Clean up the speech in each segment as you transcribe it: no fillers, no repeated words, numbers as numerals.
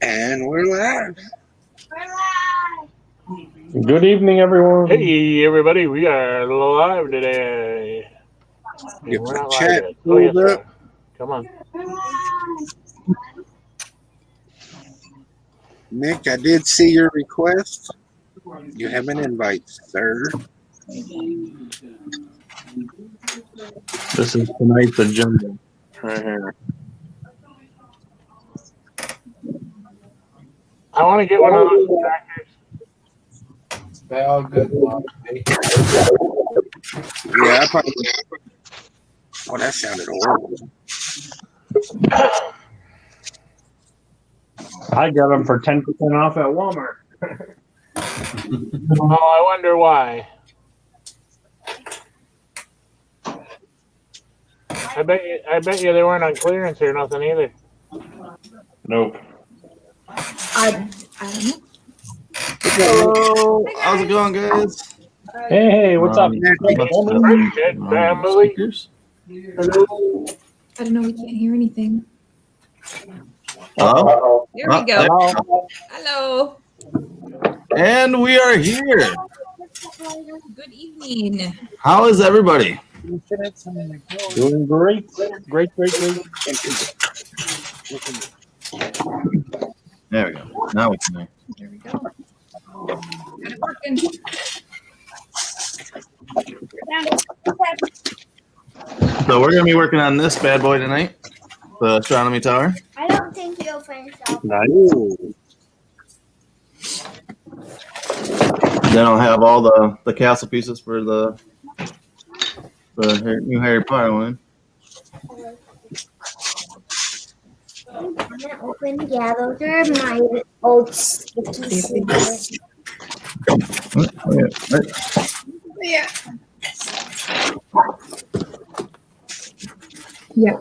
And we're live. Good evening, everyone. Hey, everybody, we are live today. Get We're my not chat live yet. pulled yes, up. come on. Nick, I did see your request. You have an invite, sir. This is tonight's agenda right here. I want to get one of those tractors. They all good. Yeah, I probably. Oh, that sounded horrible. I got them for 10% off at Walmart. Oh, I wonder why. I bet you they weren't on clearance or nothing either. Nope. I don't know. Hello, how's it going, guys? Hey, what's up? Pretty good, family. Hello. I don't know. We can't hear anything. Hello? There we go. Hello. Hello. And we are here. Good evening. How is everybody? Doing great. Great. There we go. Now we can hear. There we go. Got it working. So we're going to be working on this bad boy tonight, the astronomy tower. I don't think you'll finish off. Nice. Then I'll have all the castle pieces for the new Harry Potter one. Open. Yeah, those are my old sticky scissors. Yeah. Yeah.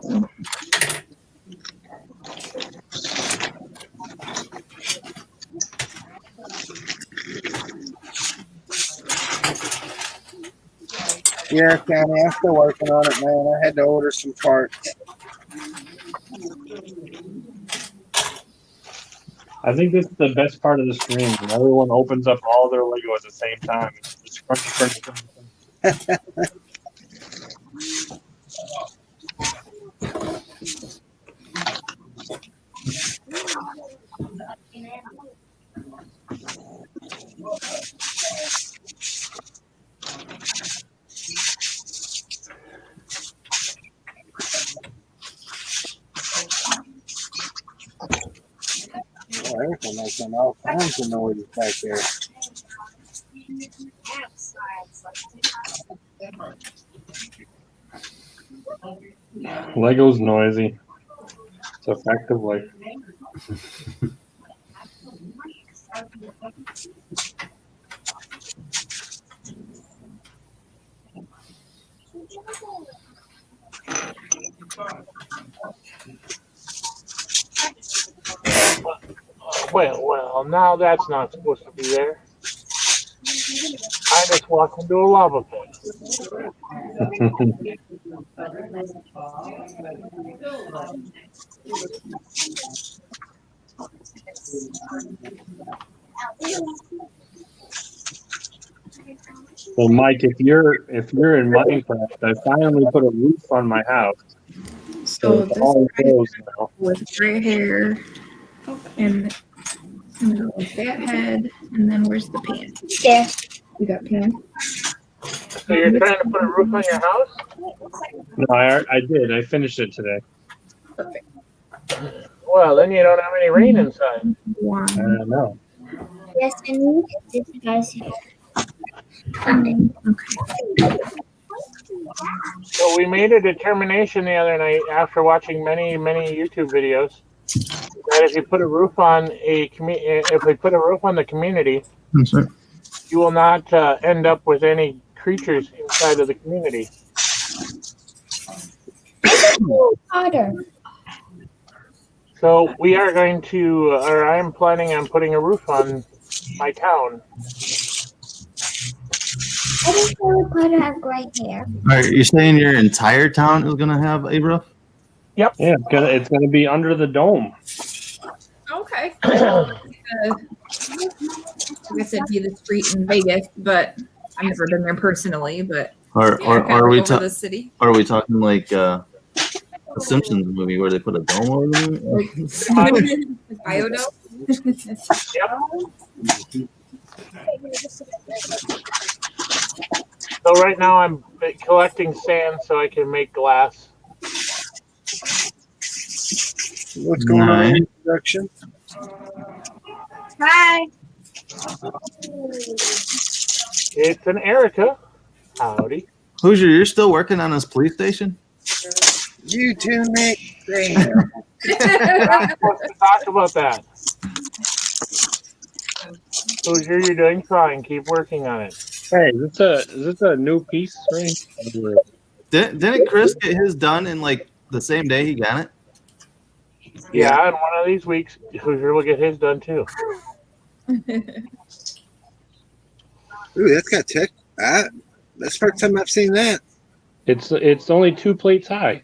Yeah, County, I'm still working on it, man. I had to order some parts. I think this is the best part of the stream. When everyone opens up all their Lego at the same time. Just crunch. Oh, everything making all kinds of noises back there. Lego's noisy. It's a fact of life. Well, now that's not supposed to be there. I just walked into a lava pit. So, Mike, if you're in Minecraft, I finally put a roof on my house. So it's all this closed now. with gray hair and that head, and then where's the pan? There. You got pan? So you're trying to put a roof on your house? No, I did. I finished it today. Perfect. Well, then you don't have any rain inside. One. I don't know. Yes, I need this guy's hair. Okay. So we made a determination the other night after watching many YouTube videos that if you put a roof on if we put a roof on the community, That's right. you will not end up with any creatures inside of the community. Otter. So we are going to, or I am planning on putting a roof on my town. I think Harry Potter have gray hair. All right, you're saying your entire town is going to have a roof? Yeah, it's gonna be under the dome. Okay. I like I said, be the street in Vegas, but I've never been there personally. But Or yeah, kind are of we over the city? are we talking like a Simpsons movie where they put a dome over them? Biodome. So right now I'm collecting sand so I can make glass. What's going on Nice. in production? Hi. It's an Erica. Howdy. Hoosier, you're still working on this police station? You too, Nick. Damn. We're not supposed to talk about that. Hoosier, you're doing fine. Keep working on it. Hey, is this a new piece, right? Didn't Chris get his done in like the same day he got it? Yeah, and one of these weeks, Hoosier will get his done too. Ooh, that's got tech. That's the first time I've seen that. It's only 2 plates high,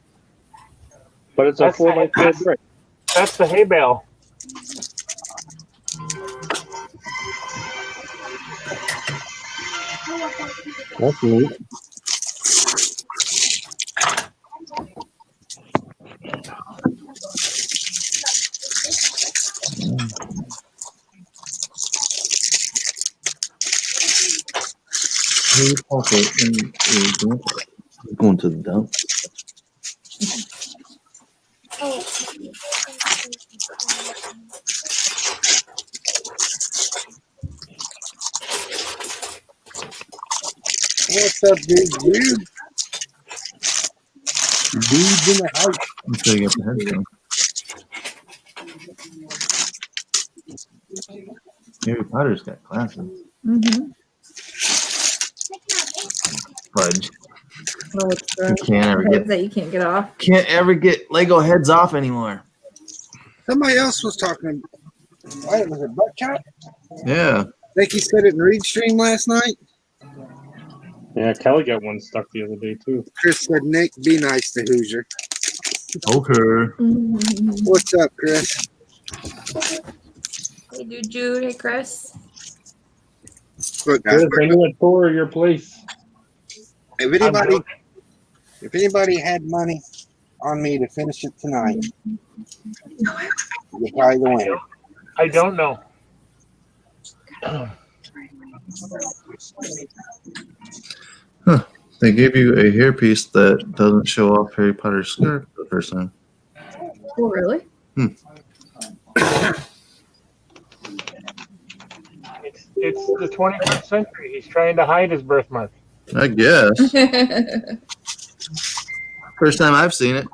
but it's a That's 4x4 brick. That's the hay bale. That's neat. Going to the dump. What's up, big dude? Dude's in the house. Until you get the head done. Harry Potter's got glasses. Mm-hmm. Fudge. Well, it's You the can't ever heads get that you can't get off. Lego heads off anymore. Somebody else was talking. What was it, Buckshot? Yeah. I think he said it in Reed Stream last night. Yeah, Kelly got one stuck the other day too. Chris said, Nick, be nice to Hoosier. Okay. Mm-hmm. What's up, Chris? Hey, dude, Jude. Hey, Chris. Look, guys, Chris, I do a tour of your place. if anybody had money on me to finish it tonight, you're probably the winner. I don't know. They gave you a hairpiece that doesn't show off Harry Potter's scarf for the first time. Oh, really? It's the 21st century. He's trying to hide his birthmark. I guess. First time I've seen it.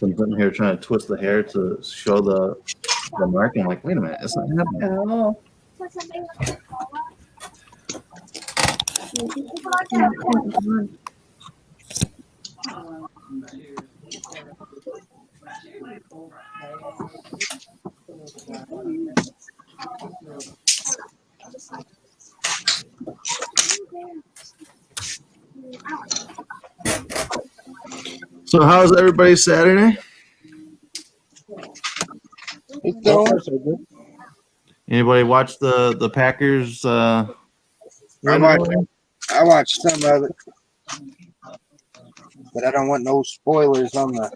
I'm sitting here trying to twist the hair to show the mark. I'm like, wait a minute, it's not happening. Oh. So how's everybody's Saturday? It's So going. far, so good. Anybody watch the Packers? I watched some of it, but I don't want no spoilers on the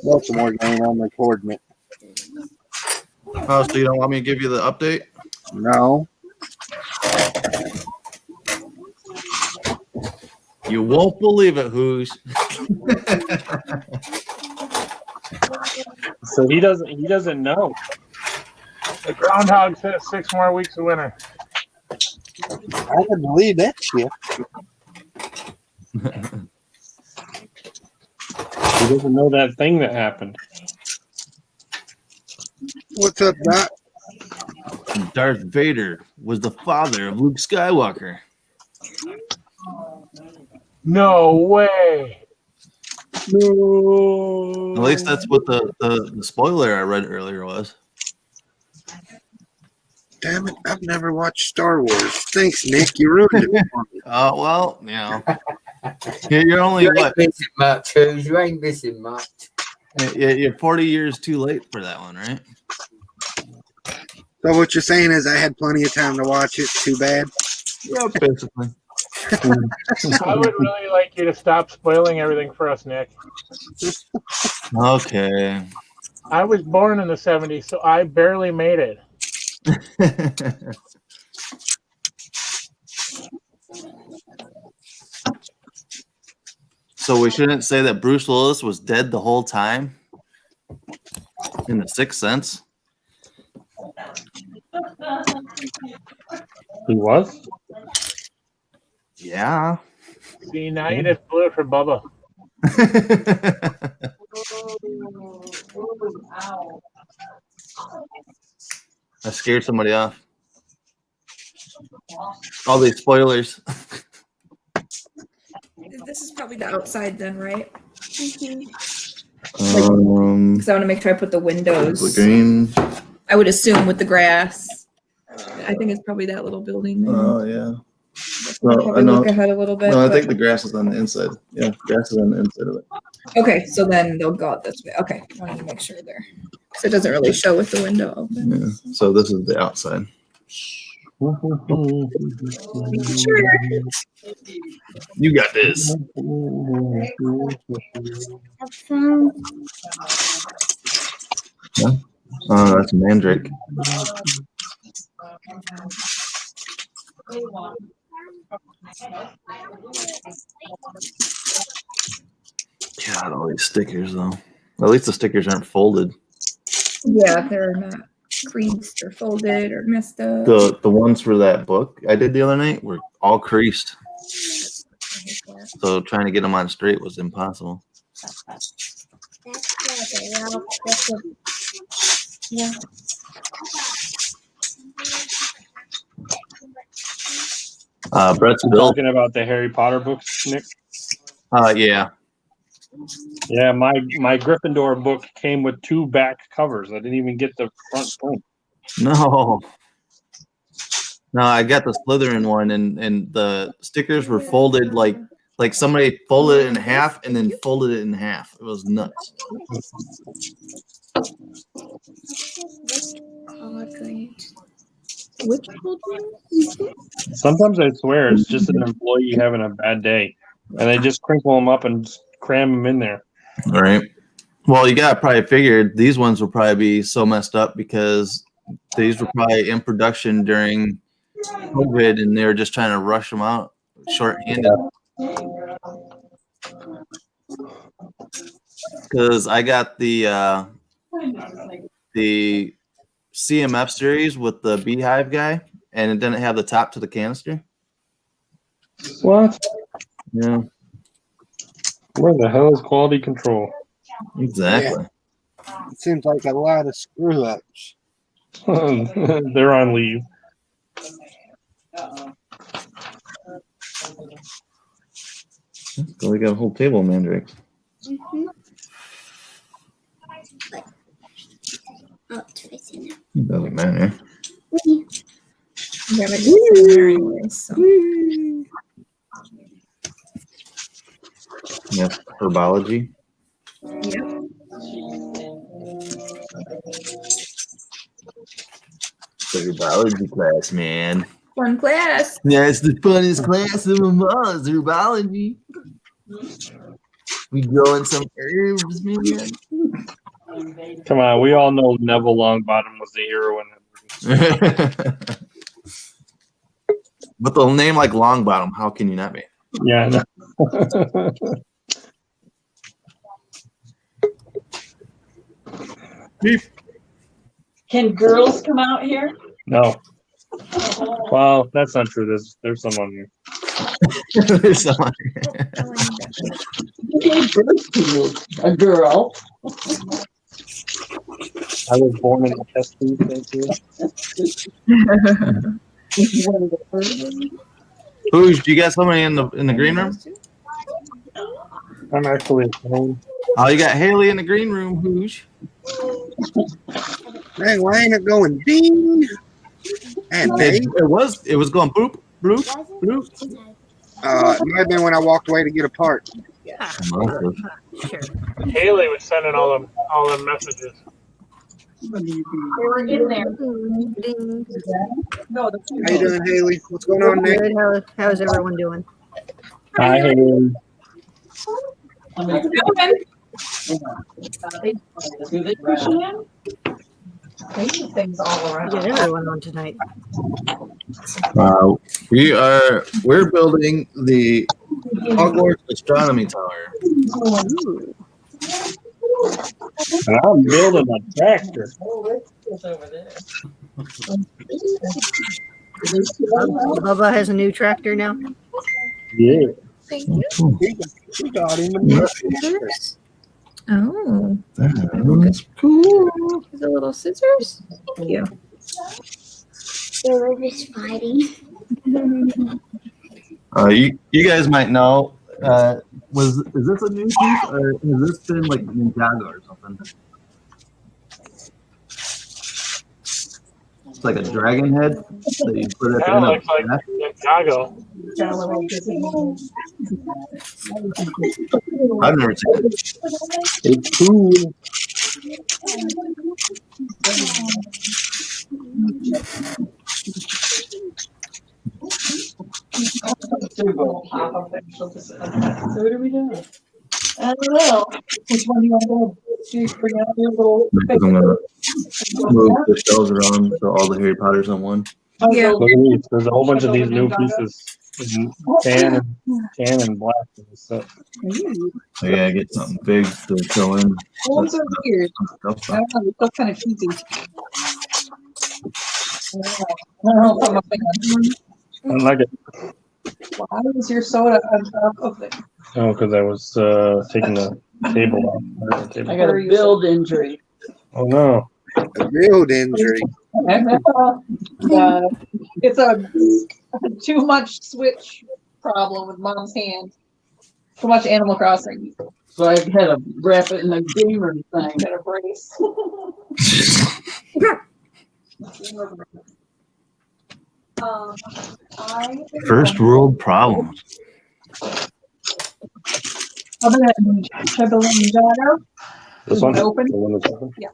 Baltimore game. I'm recording it. Oh, so you don't want me to give you the update? No. You won't believe it, Who's. So he doesn't know. The groundhog says 6 more weeks of winter. I can believe that shit. He doesn't know that thing that happened. What's up, Doc? Darth Vader was the father of Luke Skywalker. No way. No. At least that's what the spoiler I read earlier was. Damn it! I've never watched Star Wars. Thanks, Nick. You ruined it for me. Oh, well, you know. You're only, You what? ain't missing much, Who's. You ain't missing much. You're 40 years too late for that one, right? So what you're saying is I had plenty of time to watch it. Too bad. Yeah, basically. I would really like you to stop spoiling everything for us, Nick. Okay. I was born in the 70s, so I barely made it. So we shouldn't say that Bruce Willis was dead the whole time in The Sixth Sense. He was? Yeah. See, now you just blew it for Bubba. I scared somebody off. All these spoilers. This is probably the outside then, right? Because I want to make sure I put the windows. The green. I would assume with the grass. I think it's probably that little building there. Oh yeah. Probably I know. look ahead a little bit. No, I but- think the grass is on the inside. Yeah, grass is on the inside of it. Okay, so then they'll go out this way. Okay, I wanted to make sure there. So it doesn't really show with the window open. Yeah. So this is the outside. Sure. You got this. Oh, that's Mandrake. God, all these stickers though. At least the stickers aren't folded. Yeah, they're not creased or folded or messed up. The ones for that book I did the other night were all creased. So trying to get them on straight was impossible. Yeah. Brett's You built. talking about the Harry Potter books, Nick? Yeah. Yeah, my Gryffindor book came with 2 back covers. I didn't even get the front print. No. No, I got the Slytherin one, and the stickers were folded like somebody folded it in half and then folded it in half. It was nuts. Which building? Sometimes I swear it's just an employee having a bad day, and they just crinkle them up and cram them in there. All right. Well, you got to probably figure these ones will probably be so messed up because these were probably in production during COVID, and they were just trying to rush them out short-handed. Because I got the CMF series with the Beehive guy, and it didn't have the top to the canister. What? Yeah, Where the hell is quality control? exactly. It seems like a lot of screw ups. They're on leave. So we got a whole table of mandrakes. Oh, it's facing now. It doesn't matter. Yeah, but it's there anyway, so. Yes, herbology. Yep. The herbology class, man. Fun class. Yeah, it's the funniest class of them all, is herbology. We growing some herbs, man. Come on, we all know Neville Longbottom was the hero in that movie. With a name like Longbottom, how can you not be? Yeah, I know. Can girls come out here? No. Well, that's not true. There's someone here. There's someone. A girl. I was born in a test tube. Thank you. Who's? Do you got somebody in the green room? I'm actually at home. Oh, you got Haley in the green room. Who's? Dang, why ain't it going ding? And It was going boop, boop, boop. it might have been when I walked away to get a part. Haley was sending all them messages. They were in there. No, How you doing, Haley? What's going on, Nick? Good. How's everyone doing? Hi, Haley. Things all around. Get everyone on tonight. We're building the Hogwarts Astronomy Tower. Ooh. And I'm building a tractor. Over there. Bubba has a new tractor now. Yeah. Thank you. She got him. Scissors. Oh, That's cool. the little scissors. Thank you. They were just fighting. You guys might know. Is this a new piece or has this been like Ninjago or something? It's like a dragon head that you put at the That end of looks like Chicago. I've never seen it. It's cool. So what are we doing? I don't know. Which one do you want to do? Bring out your little. I'm gonna move the shelves around so all the Harry Potters on one. Yeah. Look at these. There's a whole bunch of these new pieces. In tan and black and stuff. So yeah, get something big to show in. Ones are weird. Stuff. I don't know. It's still kind of cheesy. I don't know if I'm a fan. I like it. Why is your soda on top of it? Oh, because I was taking the table off. I got a build injury. Oh no. A real injury. It's a too much switch problem with mom's hand. Too much Animal Crossing. So I had to wrap it in a gamer thing. Got a brace. First world problems. How about that? Should I build a Ninjago? This one? Open? The one that's open? Yeah.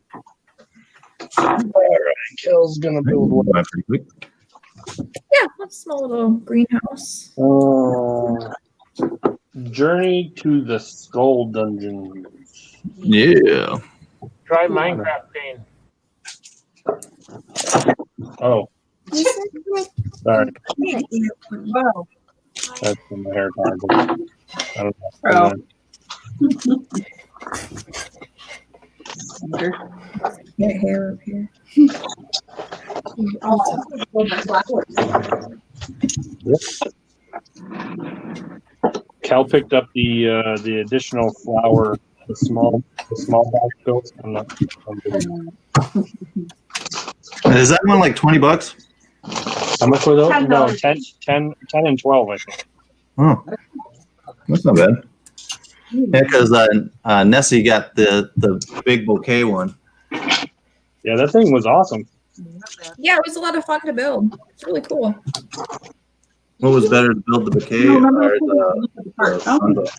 Kel's gonna build one. Went pretty quick. Yeah, a small little greenhouse. Journey to the Skull Dungeon. Yeah. Try Minecraft Paint. Oh, sorry. Wow. That's in my hair card. I don't know. Oh. Get hair up here. Cal picked up the additional flour, the small batch builds. I'm not. Is that one like $20? How much were those? No, $10. 10 and 12, I think. Oh, that's not bad. Yeah, because Nessie got the big bouquet one. Yeah, that thing was awesome. Yeah, it was a lot of fun to build. It's really cool. What was better to build, the bouquet or the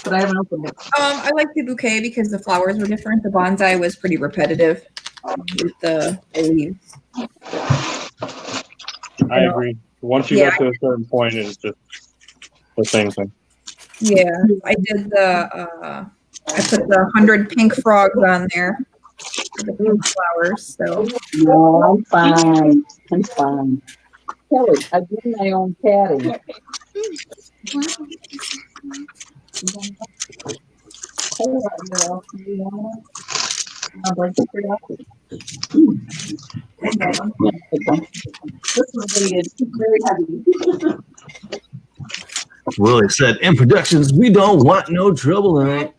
But I haven't opened it. I like the bouquet because the flowers were different. The bonsai was pretty repetitive with the leaves. I agree. Once you get to a certain point, it's just the same thing. Yeah, I did I put the 100 pink frogs on there. The pink flowers, so. No, I'm fine. I'm fine. Kelly, I do my own caddy. I'd like to figure out. This is very heavy. Willie said, in productions, we don't want no trouble tonight.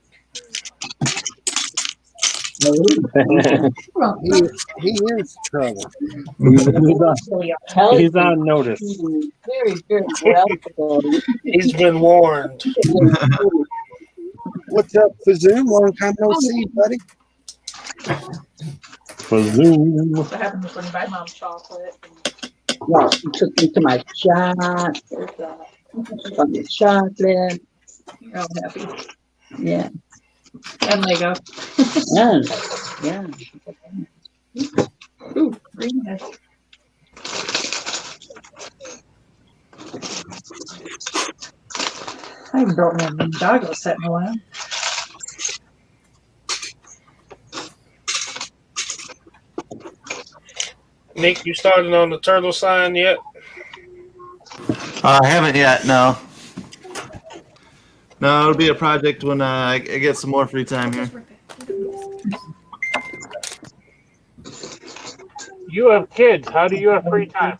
He is trouble. He's on notice. Very, very well. He's been warned. What's up, Fazoom? Long time no see, buddy. For Zoom. What happened when you buy mom's chocolate? Well, he took me to my shop. Got me chocolate. You're all happy. Yeah. And Lego. Yeah. Yeah. Ooh, green head. I haven't brought my Ninjago set in a while. Nick, you started on the turtle sign yet? I haven't yet. No. No, it'll be a project when I get some more free time here. You have kids. How do you have free time?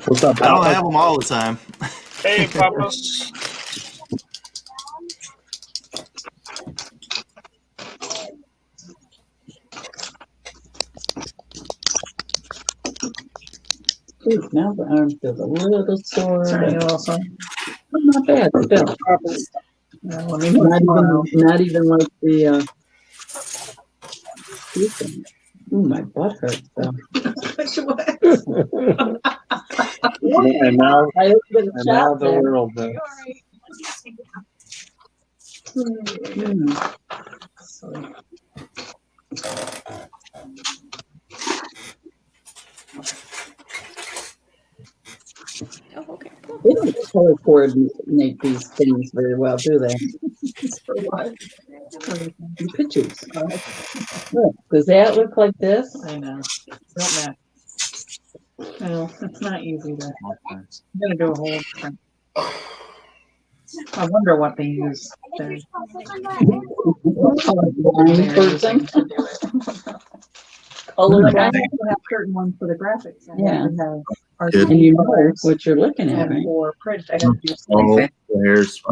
What's up, I don't Papa? have them all the time. Hey, Papas. Ooh, now the arm feels a little sore. Sorry, But also. not bad. Still. Let me move tomorrow. Not even like the ooh, my butt hurts though. And now, I looked at the and now shop the there. world. Oh, okay. They don't color coordinate these things very well, do they? The pictures. Look, does that look like this? I know. Don't matter. Well, it's not easy to. I'm gonna do a whole different. I wonder what they use there. Blind person. Color Like I have certain ones for the graphics. I Yeah. have to have And you know what you're looking at, and right? for print, I have to do Oh, something. there's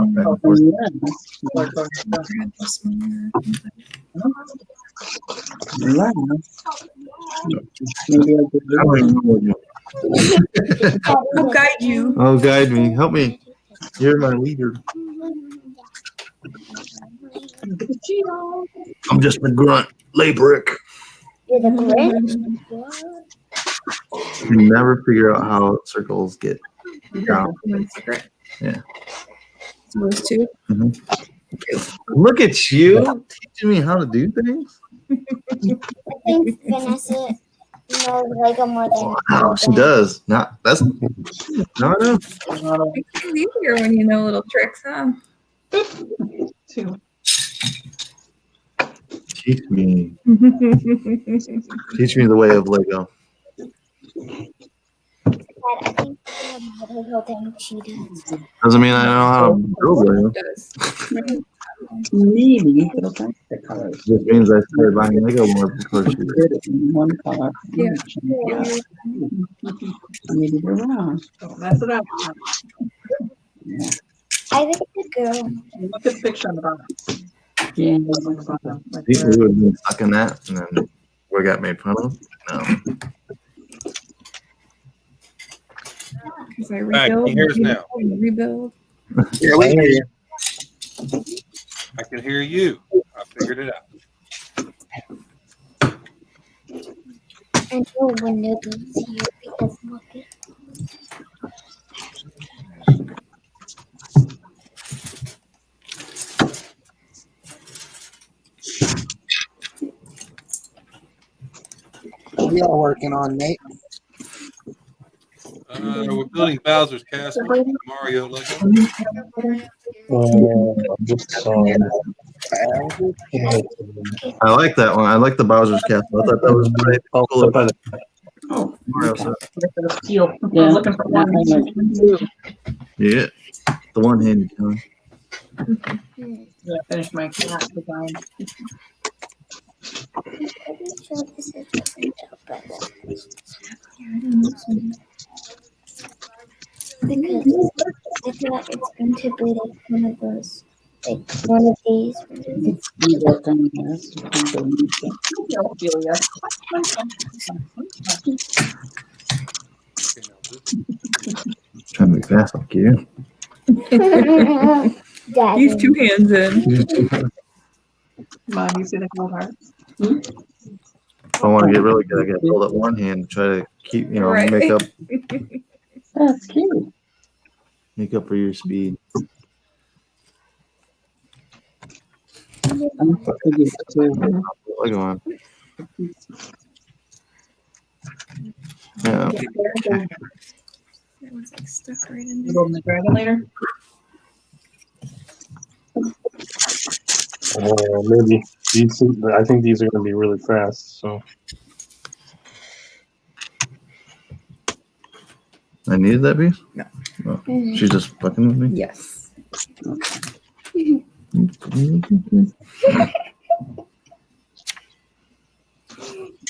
Yeah. Maybe I could I'll guide you. Oh, guide me. Help me. You're my leader. I'm just a grunt. Lay brick. You're the Grinch? You never figure out how circles get down. Yeah. Those two. Look at you teaching me how to do things. I think Vanessa knows Lego more than Wow, she does. Not that's no. It's easier when you know little tricks, huh? Two. Teach me. Teach me the way of Lego. Dad, I think Lego than she does. Doesn't mean I know how to build Lego. maybe it'll like the colors. Just means I started buying Lego more before she did. Good at one color. Yeah. Maybe you're wrong. Don't mess it up. I think the girl. Look at the picture on the bottom. Yeah. On the bottom, like People where- who have been stuck in that and then we got made fun of. No. Because I Right, rebuild. can you hear us now? Rebuild. Yeah, we hear you. I can hear you. I figured it out. And no window goes here because look at What are y'all working on, Nate? We're building Bowser's Castle, Mario Lego. I like that one. I like the Bowser's Castle. I thought that was pretty cool. Oh, Mario okay. set. Steel. I Yeah. was looking for one. Yeah. The one handed one. Yeah, finish my cat design. because I feel like it's going to be like one of those, like one of these. You work on this. Ophelia. Trying to be fast like you. He's two hands in. Mom, you see the gold hearts? If I want to get really good, I got to hold up one hand to try to keep, Right. make up That's cute. for your speed. I'm cute too. Look on. Yeah. That one's like stuck right in there. Go in the dragon later. Maybe these. I think these are going to be really fast. So I needed that piece? No. Oh, she's just fucking with me? Yes.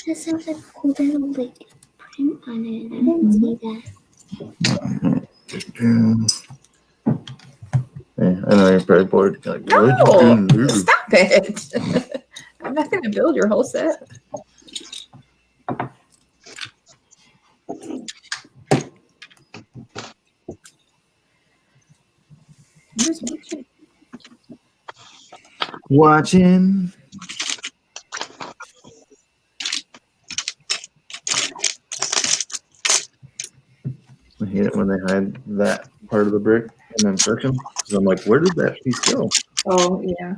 That sounds like a cool little like print on it. I didn't see that. Yeah, I know you're probably bored. You're like, No, what you doing? stop it. I'm not going to build your whole set. I'm just watching. Watching. I hate it when they hide that part of the brick and then search them. Because I'm like, where did that piece go? Oh, yeah.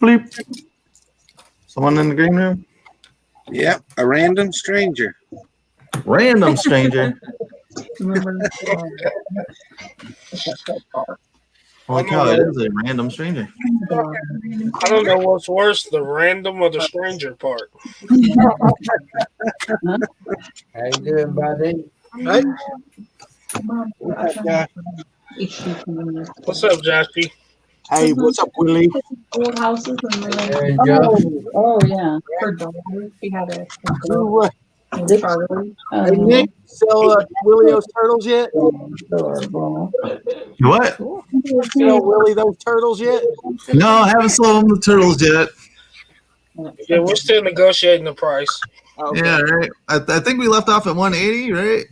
Bleep. Someone in the green room? Yep, a random stranger. Random stranger. Holy cow, it is a random stranger. I don't know what's worse, the random or the stranger part. How you doing, buddy? What's up, Jackie? Hey, what's up, Willie? Old houses and There you go. Oh, yeah. her daughter. She had a Charlie. Hey, Nick, sell Willie those turtles yet? Adorable. What? Sell Willie those turtles yet? No, I haven't sold them the turtles yet. Yeah, we're still negotiating the price. Okay. Yeah, right. I think we left off at 180, right?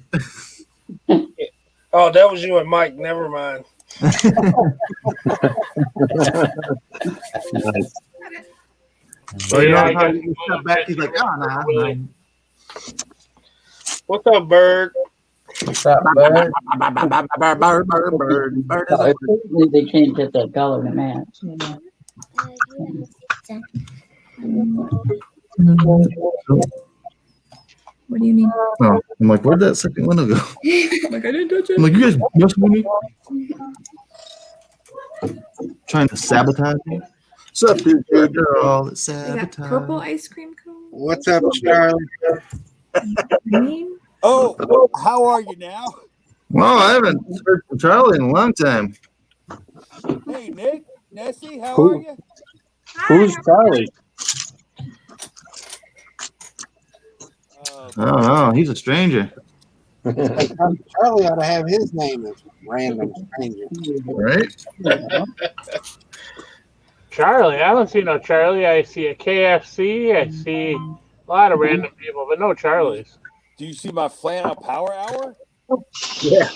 Oh, that was you and Mike. Never mind. nice. So you Yeah, know how you step back, he's like, oh, nah. What's up, Bird? What's up, bud? Bird. Unfortunately, they can't get that color to match. What do you mean? Oh, I'm like, where'd that second window go? Like, I didn't touch it. I'm like, you guys messing with me? Trying to sabotage me? What's up, dude? Girl, that Is that sabotage. purple ice cream cone? What's up, Charlie? Green? Oh, how are you now? Well, I haven't heard from Charlie in a long time. Hey, Nick, Nessie, how Who? are you? Who's Charlie? I don't know. He's a stranger, Charlie ought to have his name as random stranger. right? Charlie, I don't see no Charlie. I see a KFC. I see a lot of random people, but no Charlies. Do you see my Flannel Power Hour? Yeah.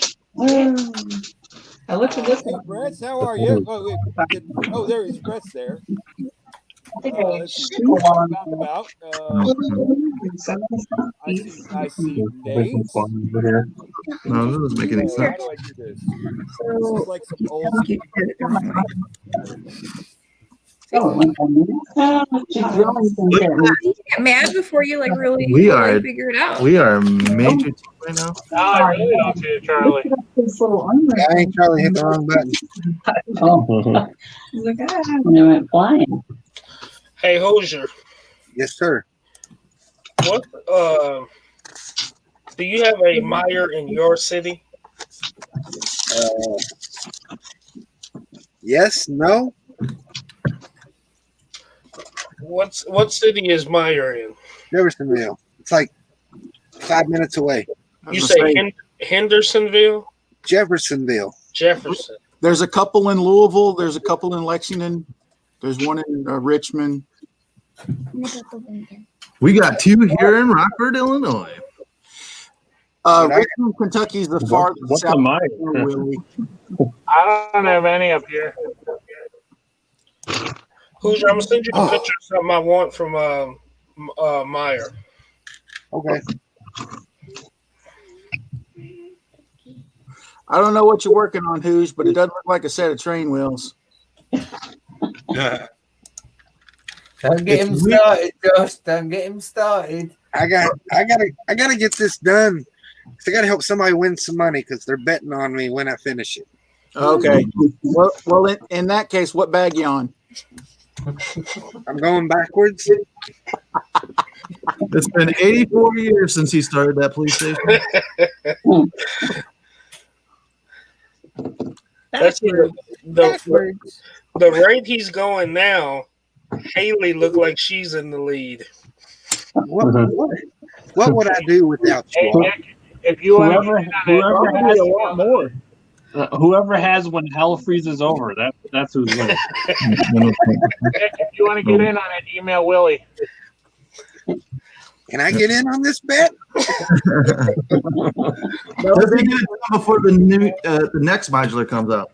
I looked at this Hey, one. Brett, how are you? Oh, wait, oh, there is Brett's there. I think Let's see what we're talking about. I see names. Over here. No, this doesn't make any How sense. do I do this? This is like some old You did it the wrong way. She's really sincere. You get mad before you like really We are- figure it out. We are major right now. No, I really don't see a Charlie. This little under. Yeah, I think Charlie hit the wrong button. Oh, He's like, ah. when they went flying. Hey, Hozier, Yes, sir. what do you have a Meyer in your city? Yes, no. What city is Meyer in? Jeffersonville. It's like 5 minutes away. You say Hendersonville? Jeffersonville. Jefferson. There's a couple in Louisville. There's a couple in Lexington. There's one in Richmond. We got two here in Rockford, Illinois. Richmond, Kentucky is the farthest What's south. a Meyer? Willie. I don't have any up here. Hoosier, I'm gonna send you a picture of something I want from Meyer. Okay. I don't know what you're working on, Hoos, but it doesn't look like a set of train wheels. Don't get him started, Josh. Don't get him started. I gotta get this done. I gotta help somebody win some money because they're betting on me when I finish it. Okay. Well, in that case, what bag you on? I'm going backwards. It's been 84 years since he started that police station. That's the rate he's going now. Haley looked like she's in the lead. What would I do without you? Hey, Nick, if you want Whoever has a lot more. Whoever has when hell freezes over, that's who's winning. Nick, if you want to get in on it, email Willie. Can I get in on this bet? Let's get it done before the next modular comes out.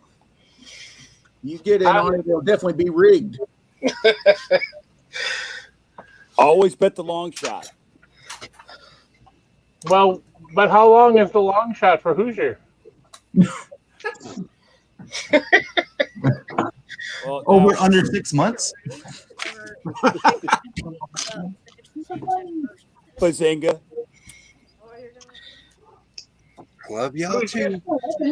You get in on it, it'll definitely be rigged. Always bet the long shot. Well, but how long is the long shot for Hoosier? Well, Over now, under 6 months. Bazinga. I love y'all too.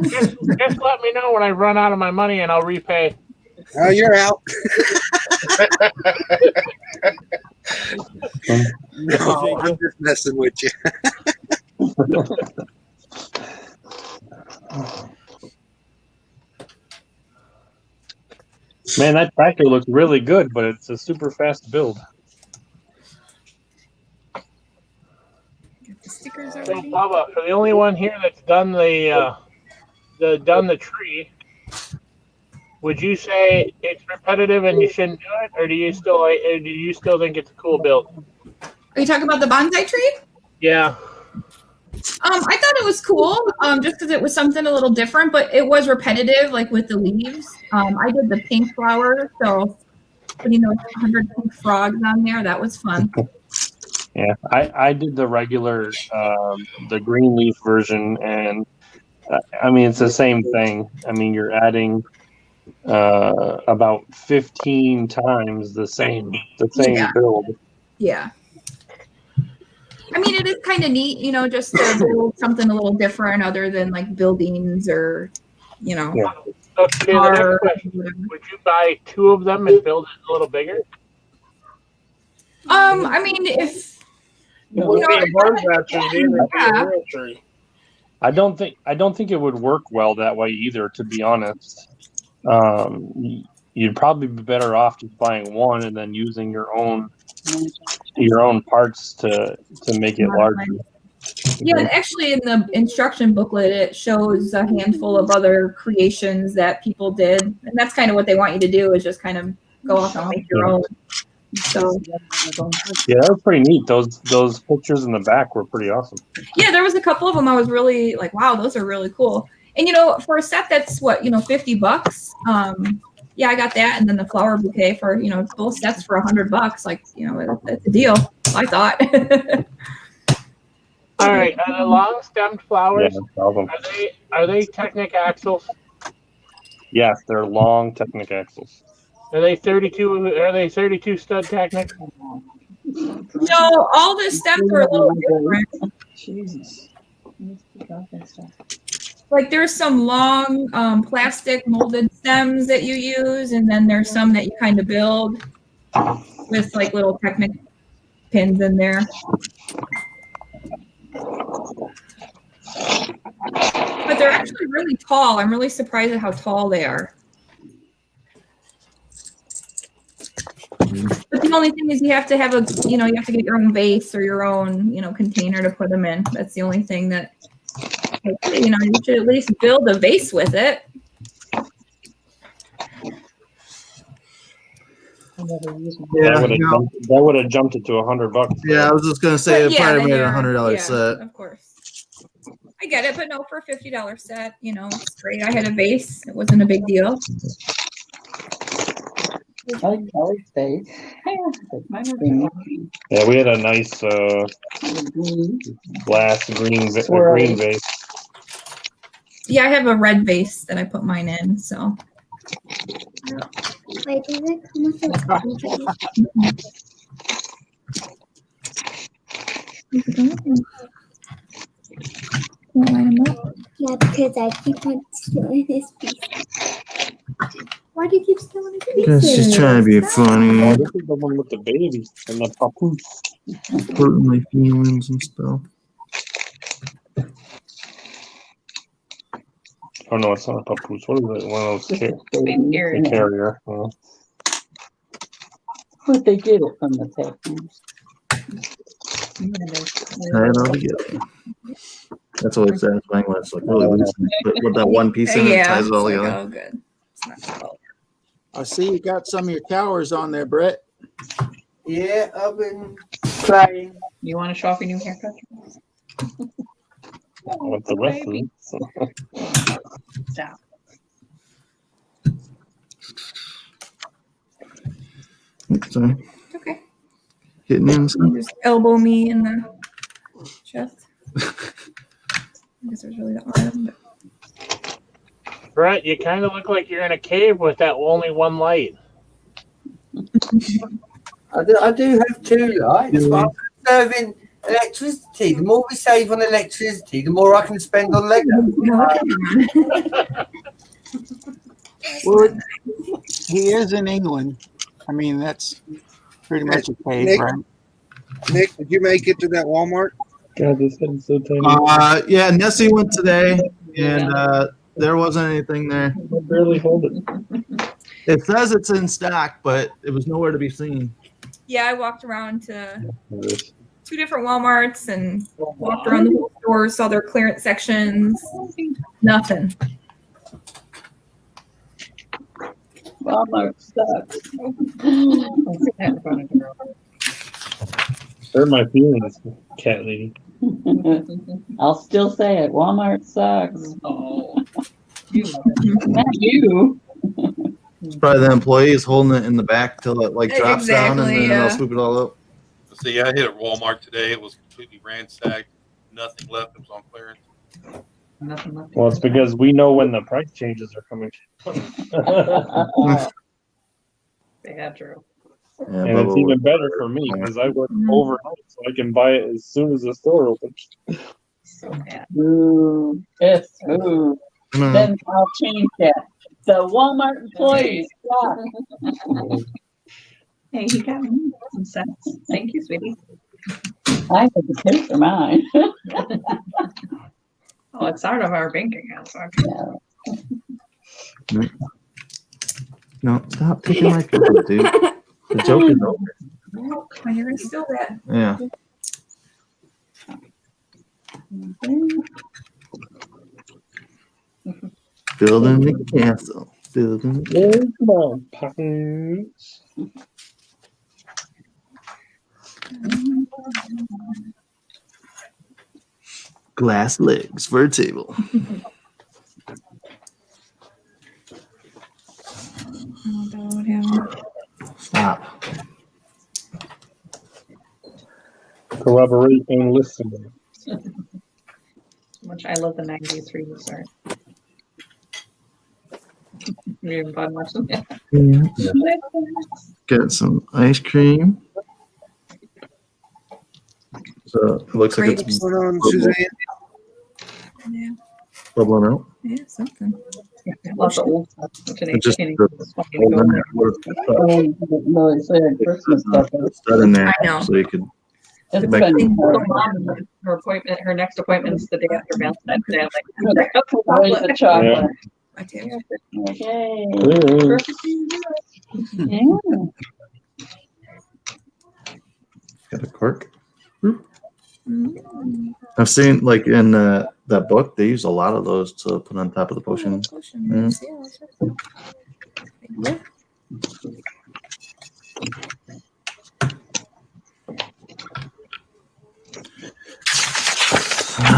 Just let me know when I run out of my money and I'll repay. Oh, you're out. No, I'm just messing with you. Man, that tractor looks really good, but it's a super fast build. So, Bubba, for the only one here that's done the tree, would you say it's repetitive and you shouldn't do it, or do you still think it's a cool build? Are you talking about the bonsai tree? Yeah. I thought it was cool, just because it was something a little different, but it was repetitive, like with the leaves. I did the pink flower, so putting those 100 pink frogs on there, that was fun. Yeah, I did the regular, the green leaf version, and I mean it's the same thing. I mean you're adding about 15 times the same Yeah. build. Yeah. I mean, it is kind of neat, just to build something a little different other than like buildings or, Okay, the next question. Would you buy 2 of them and build it a little bigger? I mean, if It would be a barn battery, it would be a yeah. real tree. I don't think it would work well that way either, to be honest. You'd probably be better off just buying one and then using your own parts to make it larger. Yeah, and actually in the instruction booklet, it shows a handful of other creations that people did. And that's kind of what they want you to do, is just kind of go off and make your own. So Yeah, that was pretty neat. Those pictures in the back were pretty awesome. yeah, there was a couple of them I was really like, wow, those are really cool. And for a set that's what, $50. Yeah, I got that, and then the flower bouquet for both sets for $100. Like that's a deal. I thought. All right, the long stemmed flowers, Yeah, no problem. are they Technic axles? Yes, they're long Technic axles. Are they 32 stud Technic? No, all the stems are a little different. Jesus. Like there's some long plastic molded stems that you use, and then there's some that you kind of build with like little Technic pins in there. But they're actually really tall. I'm really surprised at how tall they are. But the only thing is you have to have you have to get your own vase or your own, container to put them in. That's the only thing that, you should at least build a vase with it. Yeah, that would have jumped it to $100. Yeah, I was just gonna say But it probably then made you're- $100 yeah, set. of course. I get it, but no, for a $50 set, you know, it's great. I had a vase. It wasn't a big deal. I like Kelly's face. Yeah, we had a nice glass green vase. Yeah, I have a red vase that I put mine in, so. Wait, does it come with Yeah, because I keep on stealing this piece. Why do you keep stealing these pieces? Because she's trying to be funny, Oh, this is the one with the baby and the papoose. hurting my feelings and stuff. Oh no, it's not a papoose. What is it? One of those carrier. a carrier. Oh. Where'd they get it from the papoose? Tie it all together. That's always satisfying when it's like really loose. But with that one piece in it, Yeah, ties it all it's like, together. oh, good. It's not cold. I see you got some of your towers on there, Brett. Yeah, I've been trying. You want to show off your new haircut? With the rest of it. Stop. Sorry. Okay. Hitting in. Just elbow me in the chest. I guess there's really the arm, but Brett, you kind of look like you're in a cave with that only one light. I do have two lights, but I'm conserving electricity. The more we save on electricity, the more I can spend on Lego. Well, he is in England. I mean, that's pretty much a cave, Nick? right? Nick, did you make it to that Walmart? God, this head's so tiny. Yeah, Nessie went today, and there wasn't anything there. I barely hold it. It says it's in stock, but it was nowhere to be seen. yeah, I walked around to 2 different Walmarts and walked around the whole store, saw their clearance sections. Nothing. Walmart sucks. Hurt my feelings, cat lady. I'll still say it. Walmart sucks. Oh. Not you. It's probably the employees holding it in the back till it like drops down, and then they'll swoop it all up. See, I hit at Walmart today. It was completely ransacked. Nothing left. It was on clearance. Nothing left. Well, it's because we know when the price changes are coming. Yeah, true. Yeah, And it's even better for me because I work overnight, so I can buy it as soon as the store opens. So bad. Ooh, yes, ooh. Then I'll change that. The Walmart employees. Hey, he got me some cents. Thank you, sweetie. I have to pay for mine. Oh, it's out of our bank account. So No, stop taking my pillow, dude. The joke is over. Oh, you're gonna steal that. Yeah. Building the castle. Building the Yeah, come on, Papoose. glass legs for a table. Stop. Corroborate and listen. much I love the 90s for you, sir. You haven't bought much of it. Yeah. Got some ice cream. So it looks like it's What's going on, Suzanne? Yeah, bubbling out. yeah, something. Lots of old stuff. Which it ain't Just any- the it's fucking go old there. No, it said Christmas stuff. It's that in there, I know. so you could. It's Back- been So mom, her appointment, her next appointment's the day after Valentine's Day. I'm like, Where's the chocolate? I do. Okay. Mm. Yeah. Got a cork. Mm. I've seen like in that book, they use a lot of those to put on top of the potion. Yeah.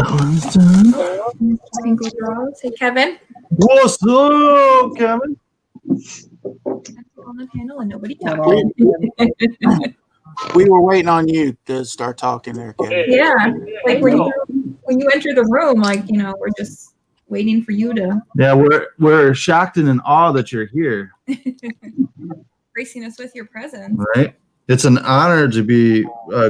That one's done. Single draws. Hey, Kevin. What's up, Kevin? On the panel and nobody talking. We were waiting on you to start talking there, Kevin. Yeah, like when you enter the room, like we're just waiting for you to Yeah, we're shocked and in awe that you're here. gracing us with your presence. Right? It's an honor to be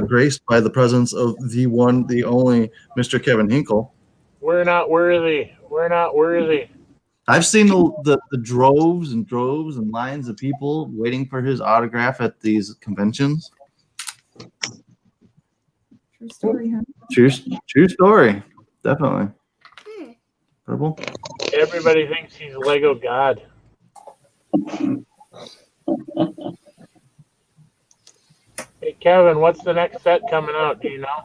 graced by the presence of the one, the only Mr. Kevin Hinkle. We're not worthy. We're not worthy. I've seen the droves and droves and lines of people waiting for his autograph at these conventions. True story, huh? True story. Definitely. Purple? Everybody thinks he's Lego God. Hey, Kevin, what's the next set coming out? Do you know?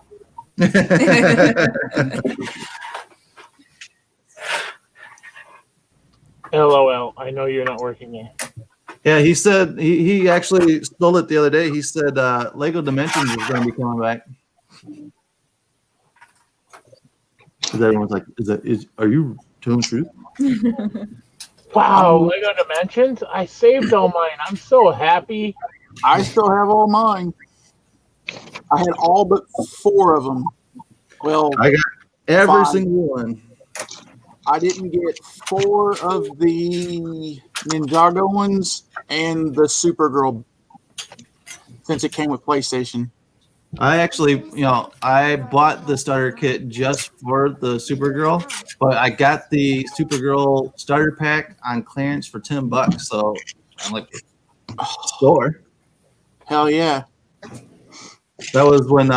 LOL. I know you're not working there. Yeah, he said he actually stole it the other day. He said Lego Dimensions is going to be coming back. Because everyone's like, are you telling the truth? Wow, Lego Dimensions? I saved all mine. I'm so happy. I still have all mine. I had all but 4 of them. Well, I got every 5. single one. I didn't get 4 of the Ninjago ones and the Supergirl since it came with PlayStation. I actually, I bought the starter kit just for the Supergirl, but I got the Supergirl starter pack on clearance for $10. So I'm like, store. Hell yeah. That was when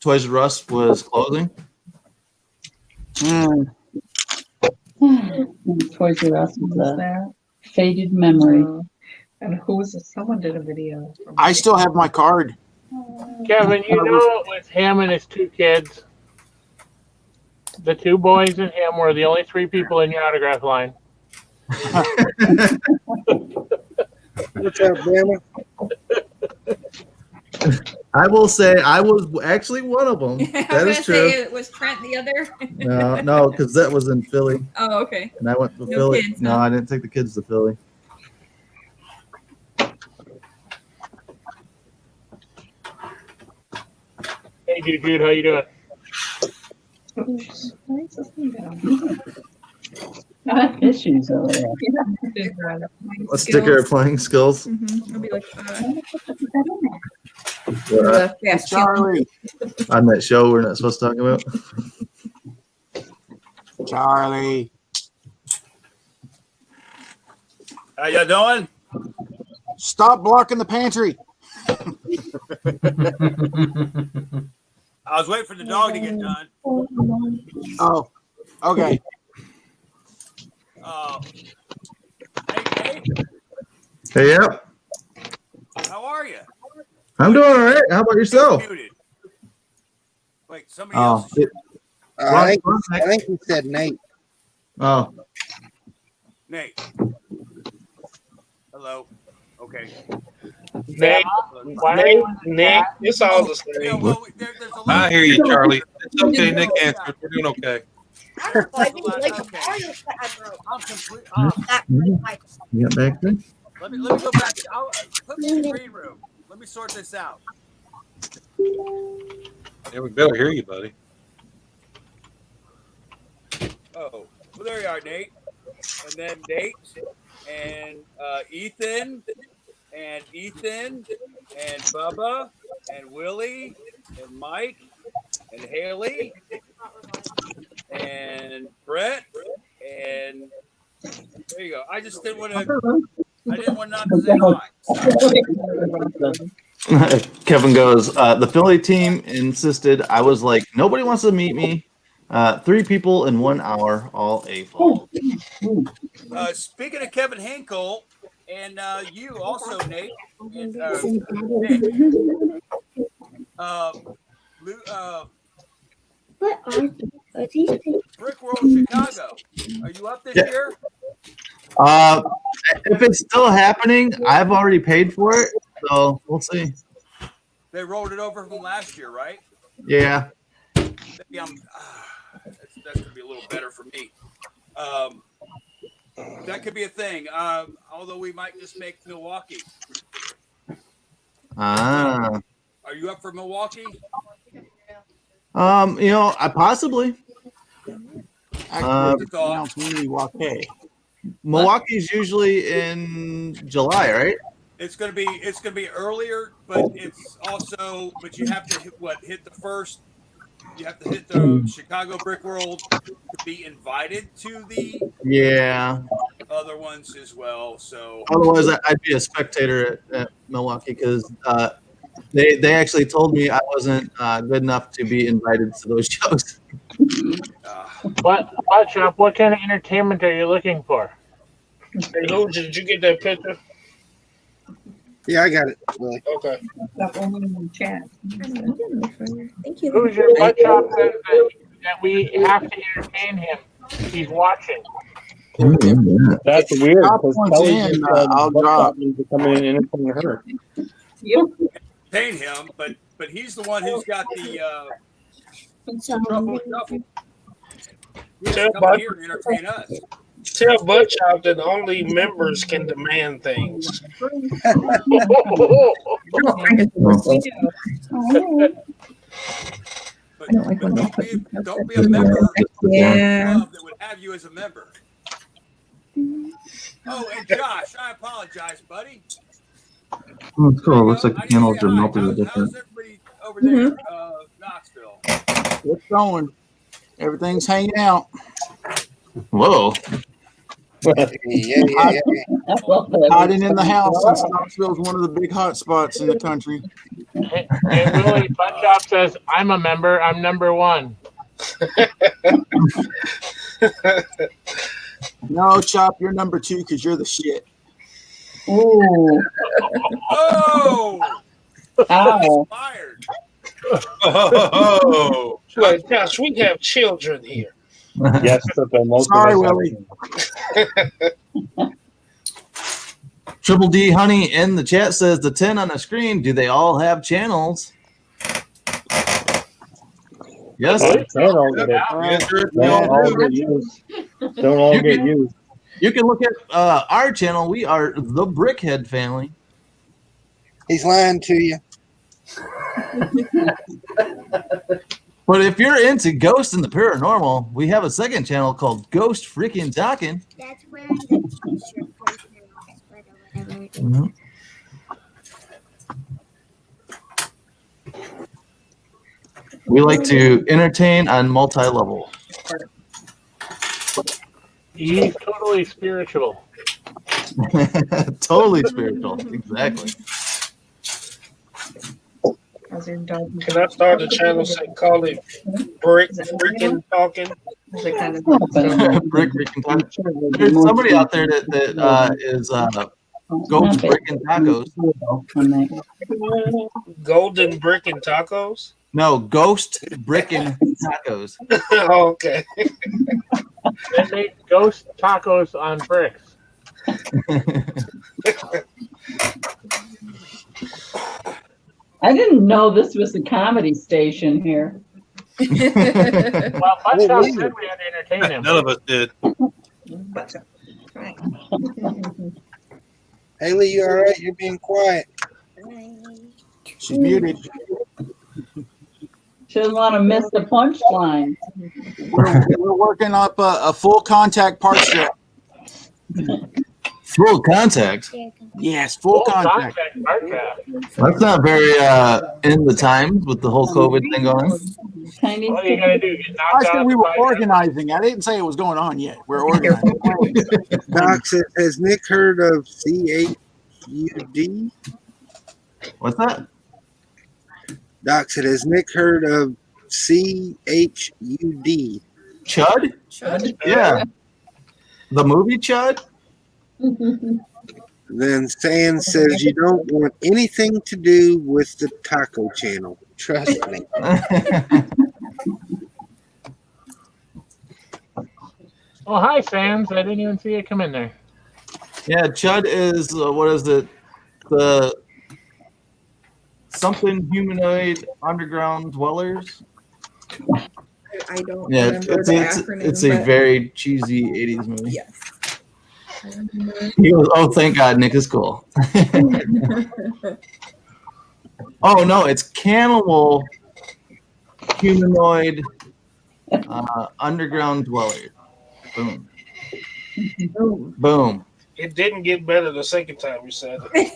Toys R Us was closing. Toys R Us was a faded memory. And someone did a video. I still have my card. Kevin, you know it was him and his 2 kids. The 2 boys and him were the only 3 people in your autograph line. What's up, Bama? I will say I was actually one of them. That is true. Say, was Trent the other? No, because that was in Philly. Oh, okay. And I went to No Philly. kids, No, huh? I didn't take the kids to Philly. Hey, dude, how you doing? I have issues over there. A sticker of playing skills. It'll be like Charlie. On that show we're not supposed to talk about. Charlie. How you doing? Stop blocking the pantry. I was waiting for the dog to get done. Oh, okay. Hey, Hey, yep. how are you? I'm doing all right. How about yourself? Muted. Wait, somebody else. I think he said Nate. Oh. Nate. Hello. Okay. Nate, it's all the same. I hear you, Charlie. It's okay. Nick answered. We're doing okay. You got back there? Let me go back. Put me in the green room. Let me sort this out. Yeah, we better hear you, buddy. Oh, well, there you are, Nate. And then Nate and Ethan and Bubba and Willie and Mike and Haley and Brett and there you go. I just didn't want to. I didn't want not to say hi. Kevin goes, the Philly team insisted. I was like, nobody wants to meet me. 3 people in 1 hour, all A-full. Speaking of Kevin Hinkle, and you also, Nate, and What are these things? Brick World Chicago. Are you up this year? If it's still happening, I've already paid for it, so we'll see. They rolled it over from last year, right? Yeah. maybe that's going to be a little better for me. That could be a thing. Although we might just make Milwaukee. Ah. Are you up for Milwaukee? I possibly. Actually, pronounced Milwaukee. Milwaukee's usually in July, right? It's going to be earlier, but you have to hit the first. You have to hit the Chicago Brick World to be invited to the other ones as well. So otherwise, I'd be a spectator at Milwaukee because they actually told me I wasn't good enough to be invited to those shows. What kind of entertainment are you looking for? Hey, Lou, did you get that picture? Yeah, I got it. Really. Okay. Thank you. Who's your butt shop says that we have to entertain him? He's watching. That's weird. Top Because one's Kelly in, just I'll drop. to come in and entertain her. entertain him, but he's the one who's got the truffle shuffle. He has to come here and entertain us. Tell Butchop that only members can demand things. But don't be a member that would have you as a member. Oh, and Josh, I apologize, buddy. Oh, it's cool. It looks like the candles are melted a different. How's everybody over there, Knoxville? It's going. Everything's hanging out. Whoa. Hiding in the house since Knoxville is one of the big hot spots in the country. Hey, Willie, Buttshop says, I'm a member. I'm number one. No, Chop, you're number 2 because you're the shit. Ooh. Oh! Ow. Fired. Oh, like, gosh, we have children here. Yes, but the most Sorry, of us Willie. Triple D Honey in the chat says the 10 on the screen. Do they all have channels? Yes. Don't all get used. Don't all get used. You can look at our channel. We are the Brickhead family. He's lying to you. But if you're into ghosts and the paranormal, we have a second channel called Ghost Freaking Talking. That's where the t-shirt comes We like to entertain on multi-level. He's totally spiritual. Totally spiritual. Exactly. Can I start a channel and call it Brick Freaking Talking? Brick Freaking Talking. There's somebody out there that is Ghost Brickin' Tacos. Golden Brick and Tacos? No, Ghost Brickin' Tacos. Oh, okay. They make ghost tacos on bricks. I didn't know this was a comedy station here. Well, Buttshop said we had to entertain him. None of us did. Haley, you all right? You're being quiet. She's muted. She doesn't want to miss the punchline. We're working up a full contact part strip. Full contact? Yes, full contact. That's not very in the times with the whole COVID thing going on. All you gotta do is knock I said out we the were fight. organizing. I didn't say it was going on yet. We're organizing. Doc says, has Nick heard of CHUD? What's that? Doc said, has Nick heard of CHUD? Chud? Chud? Yeah. The movie Chud? Then Sand says, you don't want anything to do with the Taco Channel. Trust me. Oh, hi, Sands. I didn't even see you come in there. Yeah, Chud is, what is it? The something humanoid underground dwellers. I don't Yeah, remember it's the it's, acronym. it's a but very cheesy 80s movie. yes. I remember. He goes, oh, thank God, Nick is cool. Oh, no, it's Cannibal Humanoid Underground Dweller. Boom. Boom. It didn't get better the second time you said it.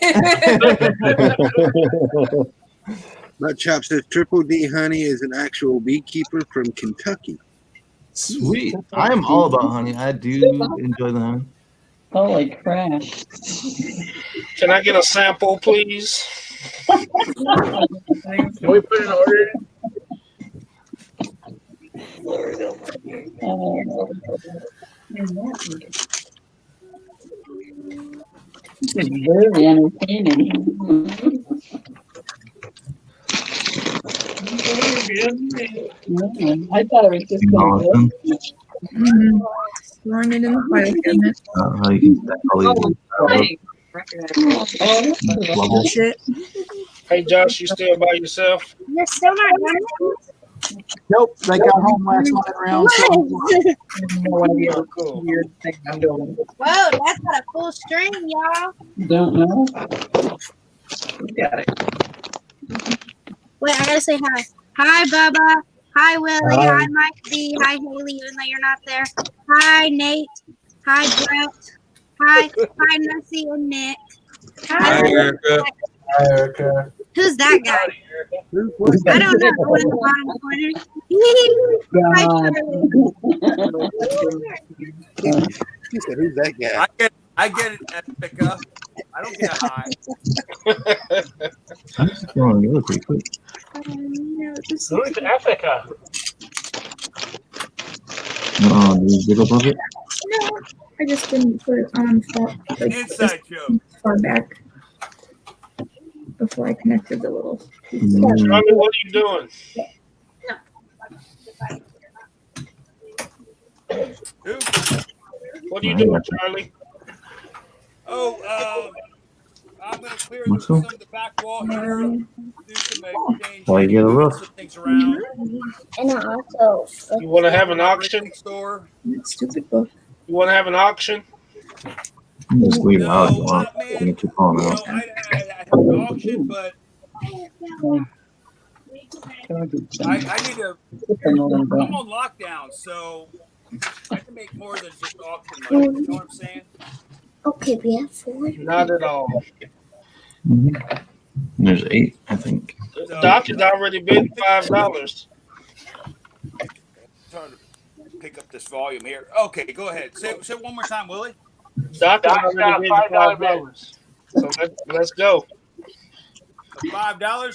Nutchop says Triple D Honey is an actual beekeeper from Kentucky. Sweet. I am all about honey. I do enjoy the honey. Holy crap. Can I get a sample, please? Can we put an order in? This is very entertaining. I thought it was just going to Throwing it in the file cabinet. How you can stack all these Shit. Hey, Josh, you still by yourself? You're still not done. Nope, they got home last night around 7 o'clock. No idea what weird thing I'm doing. Whoa, that's got a full string, y'all. Don't know. Got it. Wait, I gotta say hi. Hi, Bubba. Hi, Willie. Hi, Mike B. Hi, Haley, even though you're not there. Hi, Nate. Hi, Brett. Hi, Nessie and Nick. Hi, Erica. Hi, Erica. Who's that guy? I don't know. The one in the bottom corner. Hi, Charlie. He said, who's that guy? I get it, Epica. I don't get high. It's going really pretty quick. Who's Ethica? Oh, did you dig above it? No, I just didn't put it on Inside joke. far back before I connected the little piece. Charlie, what are you doing? Who? What are you doing, Charlie? Oh, I'm going to clear some of the back wall here. Do some exchange. Why you get a roof? Some things around. And I also. You want to have an auction? Store. Stupid book. You want to have an auction? Just leave it out. You want to get your phone out. I have an auction, but I need to. I'm on lockdown, so I can make more than just auction money. You know what I'm saying? Okay, we have 4. Not at all. There's 8, I think. Doc has already been $5. Trying to pick up this volume here. Okay, go ahead. Say it one more time, Willie. Doc has Doc's got already a been $5 $5. So let's go. $5?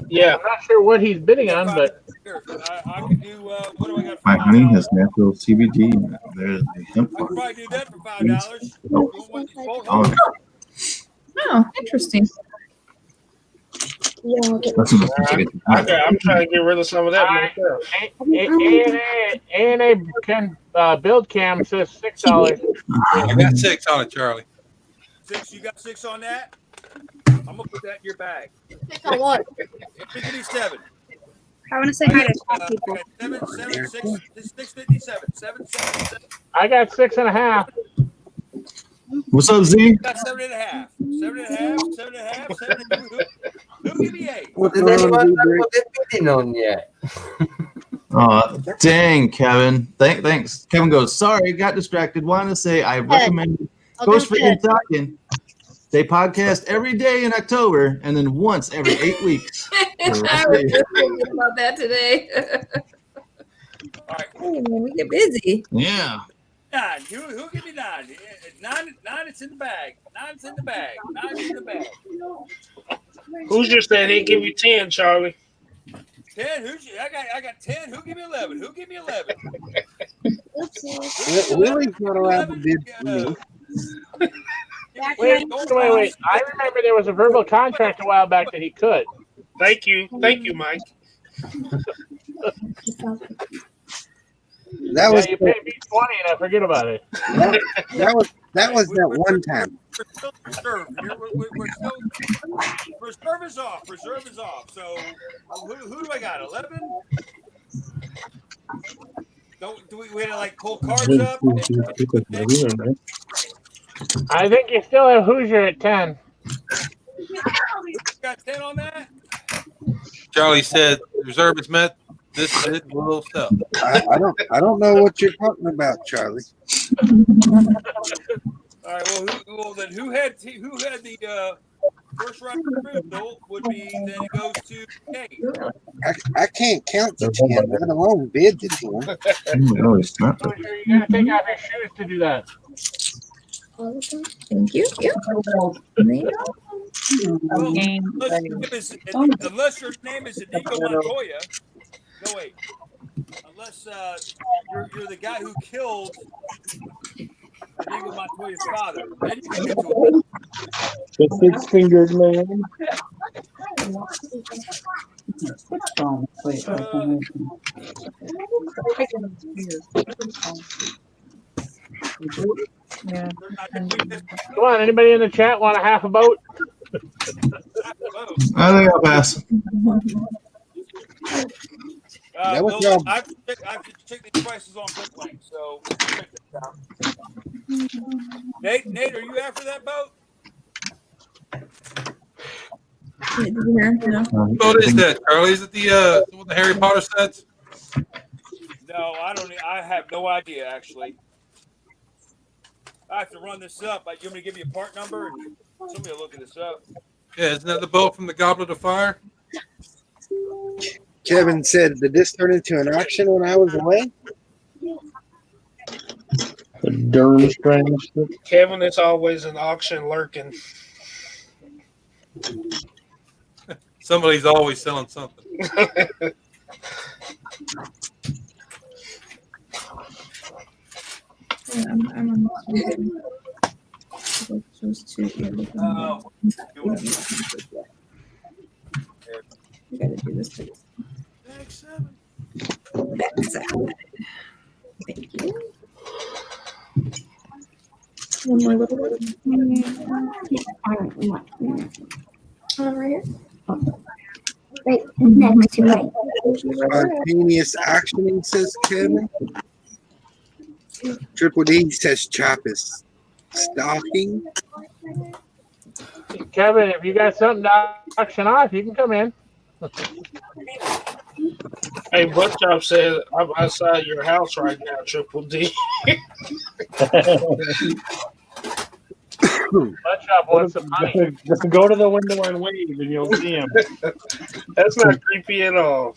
Yeah. I'm not sure what he's bidding on, but Here, I can do. What do I got? My honey has natural CBD. There's the hemp I can part. probably do that for $5. Nope. Oh, Oh, interesting. that's enough to get I'm trying to get rid of some of that myself. A&A can build cam says $6. I got 6 on it, Charlie. 6? You got 6 on that? I'm gonna put that in your bag. 6 on what? Give me 7. I want to say hi to people. 657. 7. I got 6.5. What's up, Z? Got 7.5. 7.5. 7.5. 7. Who give me 8? Well, did anyone know what they're bidding on yet? Oh, dang, Kevin. Thanks. Kevin goes, sorry, got distracted. Wanted to say I recommend Ghost Freaking Talking. They podcast every day in October and then once every 8 weeks. I was just thinking about that today. All right. Hey, man, we get busy. Yeah. 9. Who give me 9? 9. It's in the bag. 9's in the bag. 9's in the bag. Hoosier said he'd give you 10, Charlie. 10. I got 10. Who give me 11? Who give me 11? Willie's not allowed to bid for me. Wait. I remember there was a verbal contract a while back that he could. Thank you, Mike. That was you paid me 20 and I forget about it. that was that one time. We're still reserve. We're still reserve is off. Reserve is off. So who do I got? 11. Do we have to like pull cards up? I think you still have Hoosier at 10. Got 10 on that? Charlie said, reserve is met. This bid will sell. I don't know what you're talking about, Charlie. All right. Well, then who had the first right refusal would be then it goes to Nate. I can't count to 10, let alone bid to 10. No, it's not. Hoosier, you gotta take off your shoes to do that. Thank you. Well, unless your name is Inigo Montoya. No wait. Unless you're the guy who killed Inigo Montoya's father. Then you can get to it. The six-fingered man. Yeah. Come on, anybody in the chat want a half a boat? I think I'll pass. I've checked these prices on Bricklink, so check this out. Nate, are you after that boat? What boat is that, Charlie? Is it the one of the Harry Potter sets? No, I don't. I have no idea actually. I have to run this up. You want me to give you a part number? Somebody will look this up. Yeah, isn't that the boat from the Goblet of Fire? Kevin said, did this turn into an auction when I was away? The Durmstrang. Kevin is always an auction lurking. Somebody's always selling something. I'm those two. We gotta do this. Thank you. One more little one. Right here. Right next to right. Spontaneous actioning, says Kevin. Triple D says chop is stalking. Kevin, if you got something to auction off, you can come in. Hey, Buttchop said I'm outside your house right now, Triple D. Buttchop wants some money. Just go to the window and wave, and you'll see him. That's not creepy at all.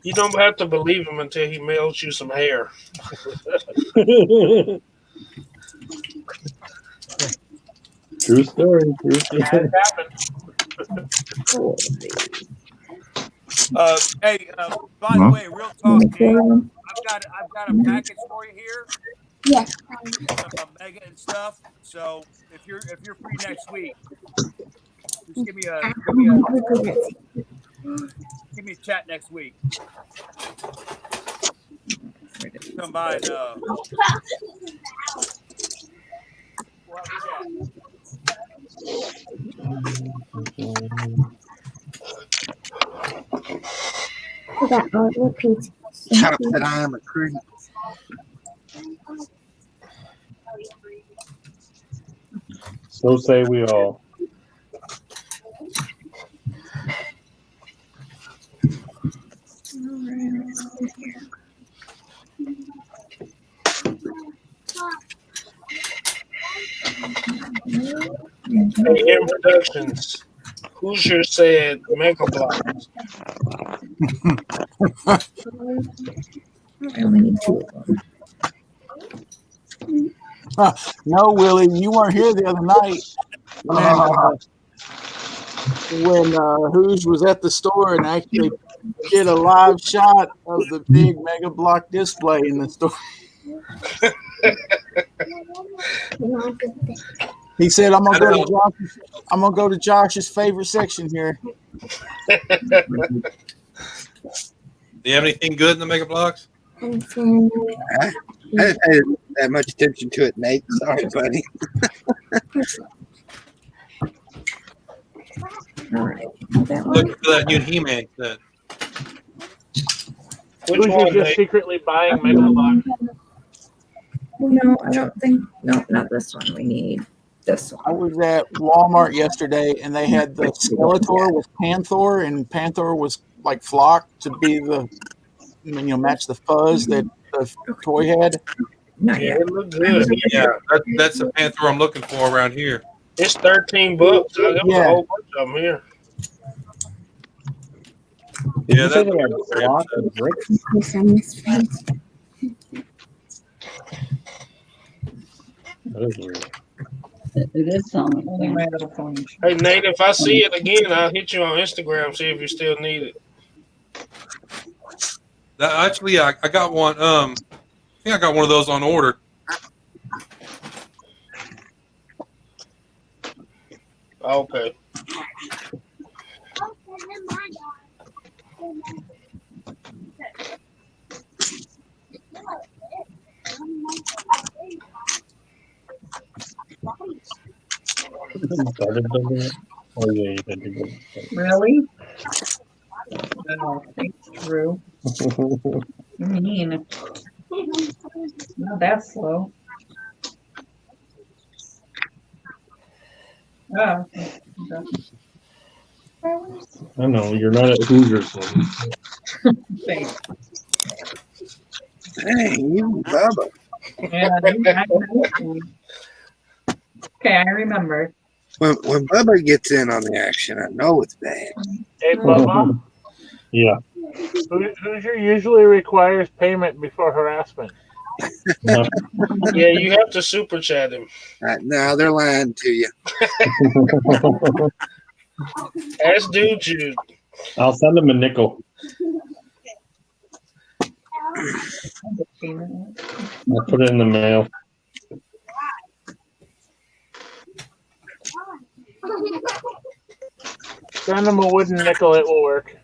You don't have to believe him until he mails you some hair. True story. That happened. Hey, by the way, real talk, Dave, I've got a package for you here. Yes. Mega and stuff. So if you're free next week, just give me a chat next week. Come by and That repeats. Shut up, that I am a creep. So say we all. AM Productions. Hoosier said Mega Blocks. I only need two of them. No, Willie, you weren't here the other night when Hoos was at the store and actually did a live shot of the big Mega Block display in the store. He said, "I'm gonna go to Josh's favorite section here." Do you have anything good in the Mega Blocks? I didn't pay that much attention to it, Nate. Sorry, buddy. All right. That one. Looking for that new He-Man set. Which Who's one? just Nate? secretly buying Megalon? No, I don't think. No, not this one. We need this I one. was at Walmart yesterday, and they had the Skeletor with Panther, and Panther was like flocked to be the, match the fuzz that the toy had. Not Yeah, yet. it looked good. Yeah, that's the Panther I'm looking for around here. It's $13. There was a Yeah. whole bunch of them here. Did Yeah, you say that- they had block and bricks? That is weird. It is something. Only my little pony. Hey Nate, if I see it again, I'll hit you on Instagram, see if you still need it. Actually, I got one. I think I got one of those on order. Okay. Started building it? Oh yeah, you did. You Really? No, thanks, Drew. did. You mean? Not that slow. Oh. Okay. I know you're not at Hoosiers. So. Thanks. Dang, you Bubba. Yeah, okay, I remember. When Bubba gets in on the action, I know it's bad. Hey, Bubba, Yeah. Hoosier usually requires payment before harassment. No. Yeah, you have to super chat him. Now they're lying to you. Ask Dude Jude. I'll send him a nickel. I'll put it in the mail. Send him a wooden nickel, it will work.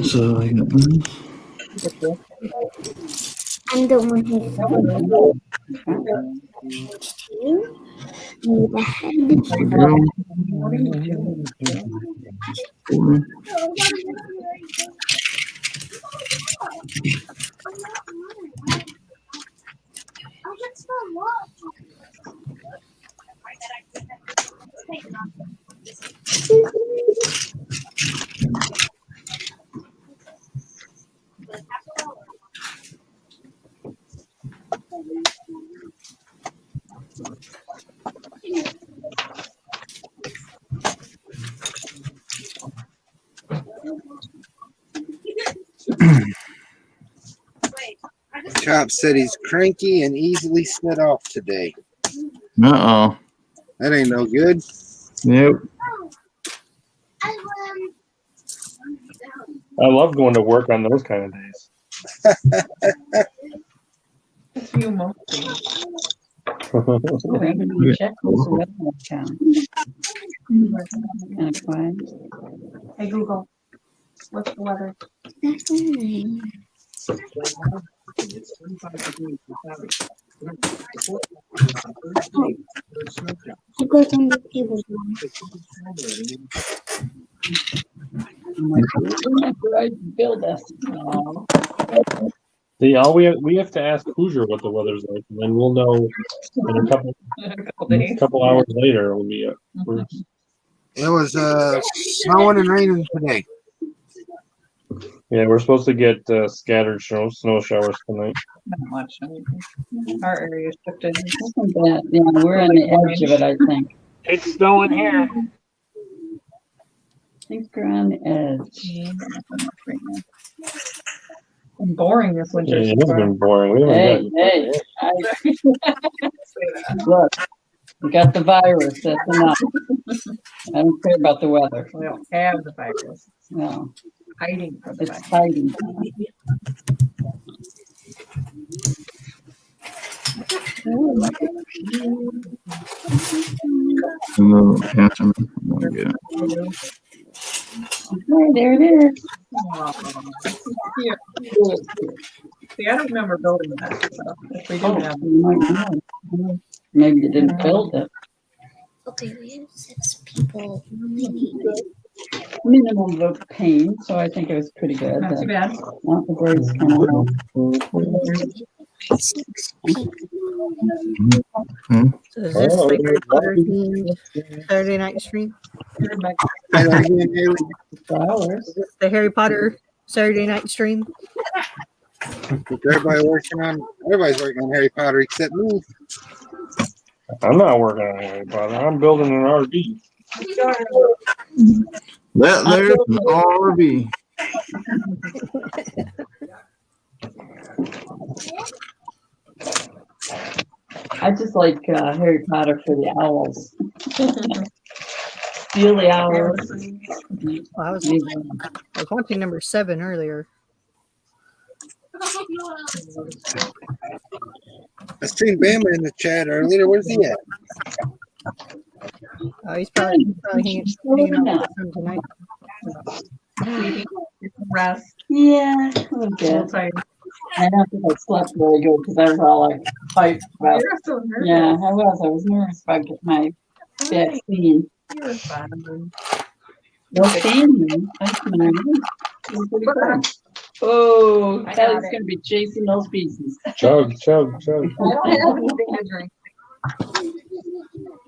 So I got one. I'm the one who Chop said he's cranky and easily set off today. Uh-oh. That ain't no good. Yep. I love going to work on those kind of days. It's you mostly. Check this weather account. Kind of quiet. Hey Google, what's the weather? It goes on the table. Build us. No. See, all we have to ask Hoosier what the weather's like, and then we'll know in a couple hours later when we. It was snowing and raining today. Yeah, we're supposed to get scattered snow showers tonight. Not much. Our area shifted. Isn't that, yeah, we're on the edge of it, I think. It's snowing here. I think we're on the edge. It's boring this winter. Yeah, it has been boring. We haven't Hey, look, we got the virus. That's enough. I don't care about the weather. We don't have the virus. No, Hiding from the it's virus. hiding. Okay, there it is. See, I don't remember building that. So if we do Oh, have you might know. Maybe you didn't build it. Okay, we have 6 people. Minimum of pain, so I think it was pretty good. not too bad. Not the grades kind of low. 6 people. So is this the Harry Potter themed Saturday night stream? Say that again, Haley. Flowers. Is this the Harry Potter Saturday night stream? Everybody's working on Harry Potter except me. I'm not working on Harry Potter. I'm building an RV. There's an RV. I just like Harry Potter for the owls. Steal the owls. Well, I was watching number 7 earlier. I seen Bama in the chat earlier. Where's he at? He's probably hanging out with him tonight. rest. Yeah, okay. I have to have slept really good because I was all like hyped about. You're so nervous. Yeah, I was. I was nervous about getting my vaccine. You're fine. No standing. That's when I knew. It was pretty good. Oh, I got Kelly's it. gonna be chasing those pieces. Chug, chug, chug. I don't have anything to drink.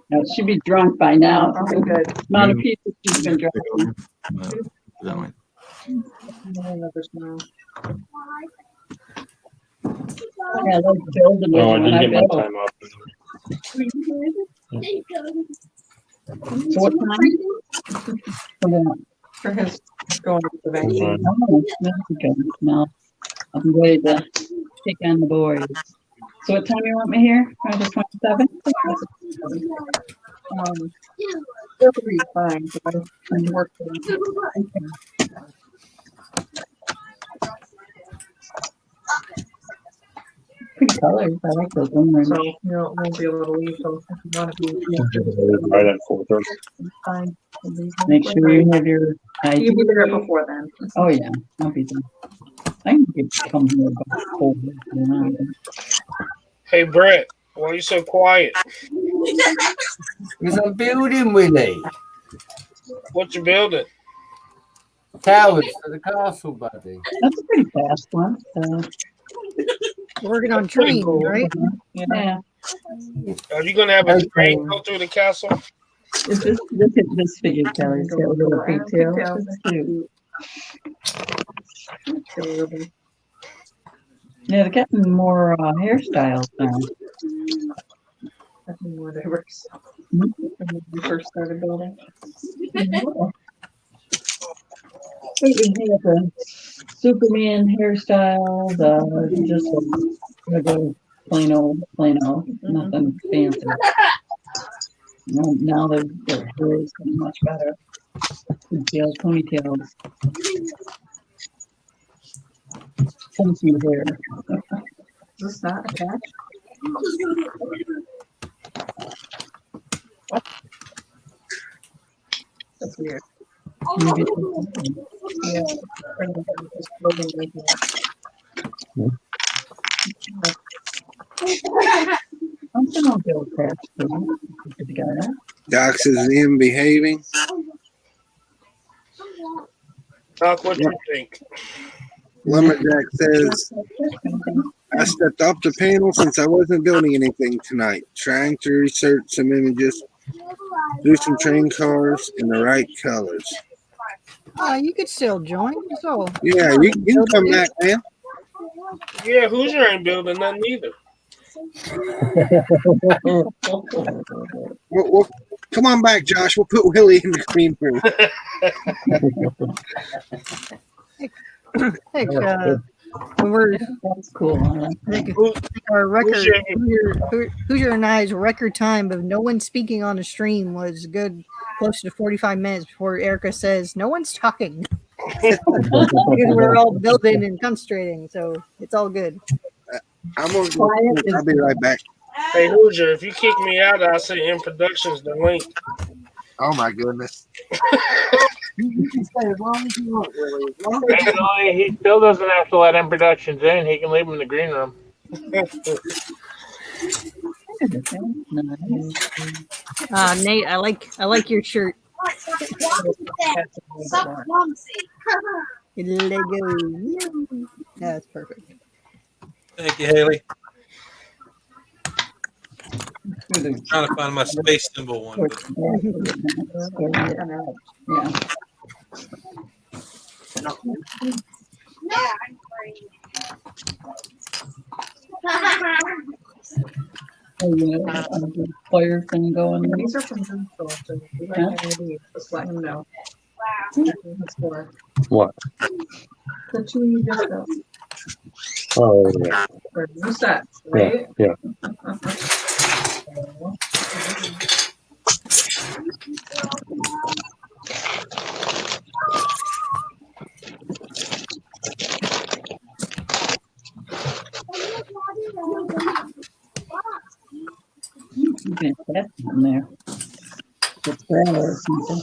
No, she'd be drunk by now. Oh, good. Amount of pieces she's been drinking. That way. Yeah, I like building it Oh, I when did I get my build. time up. So what time? For his going to the vaccine. Oh, that's good. No, I'm ready to take on the boys. So what time you want me here? Around 27? It'll be fine. I'm working. Pretty colors. I like those ones. So you won't be able to leave. So if you want to be Right at 4:30. fine. Make sure you have your ID. You'll be there before then. Oh yeah, I'll be there. I can get come here about 4. You know. Hey, Brett, why are you so quiet? Because I'm building, Willie. What you building? Towers for the castle, buddy. That's a pretty fast one. Working on Pretty trains, cool. right? Yeah. Are you gonna have a train go through the castle? Is this look at this figure, Kelly? It's got a little pigtail. It's cute. Yeah, they're getting more hairstyles now. That's more diverse. Mhm. When we first started building. We have the Superman hairstyle, just a regular plain old, nothing fancy. Now their hair is getting much better. Tails, ponytails. Funky hair. Is this not attached? What? That's weird. Maybe Yeah. Just building like something I'll go attached to. Put together. Doc says him behaving. Doc, what you think? Lumberjack says, I stepped off the panel since I wasn't building anything tonight, trying to research some images, do some train cars in the right colors. You could still join. So Yeah, you can come back, man. Yeah, Hoosier ain't building nothing either. Well, come on back, Josh. We'll put Willie in the green room. Heck, when we're That's cool. I think our record Hoosier and I's record time of no one speaking on the stream was good close to 45 minutes before Erica says no one's talking. Because we're all building and concentrating, so it's all good. I'm gonna go. I'll be right back. Hey, Hoosier, if you kick me out, I'll send In Productions the link. Oh my goodness. Hey, Billy, he still doesn't have to let In Productions in. He can leave him in the green room. Nate, I like your shirt. So clumsy. Lego. That's perfect. Thank you, Haley. I'm trying to find my space symbol one. But... Oh, yeah, fire thing going. These are from Google, so if you like any of these, just let him know. That's for What? the two you just built. Oh, yeah. For new sets, right? Yeah. You can put in there. It's brown or something.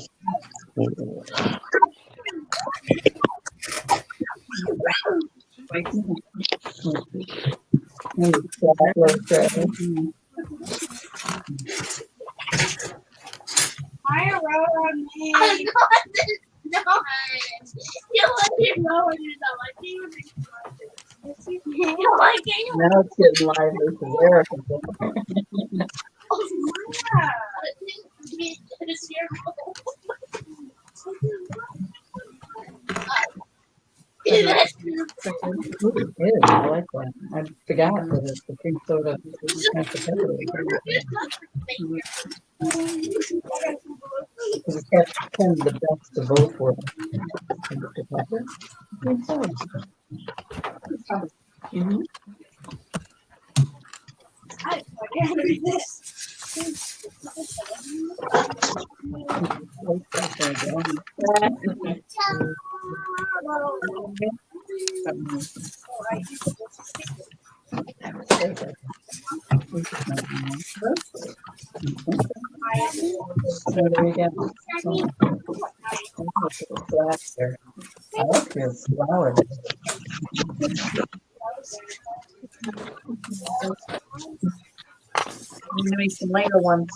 Fire road on me. No. You let him know when you're not like you. You like it. Now it's getting lively for Erica. Oh, yeah. It's your I like that. I forgot that it's the pink soda. Has the pepper. Because it's got kind of the best of both worlds. The pepper. Pink soda. Mm-hmm. I forget this. So there you go. I like your flower. I'm gonna make some later ones.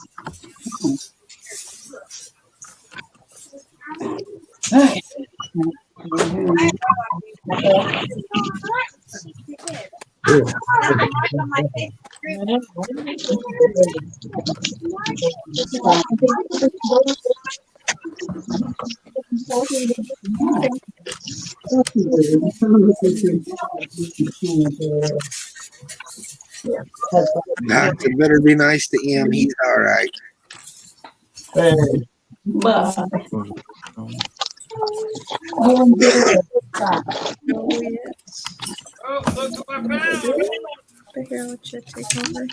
Okay. Doctor better be nice to him. He's all right. Hey. Bye. Oh, yes. Oh, look at my pound. The hero should take over.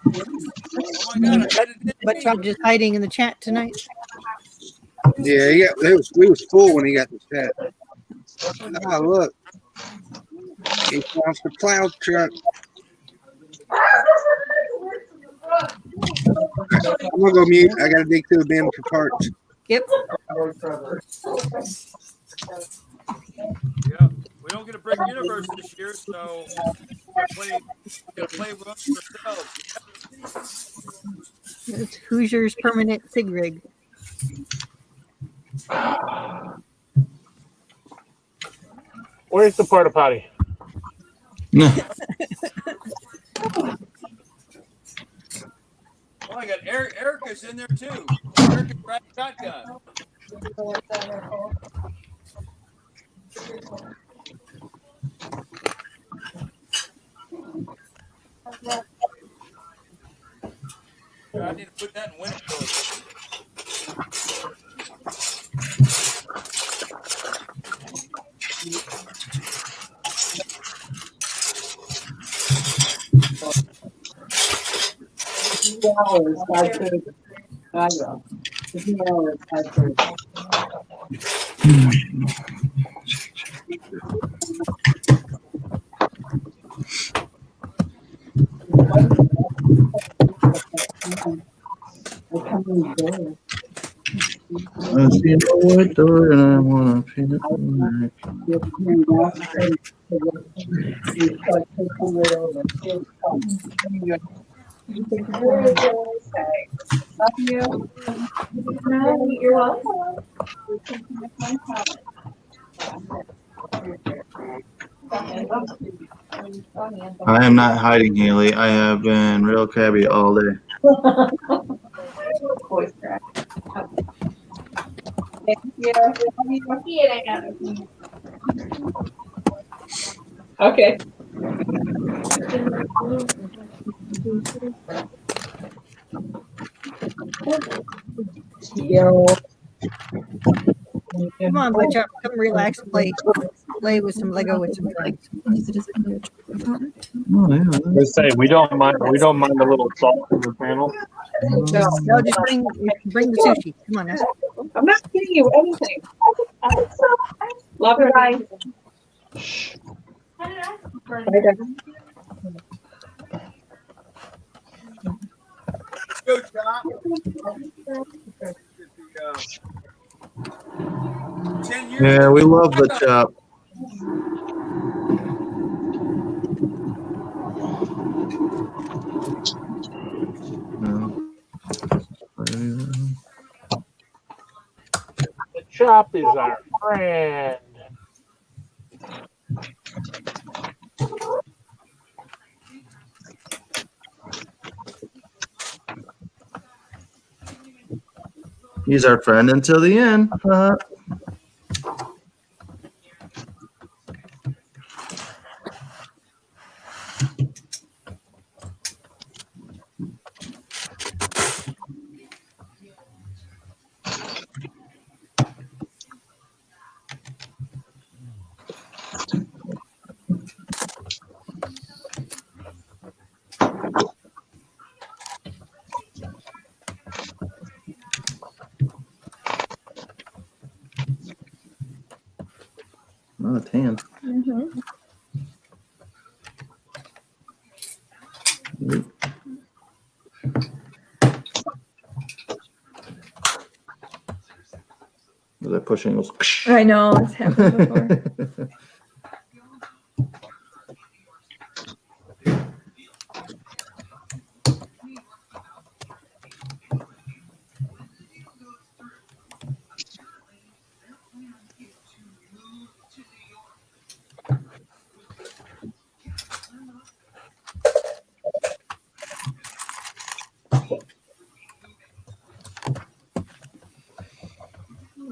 Oh my God, I had it. But Trump just hiding in the chat tonight. Yeah, we was full when he got the chat. Ah, look. He off the plow truck. I'm gonna go mute. I gotta dig through the bin for parts. Yep. Yeah, we don't get a Brick Universe this year, so we're gonna play with us ourselves. It's Hoosier's permanent sig rig. Where's the porta potty? Oh, I got Erica's in there too. Erica's right shotgun. I need to put that in winter. hours, 5:30. I will. 2 hours, 5:30. I see a white door and I want to paint it I am not hiding, Haley. I have been real crabby all day. Voice crack. Okay. Come on, Butch up. Come relax and play with some Lego with some friends. Oh, yeah. Let's say we don't mind a little salt in the panel. No, just bring the sushi. Come on, now. I'm not kidding you anything. Love her. Bye. Go, Chop. 10 years Yeah, we love the chop. The chop is our friend. He's our friend until the end. Oh, tan. Mm-hmm. Was I pushing? I know, it's happened before.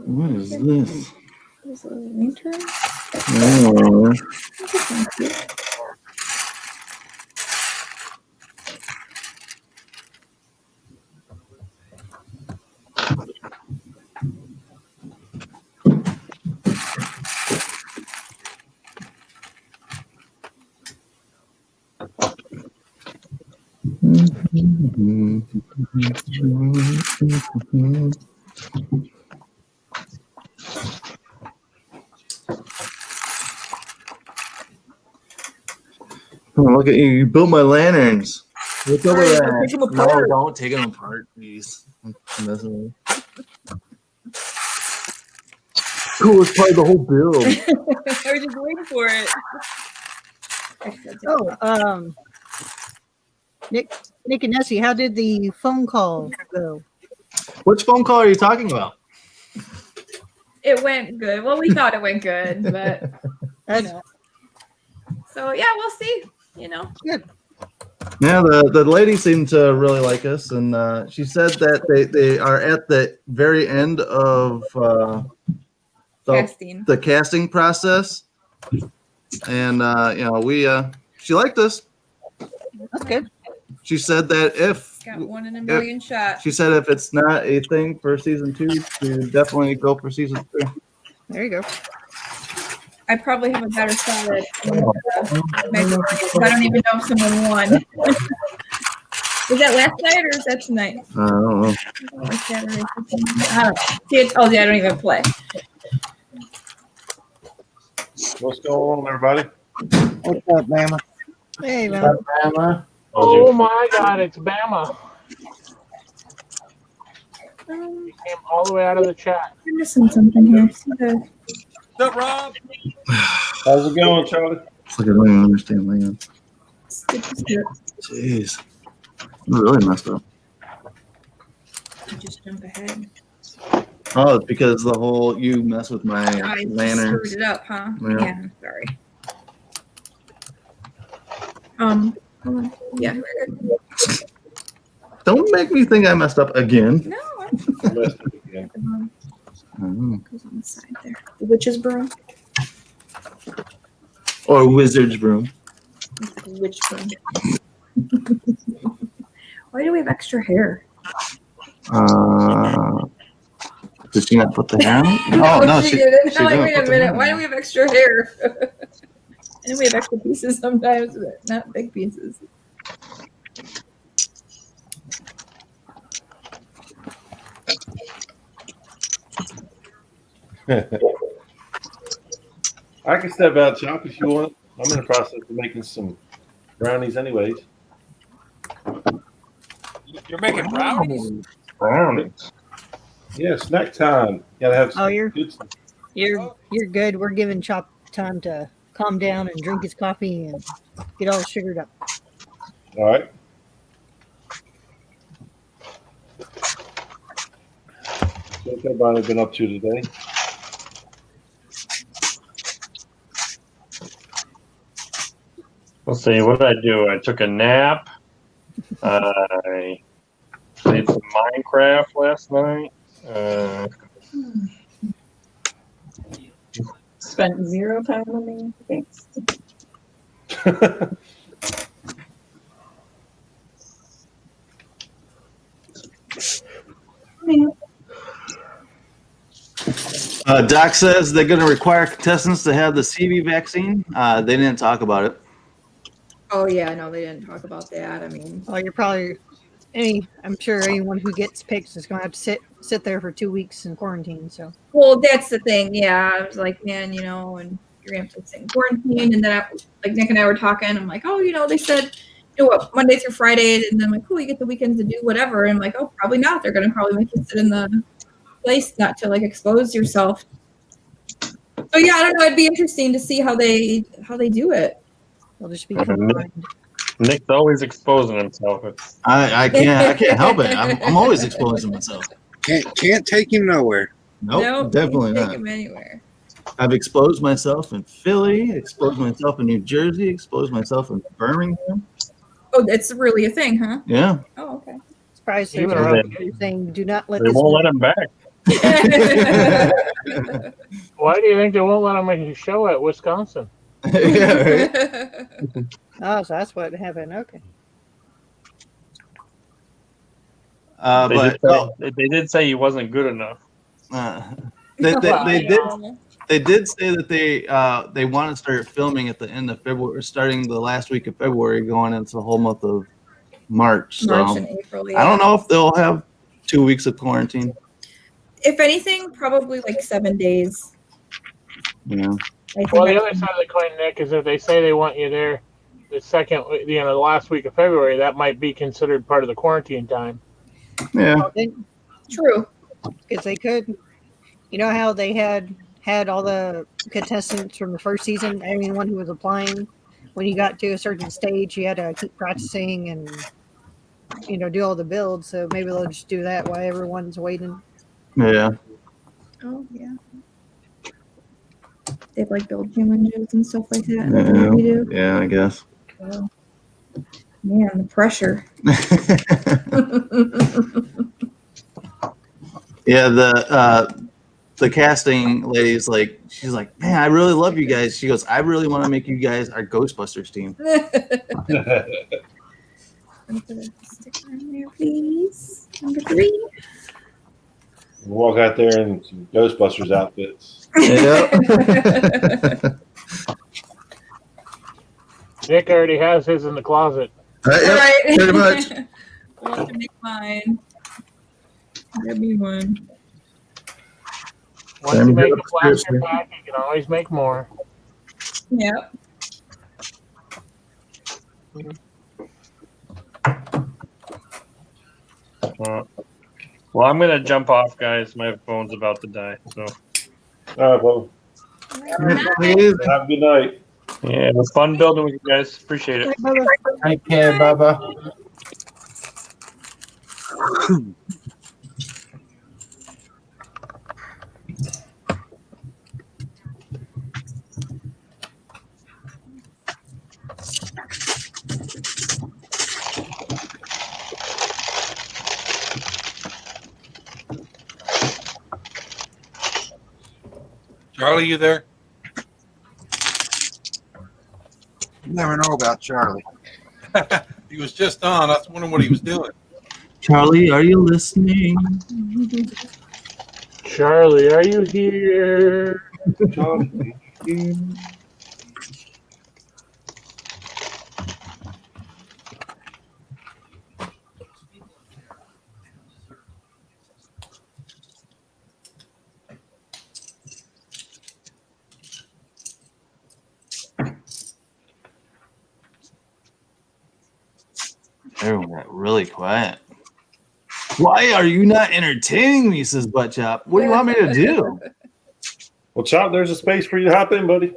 What is this? Is it a lantern? Oh. Oh, look at you. You built my lanterns. Look over Alright, that. take 'em No, apart. don't take them apart, please. I'm messing with you. Coolest part of the whole build. I was just waiting for it. Oh, Nick and Nessie, how did the phone call go? Which phone call are you talking about? It went good. Well, we thought it went good, but you know. So yeah, we'll see. You know. Good. Yeah, the lady seemed to really like us, and she said that they are at the very end of the casting process, and you know she liked us. That's good. She said that if Got one in a million shot. she said if it's not a thing for season 2, to definitely go for season 3. There you go. I probably have a better shot at maybe. I don't even know if someone won. Was that last night or is that tonight? I don't know. I don't know. Oh, yeah, I don't even play. What's going on, everybody? What's up, Mama? Hey, What's man. up, Mama? Oh my God, it's Bama. He came all the way out of the chat. You're missing something here. See the- What's up, Rob? How's it going, Charlie? It's like I don't even understand Leon. Jeez. I'm really messed up. You just jump ahead. Oh, it's because the whole you mess with my I lanterns. screwed it up, huh? Yeah. Yeah, sorry. Hold on. Yeah, we're good. Don't make me think I messed up again. No, Messed up again. goes on the side there. The witch's broom. Or wizard's broom. Witch broom. Why do we have extra hair? Did she not put the hair on? Oh no, she didn't. I'm like, didn't wait put a the minute. hair Why on. do we have extra hair? And we have extra pieces sometimes, but not big pieces. I can step out, Chop, if you want. I'm in the process of making some brownies, anyways. You're making brownies? Brownies. Yeah, snack time. Gotta have some Oh, you're good stuff. you're good. We're giving Chop time to calm down and drink his coffee and get all sugared up. All right. So what's everybody been up to today? Let's see, what did I do? I took a nap. I played some Minecraft last night. Spent 0 time with me. Thanks. Doc says they're going to require contestants to have the CV vaccine. They didn't talk about it. Oh yeah, no, they didn't talk about that. I mean, Oh, you're probably I'm sure anyone who gets picked is going to have to sit there for 2 weeks in quarantine. So well, that's the thing. Yeah, I was like, man, and you're gonna have to sit in quarantine. And then, like Nick and I were talking. I'm like, oh, they said, what, Monday through Friday, and then I'm like, cool, you get the weekends to do whatever. And I'm like, oh, probably not. They're gonna probably make you sit in the place not to like expose yourself. So yeah, I don't know. It'd be interesting to see how they do it. they'll just be Nick's always exposing himself. I can't help it. I'm always exposing myself. Can't take him nowhere. Nope, definitely take not. him anywhere. I've exposed myself in Philly, exposed myself in New Jersey, exposed myself in Birmingham. Oh, that's really a thing, huh? Yeah. Oh, okay. surprised Even they're around- saying do not let They this won't let him back. Why do you think they won't let him make a show at Wisconsin? Yeah, right. Oh, so that's what happened. Okay. They, But did say, they did say he wasn't good enough. they did say that they want to start filming at the end of February, starting the last week of February, going into the whole month of March. So March and April, yeah. I don't know if they'll have 2 weeks of quarantine. If anything, probably like 7 days. Yeah. I think Well, the that's- other side of the coin, Nick, is if they say they want you there the last week of February, that might be considered part of the quarantine time. Yeah. True. Because they could, you know how they had all the contestants from the first season, anyone who was applying, when you got to a certain stage, you had to keep practicing and, do all the builds. So maybe they'll just do that while everyone's waiting. Yeah. Oh, yeah. They have like build challenges and stuff like that. Yeah, We do. yeah, I guess. Oh. Man, the pressure. Yeah, the casting lady's like, she's like, man, I really love you guys. She goes, I really want to make you guys our Ghostbusters team. Stick on there, please. Number 3. Walk out there in some Ghostbusters outfits. Nick already has his in the closet. Right. Pretty much. I'll have to make mine. Grab me one. Once you make a blaster pack, you can always make more. Yep. Well, I'm gonna jump off, guys. My phone's about to die. So. All right, well. Have a good night. Yeah, it was fun building with you guys. Appreciate it. Take care, Bubba. Charlie, you there? You never know about Charlie. He was just on. I was wondering what he was doing. Charlie, are you listening? Charlie, are you here? Charlie. Everyone got really quiet. Why are you not entertaining me? Says Butt Chop. What do you want me to do? Well, Chop, there's a space for you to hop in, buddy.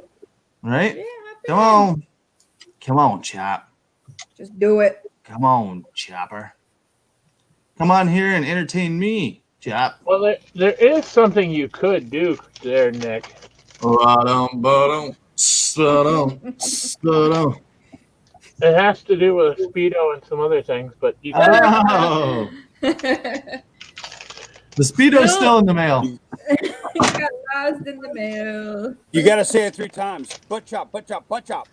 Right? Come on. Come on, Chop. Just do it. Come on, Chopper. Come on here and entertain me, Chop. Well, there is something you could do there, Nick. It has to do with a Speedo and some other things, but you can. Oh. The Speedo's still in the mail. Got lost in the mail. You got to say it 3 times. Butt chop, butt chop, butt chop.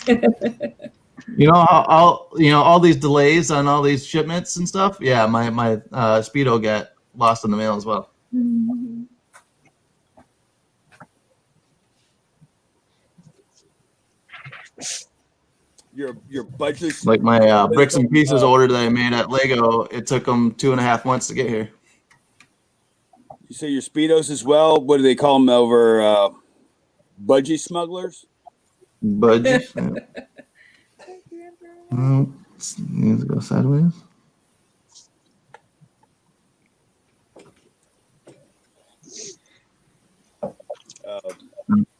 You know how all these delays on all these shipments and stuff? Yeah, my Speedo got lost in the mail as well. Your budget. Like my bricks and pieces order that I made at Lego, it took them 2.5 months to get here. You say your Speedos as well. What do they call them over? Budgie smugglers. Budgie. Needs to go sideways.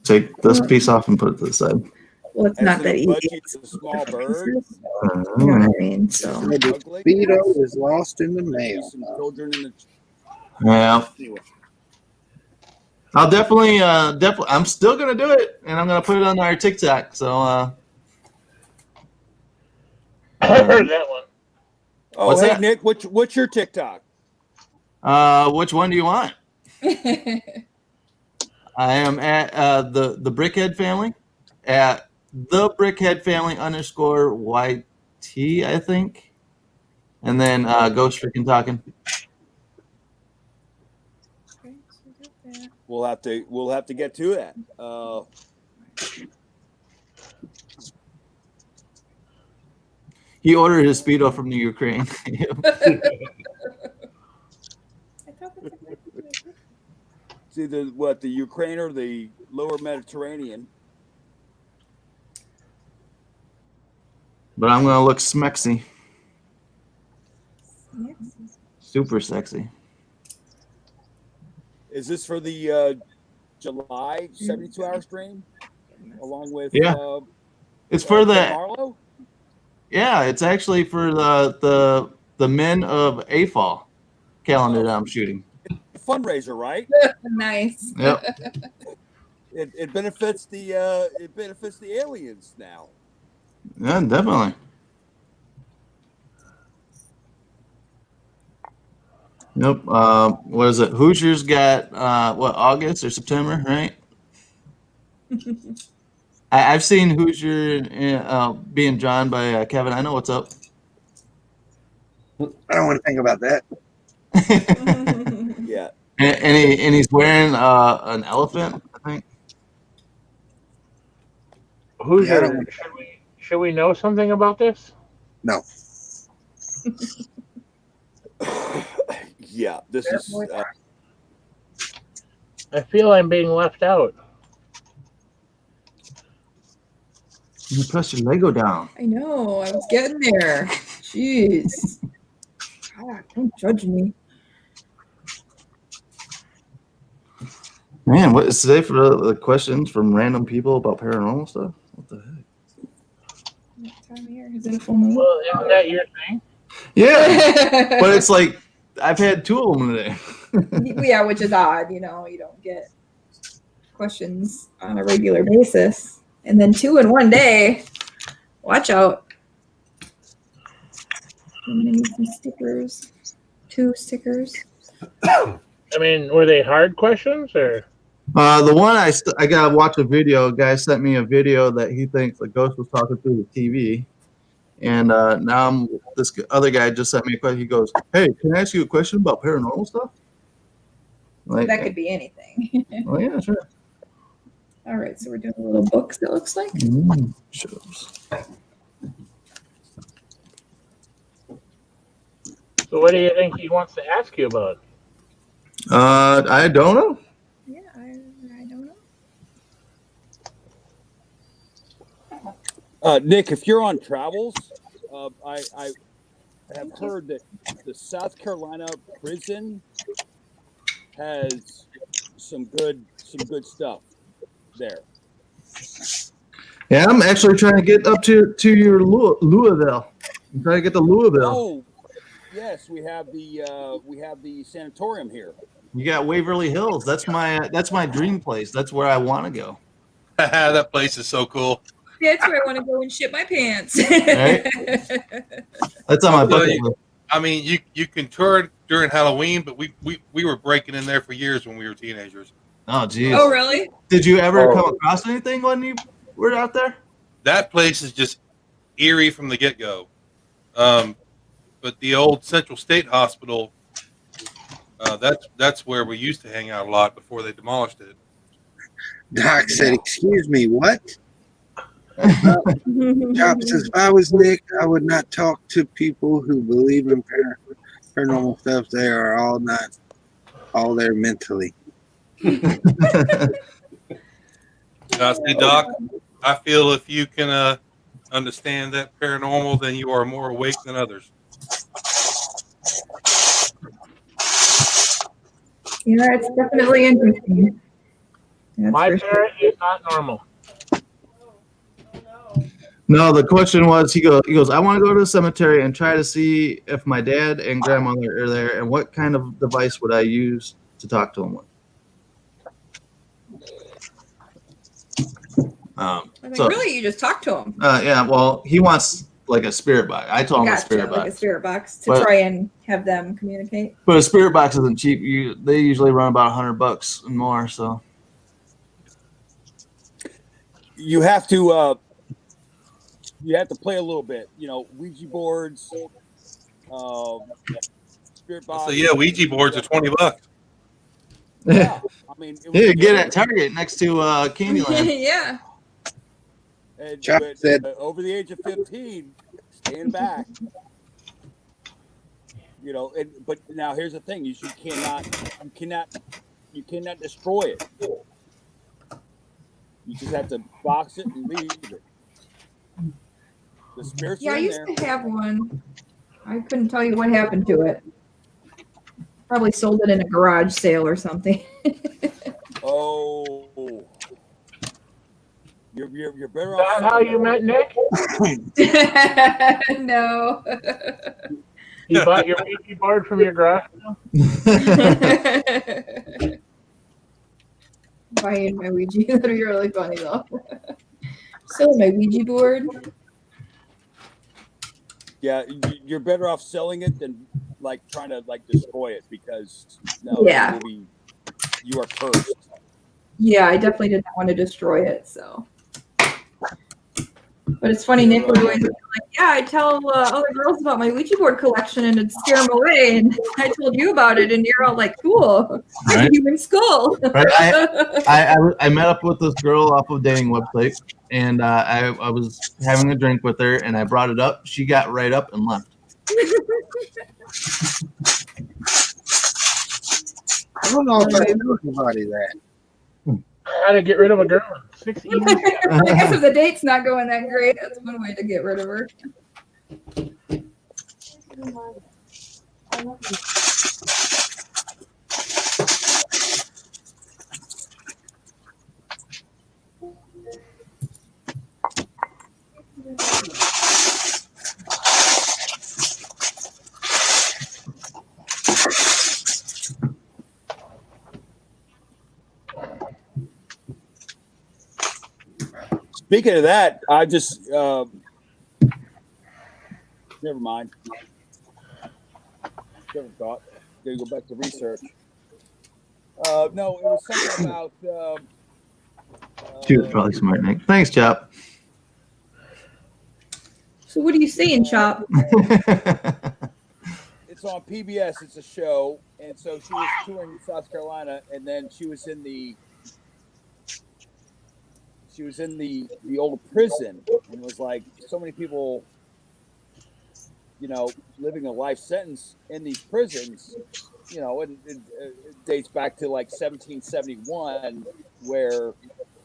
Take this piece off and put it to the side. Well, it's not that easy. It's a small bird. You know what I mean? So. The Speedo is lost in the mail. Children in the. Yeah. I'll definitely, I'm still gonna do it, and I'm gonna put it on our TikTok. So. I heard that one. Oh, What's hey that? Nick, what's your TikTok? Which one do you want? I am at the Brickhead family at the Brickhead family _YT, I think, and then Ghost Freaking Talking. We'll have to get to that. He ordered his Speedo from the Ukraine. It's either the Ukraine or the lower Mediterranean. But I'm gonna look smexy, super sexy. Is this for the July 72-hour stream, along with? Yeah. It's for the. Marlo? Yeah, it's actually for the men of AFOL calendar that I'm shooting. Fundraiser, right? Nice. Yep. It benefits the aliens now. Yeah, definitely. Yep. What is it? Hoosiers got August or September, right? I've seen Hoosier being drawn by Kevin. I know what's up. I don't want to think about that. Yeah. And he's wearing an elephant, I think. Who's Yeah, I your, don't- should we know something about this? No. Yeah, this is. I feel I'm being left out. You press your Lego down. I know. I was getting there. Jeez. God, don't judge me. Man, what is today for the questions from random people about paranormal stuff? What the heck? What time of year? Is it a full moon? Well, isn't that your thing? Yeah, but it's like I've had 2 of them today. Yeah, which is odd. You don't get questions on a regular basis, and then 2 in one day. Watch out. I'm gonna need some stickers. 2 stickers. I mean, were they hard questions or? The one I gotta watch a video. A guy sent me a video that he thinks a ghost was talking through the TV, and now this other guy just sent me a question. He goes, "Hey, can I ask you a question about paranormal stuff?" Like, That could be anything. oh yeah, sure. All right, so we're doing little books. It looks like. Shows. So what do you think he wants to ask you about? I don't know. Yeah, I don't know. Nick, if you're on travels, I have heard that the South Carolina prison has some good stuff there. Yeah, I'm actually trying to get up to your Louisville. I'm trying to get to Louisville. Oh, yes, we have the sanatorium here. You got Waverly Hills. That's my dream place. That's where I want to go. That place is so cool. That's where I want to go and shit my pants. Right? That's on my bucket list. I mean, you can tour it during Halloween, but we were breaking in there for years when we were teenagers. Oh, geez. Oh, really? Did you ever come across anything when you were out there? That place is just eerie from the get-go. But the old Central State Hospital, that's where we used to hang out a lot before they demolished it. Doc said, "Excuse me, what?" Chop says, "If I was Nick, I would not talk to people who believe in paranormal stuff. They are all not all there mentally." See, Doc, I feel if you can understand that paranormal, then you are more awake than others. Yeah, it's definitely interesting. That's My for parrot is not normal. No, the question was, he goes, I want to go to the cemetery and try to see if my dad and grandmother are there, and what kind of device would I use to talk to them with. I mean, So, really, you just talk to him. yeah, well, he wants like a spirit box. I told him a spirit like box. a spirit box to But- try and have them communicate. But a spirit box isn't cheap. They usually run about $100 and more. So You have to play a little bit. Ouija boards, spirit box. So yeah, Ouija boards are $20. Yeah, I mean, yeah, get at Target next to Candyland. Yeah. And, Chuck but, said- over the age of 15, stand back. But now here's the thing: you cannot destroy it. You just have to box it and leave it. The spirits Yeah, are I in used there. to have one. I couldn't tell you what happened to it. Probably sold it in a garage sale or something. Oh, you're better Is that off. how you met Nick? No. You bought your Ouija board from your garage sale? Buying my Ouija. That'd be really funny though. Selling my Ouija board. Yeah, you're better off selling it than trying to destroy it, because Yeah. you are cursed. Yeah, I definitely didn't want to destroy it. So, but it's funny. Nick would always be like, "Yeah, I tell other girls about my Ouija board collection, and it'd scare them away." And I told you about it, and you're all like, "Cool, I Right. a human skull." Right? I met up with this girl off of dating website, and I was having a drink with her, and I brought it up. She got right up and left. I don't know if I know anybody that. How to get rid of a girl in 6 easy steps. I guess if the date's not going that great, that's one way to get rid of her. Speaking of that, I just never mind. Never thought. Gotta go back to research. No, it was something about. She was probably smart, Nick. Thanks, Chop. So what are you saying, Chop? It's on PBS. It's a show, and so she was touring South Carolina, and then she was in the old prison, and it was like so many people, you know, living a life sentence in these prisons. You know, and it dates back to like 1771, where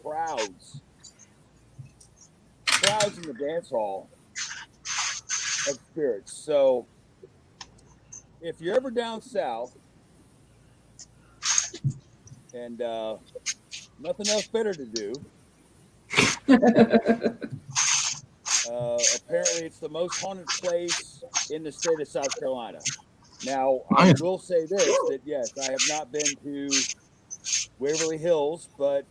crowds in the dance hall of spirits. So if you're ever down south and nothing else better to do, apparently it's the most haunted place in the state of South Carolina. Now, I will say this, that yes, I have not been to Waverly Hills, but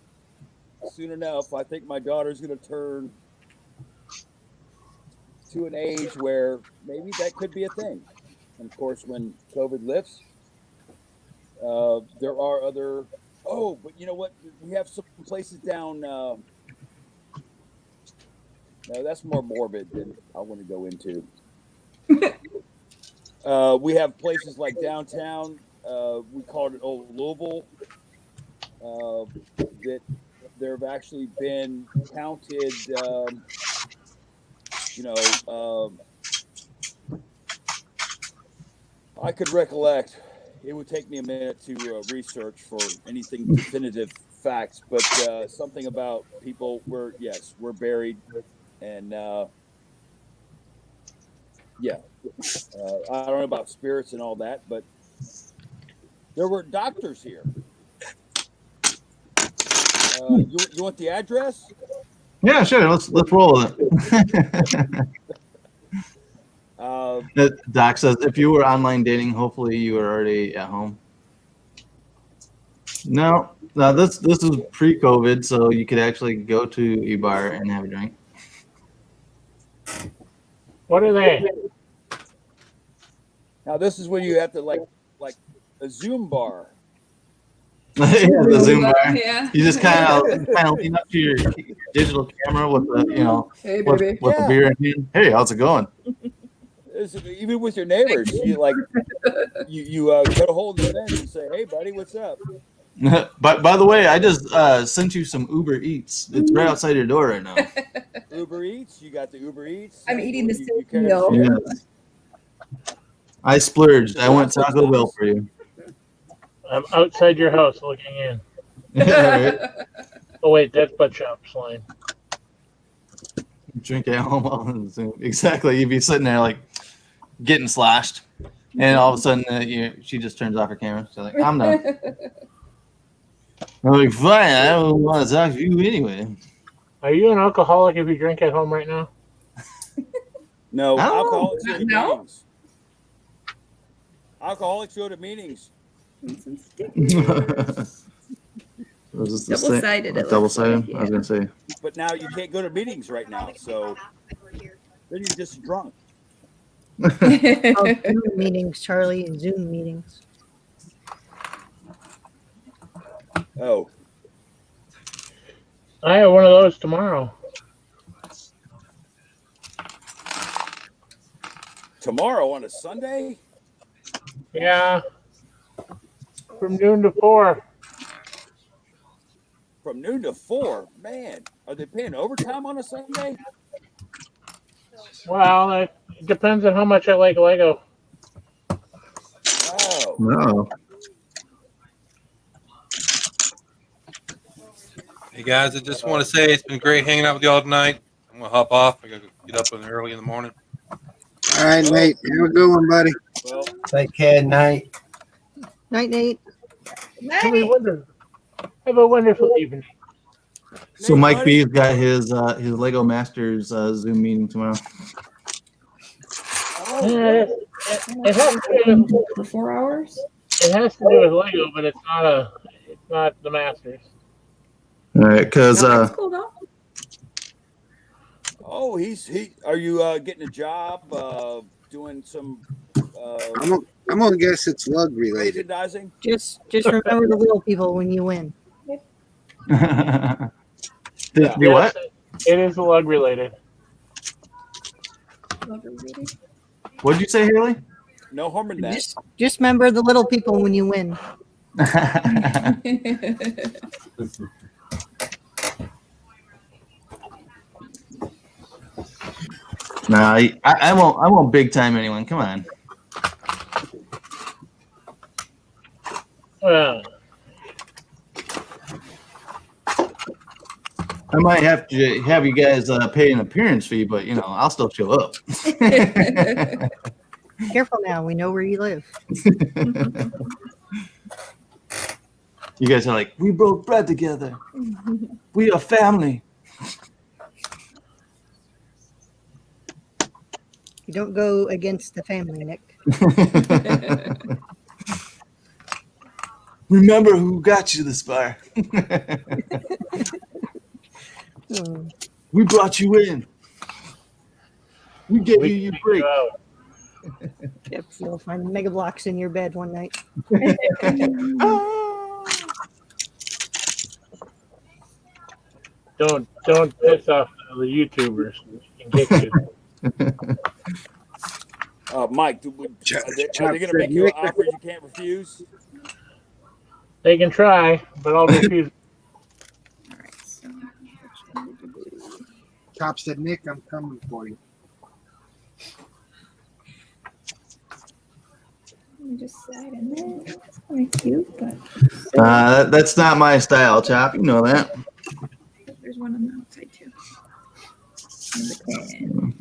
soon enough, I think my daughter's going to turn to an age where maybe that could be a thing. And of course, when COVID lifts, there are other, but you know what? We have some places down, no, that's more morbid than I want to go into. We have places like downtown, we called it Old Louisville, that there have actually been counted, I could recollect. It would take me a minute to research for anything definitive facts, but something about people were buried, and I don't know about spirits and all that, but there were doctors here. You want the address? Yeah, sure. Let's roll with it. Doc says, if you were online dating, hopefully you were already at home. No, this is pre-COVID, so you could actually go to a bar and have a drink. What are they? Now this is when you have to like a Zoom bar. Yeah, the Zoom bar. Yeah. You just kind of lean up to your digital camera with the Hey, with baby. the beer in hand. Hey, how's it going? Even with your neighbors, you cut a hole in the fence and say, "Hey, buddy, what's up?" But by the way, I just sent you some Uber Eats. It's right outside your door right now. Uber Eats, you got the Uber Eats. I'm eating the You same can't meal. share? Yes. I splurged. I went Taco Bell for you. I'm outside your house looking in. Right. Oh wait, that's Butt Shop's line. Drink at home on Zoom. Exactly. You'd be sitting there like getting slashed, and all of a sudden she just turns off her camera. She's like, "I'm done." I'm like, "Fine. I don't want to talk to you anyway." Are you an alcoholic if you drink at home right now? No, I don't know. alcoholics go to No? meetings. Alcoholics go to meetings. Was this the Double-sided, it looks Double-sided. like, I was gonna say. But now you can't go to meetings right now, so then you're just drunk. Oh, Zoom meetings, Charlie, Zoom meetings. Oh, I have one of those tomorrow. tomorrow on a Sunday? Yeah. From noon to 4. From noon to 4? Man, are they paying overtime on a Sunday? Well, it depends on how much I like Lego. Oh. No. Hey guys, I just want to say it's been great hanging out with y'all tonight. I'm gonna hop off. I gotta get up early in the morning. All right, Nate. Have a good one, buddy. Well, Take care, Nate. Night, Nate. Have a wonderful evening. So Mike B's got his Lego Masters Zoom meeting tomorrow. It has to do for 4 hours. It has to do with Lego, but it's not the Masters. All right, because That's cool though. Oh, are you getting a job? Doing some. I'm gonna guess it's lug related. Merchandising. Just remember the little people when you win. Do what? It is lug related. What did you say, Haley? No harm in that. Just remember the little people when you win. Nah, I won't big time anyone. Come on. Well, I might have to have you guys pay an appearance fee, but I'll still show up. Careful now. We know where you live. You guys are like, we broke bread together. We are family. You don't go against the family, Nick. Remember who got you this far. We brought you in. We gave you your break. Yep, you'll find mega blocks in your bed one night. don't piss off the YouTubers. They can get you. Mike, are they going to make you an offer you can't refuse? They can try, but I'll refuse. Chop said, Nick, I'm coming for you. Let me just slide in there. It's kind of cute, but That's not my style, Chop. You know that. there's one on the outside too. And the can.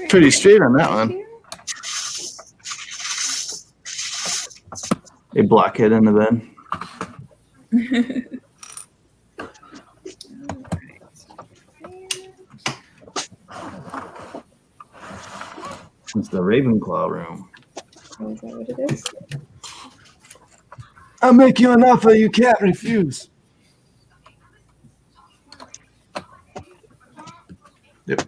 Pretty straight on that one. A blockhead in the bed. It's the Ravenclaw room. Oh, is that what it is? I'll make you an offer you can't refuse. Yep.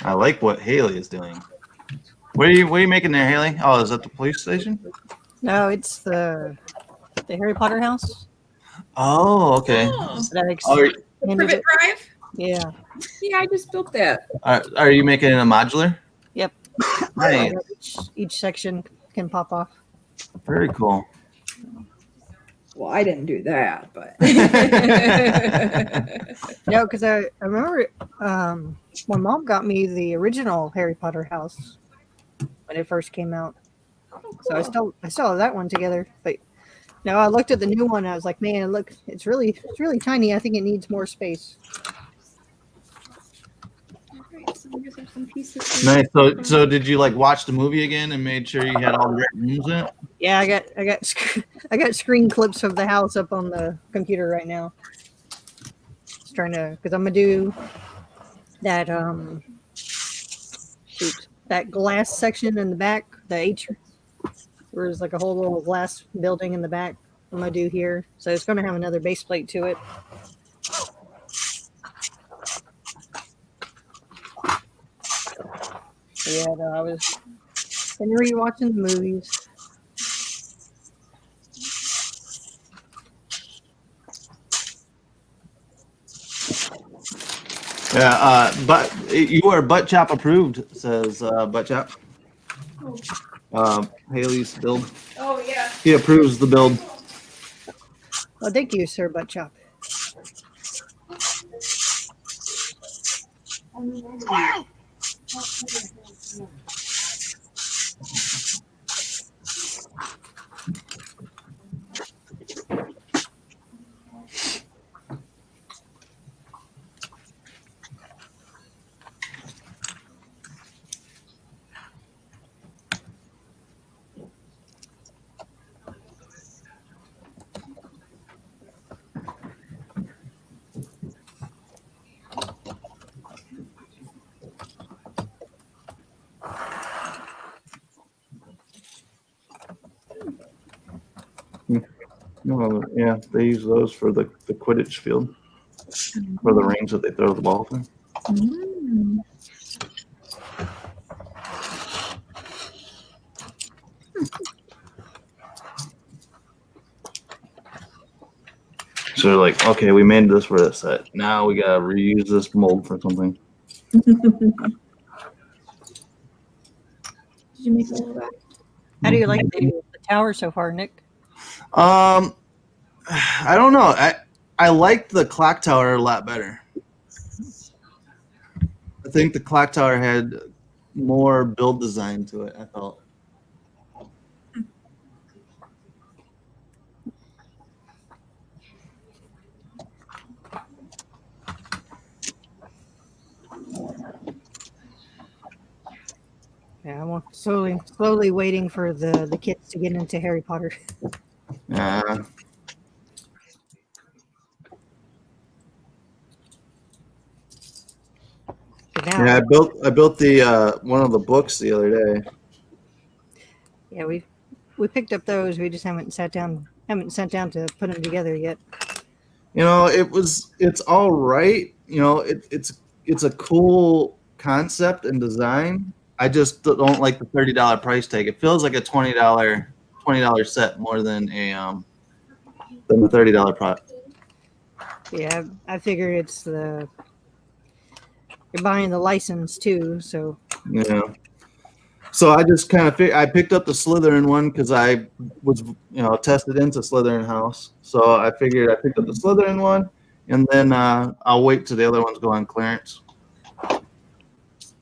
I like what Haley is doing. What are you making there, Haley? Oh, is that the police station? No, it's the Harry Potter house. Oh, okay. Privet Drive? Yeah. Yeah, I just built that. Are you making it a modular? Yep. Nice. Each section can pop off. Very cool. Well, I didn't do that, but No, because I remember when Mom got me the original Harry Potter house when it first came out. So I still have that one together. But now I looked at the new one. And I was like, man, look, it's really tiny. I think it needs more space. Nice. So did you watch the movie again and made sure you had all the right rooms in it? Yeah, I got screen clips of the house up on the computer right now. Just trying to, because I'm gonna do that that glass section in the back, the H, where there's like a whole little glass building in the back. I'm gonna do here, so it's gonna have another base plate to it. Yeah, no, I was rewatching the movies. Yeah, but you are butt chop approved, says butt chop. Haley's build. Oh yeah. He approves the build. Well, thank you, Sir Butt Chop. No, yeah, they use those for the Quidditch field, for the rings that they throw the ball through. Mm. So they're like, okay, we made this for this set. Now we gotta reuse this mold for something. Did you make a little back? How do you like the tower so far, Nick? I don't know. I liked the clock tower a lot better. I think the clock tower had more build design to it, I felt. Yeah, I'm slowly waiting for the kids to get into Harry Potter. Yeah. Yeah, I built the one of the books the other day. Yeah, we picked up those. We just haven't sat down to put them together yet. You know, it's all right. You know, it's a cool concept and design. I just don't like the $30 price tag. It feels like a $20 set more than the $30 product. Yeah, I figure it's you're buying the license too, so Yeah. So I just kind of I picked up the Slytherin one because I was tested into Slytherin House. So I figured I picked up the Slytherin one, and then I'll wait till the other ones go on clearance.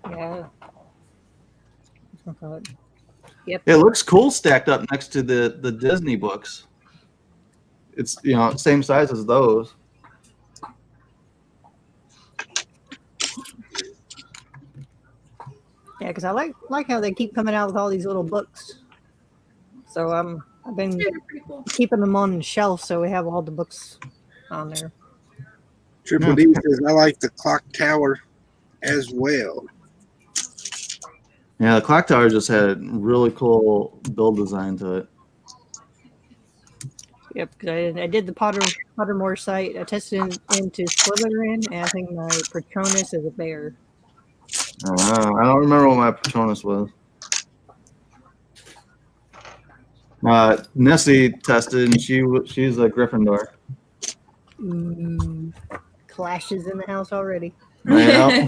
yeah. Yep. It looks cool stacked up next to the Disney books. It's same size as those. Yeah, because I like how they keep coming out with all these little books. So I've been keeping them on the shelf so we have all the books on there. Triple D says I like the clock tower as well. Yeah, the clock tower just had really cool build design to it. Yep, because I did the Pottermore site. I tested into Slytherin, and I think my Patronus is a bear. Oh, wow. I don't remember what my Patronus was. Nessie tested, and she's a Gryffindor. Clashes in the house already. Yeah.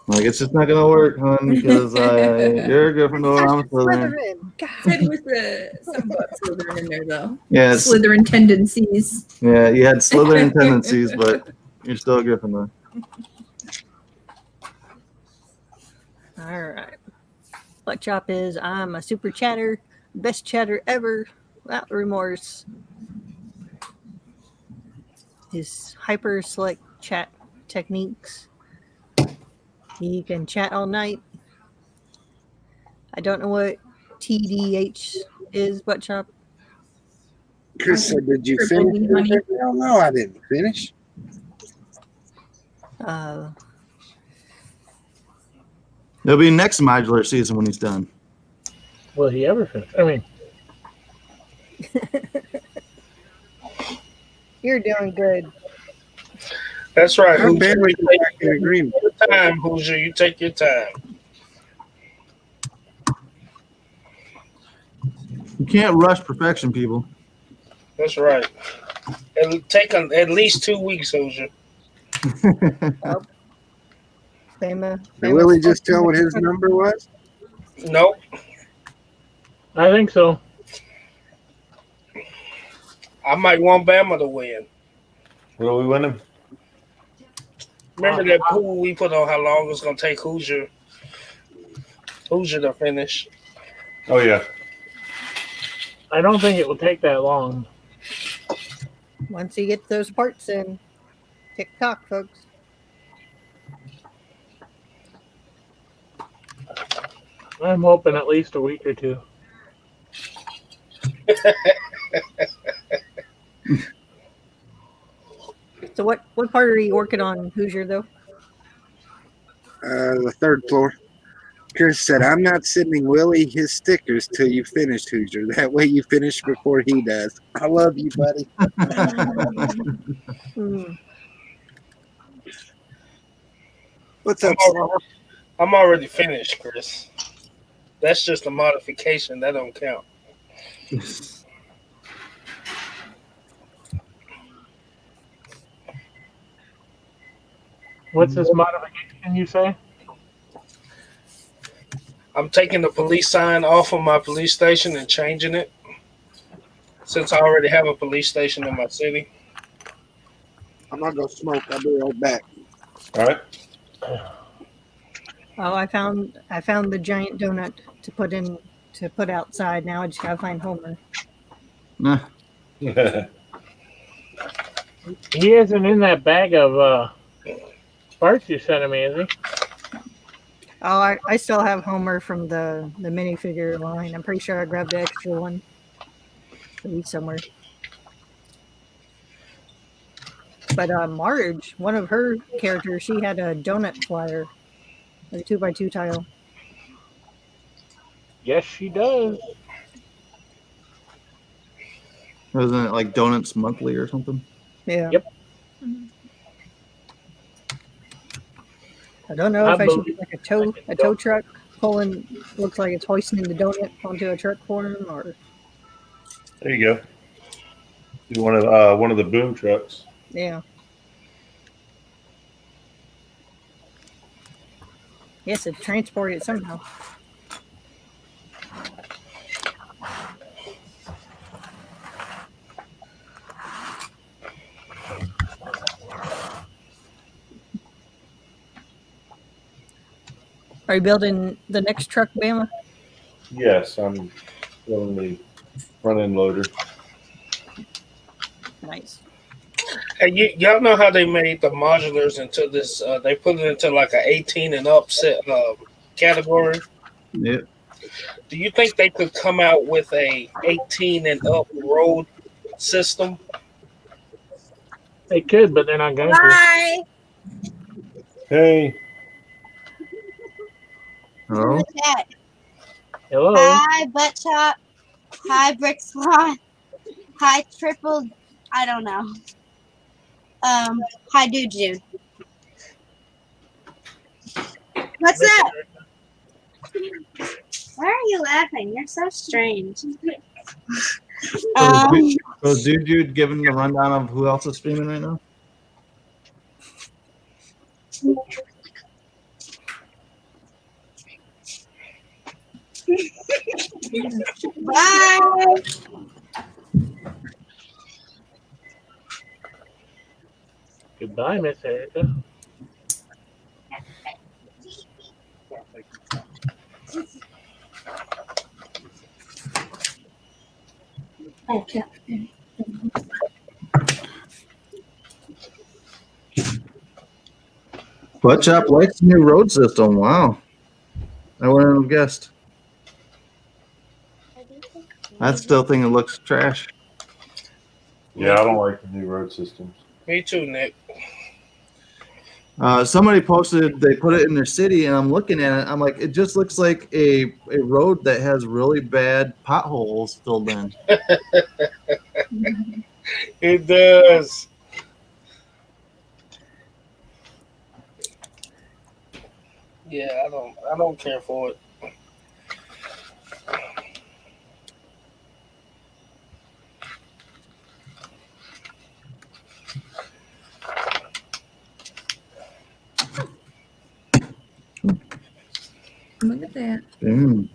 Like, it's just not gonna work, hon, because you're a Gryffindor, I'm a Slytherin. Said with some Slytherin in there though. Yeah, Slytherin tendencies. Yeah, you had Slytherin tendencies, but you're still a Gryffindor. All right. What chop is I'm a super chatter, best chatter ever, without remorse. His hyper select chat techniques. He can chat all night. I don't know what TDH is, Butt Chop. Chris said, "Did you finish?" Hell no, I didn't finish. It'll be next modular season when he's done. Will he ever finish? I mean, You're doing good. That's right. I'm Hoosier. barely You back in agreement. take your time, Hoosier. You take your time. You can't rush perfection, people. That's right. It'll take at least 2 weeks, Hoosier. Did Willie just tell what his number was? Nope. I think so. I might want Bama to win. What are we winning? Remember that pool we put on how long it was gonna take Hoosier to finish? Oh yeah. I don't think it will take that long. Once you get those parts in, TikTok, folks. I'm hoping at least a week or two. So what part are you working on, Hoosier, though? The third floor. Chris said, I'm not sending Willie his stickers till you finish, Hoosier. That way you finish before he does. I love you, buddy. What's up? I'm already finished, Chris. That's just a modification. That don't count. What's this modification you say? I'm taking the police sign off of my police station and changing it. Since I already have a police station in my city. I'm gonna go smoke. I'll be right back. All right. Oh, I found the giant donut to put outside. Now I just gotta find Homer. Nah. He isn't in that bag of parts you sent me, is he? Oh, I still have Homer from the minifigure line. I'm pretty sure I grabbed the extra one. Maybe somewhere. But Marge, one of her characters, she had a donut flyer, like a 2x2 tile. Yes, she does. Wasn't it like Donuts Monthly or something? Yeah. Yep. I don't know if I should get like a tow truck pulling, looks like it's hoisting the donut onto a truck for him, or There you go. Do one of the boom trucks. yeah. Yes, to transport it somehow. Are you building the next truck, Bama? Yes, I'm building the front end loader. Nice. Hey, y'all know how they made the modulars into this? They put it into like an 18 and up set category. Yep. Do you think they could come out with a 18 and up road system? They could, but they're not going to. Bye. Hey. Hello. Chat. Hello. Hi, Butt Chop. Hi, Brick Slot. Hi, Triple. I don't know. Hi, Dude Jude. What's up? Why are you laughing? You're so strange. So dude giving the rundown of who else is streaming right now? Bye. Goodbye, Miss Erica. Okay. Butt Chop likes the new road system. Wow. I wouldn't have guessed. I still think it looks trash. Yeah, I don't like the new road systems. Me too, Nick. Somebody posted they put it in their city, and I'm looking at it. I'm like, it just looks like a road that has really bad potholes filled in. It does. Yeah, I don't care for it. Look at that. Mm.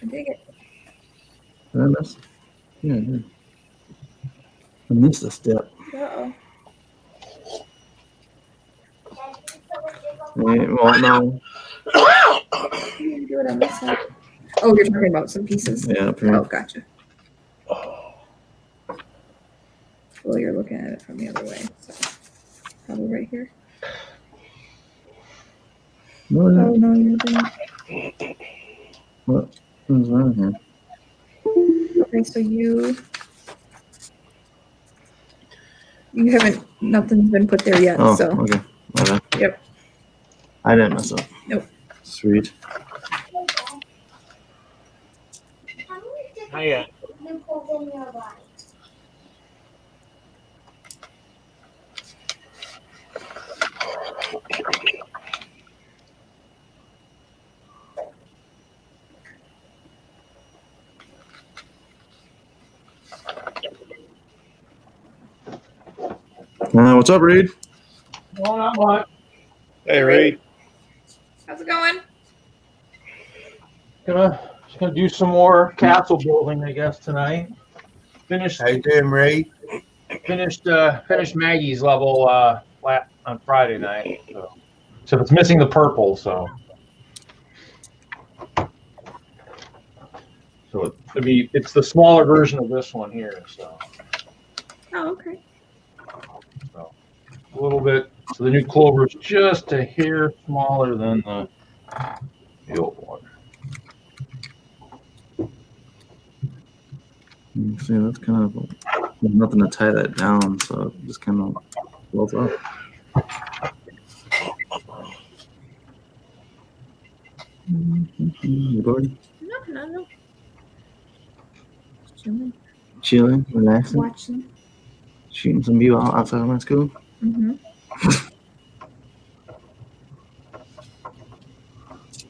I dig it. Did I miss? Yeah, I did. I missed a step. Uh-oh. Well, no. You do it on this side. Oh, you're talking about some pieces. Yeah, up here. Oh, gotcha. Well, you're looking at it from the other way, so probably right here. What? Oh no, you're looking. What is wrong here? Okay, so you haven't. Nothing's been put there yet. Oh, So okay. Okay. Yep. I didn't mess up. Nope. Sweet. Not yet. What's up, Reed? No, not much. Hey, Ray. How's it going? Just gonna do some more castle building, I guess, tonight. Finished. How you doing, Ray? Finished Maggie's level on Friday night. So it's missing the purple. So it's the smaller version of this one here. So Oh, okay. a little bit. So the new clover is just a hair smaller than the old one. See, that's kind of there's nothing to tie that down, so it just kind of floats up. You bored? No. Chilling. Chilling, relaxing, Watching. shooting some view outside of my school. Mm-hmm.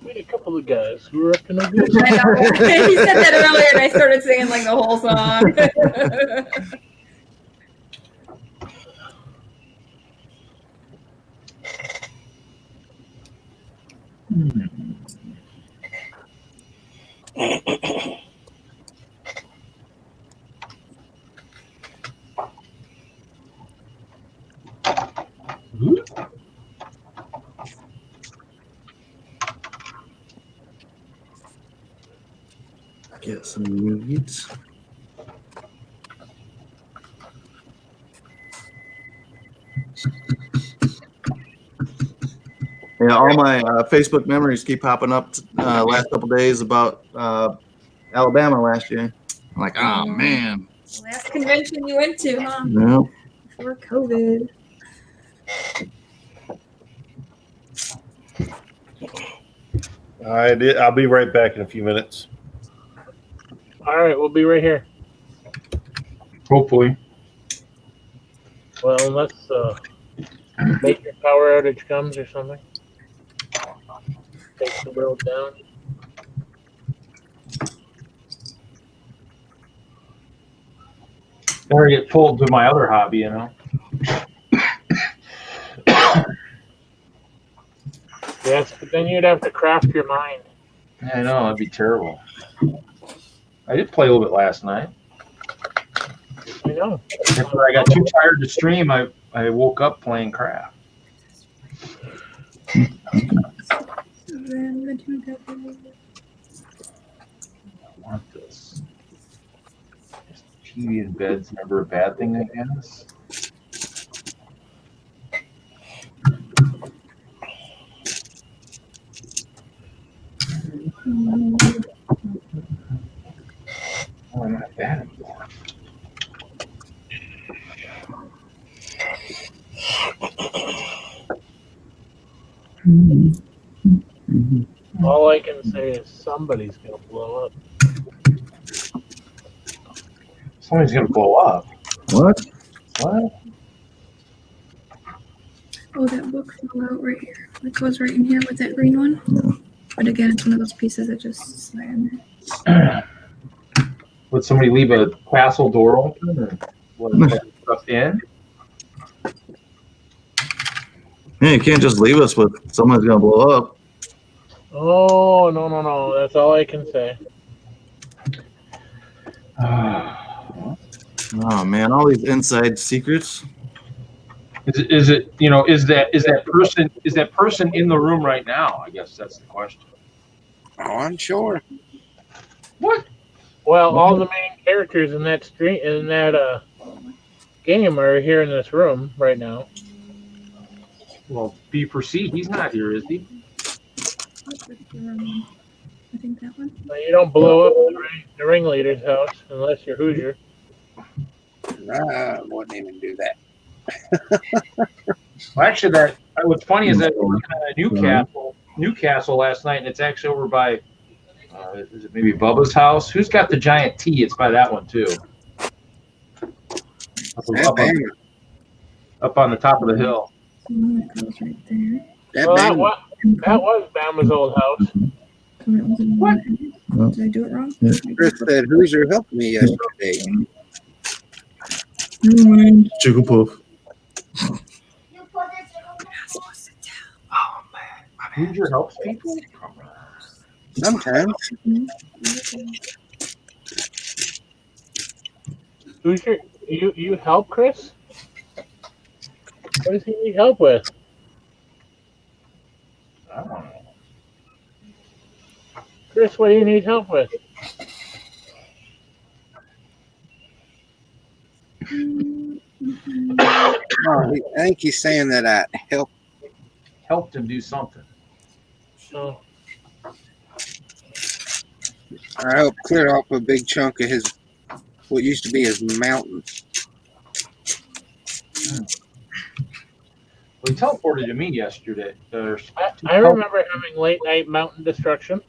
We had a couple of guys who were up in a good. I know. He said that earlier, and I started singing like the whole song. Get some nuggets. Yeah, all my Facebook memories keep popping up last couple days about Alabama last year. I'm like, oh man. Last convention you went to, huh? Yeah. Before COVID. I'll be right back in a few minutes. All right, we'll be right here. Hopefully. Well, unless major power outage comes or something. Takes the world down. Or get pulled to my other hobby, you know. Yes, but then you'd have to craft your mind. I know, that'd be terrible. I did play a little bit last night. I know. After I got too tired to stream, I woke up playing craft. I want this. TV in bed's never a bad thing, I guess. Oh, I'm not bad anymore. All I can say is somebody's gonna blow up. Somebody's gonna blow up. What? What? Oh, that book fell out right here. It goes right in here with that green one. Yeah. But again, it's one of those pieces that just slide in there. Would somebody leave a castle door open or let that stuff in? Yeah, you can't just leave us with someone's gonna blow up. Oh, no. That's all I can say. Oh man, all these inside secrets. Is it you know is that person in the room right now? I guess that's the question. Oh, I'm sure. What? Well, all the main characters in that game are here in this room right now. Well, B4C, he's not here, is he? I think that one. Well, you don't blow up the ringleader's house unless you're Hoosier. I wouldn't even do that. Well, actually, what's funny is that Newcastle last night, and it's actually over by. Is it maybe Bubba's house? Who's got the giant T? It's by that one too. Up on the top of the hill. That goes right there. That was Bama's old house. What? Did I do it wrong? Chris said Hoosier helped me yesterday. Jigglypuff. Hoosier helps people? Sometimes. Hoosier, you help Chris? What does he need help with? I don't know. Chris, what do you need help with? Oh, I think he's saying that I helped him do something. So I helped clear off a big chunk of what used to be his mountains. Well, he teleported to me yesterday. I remember having late night mountain destruction.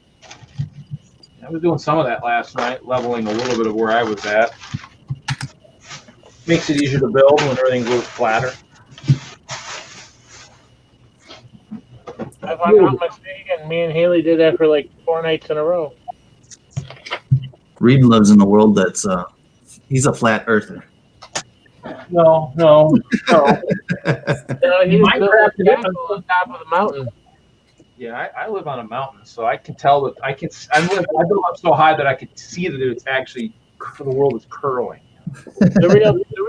I was doing some of that last night, leveling a little bit of where I was at. Makes it easier to build when everything goes flatter. If I'm not mistaken, me and Haley did that for like 4 nights in a row. Reed lives in a world that's he's a flat earther. No. No, he's Minecraft on top of the mountain. Yeah, I live on a mountain, so I can tell that I build up so high that I can see that it's actually the world is curling. The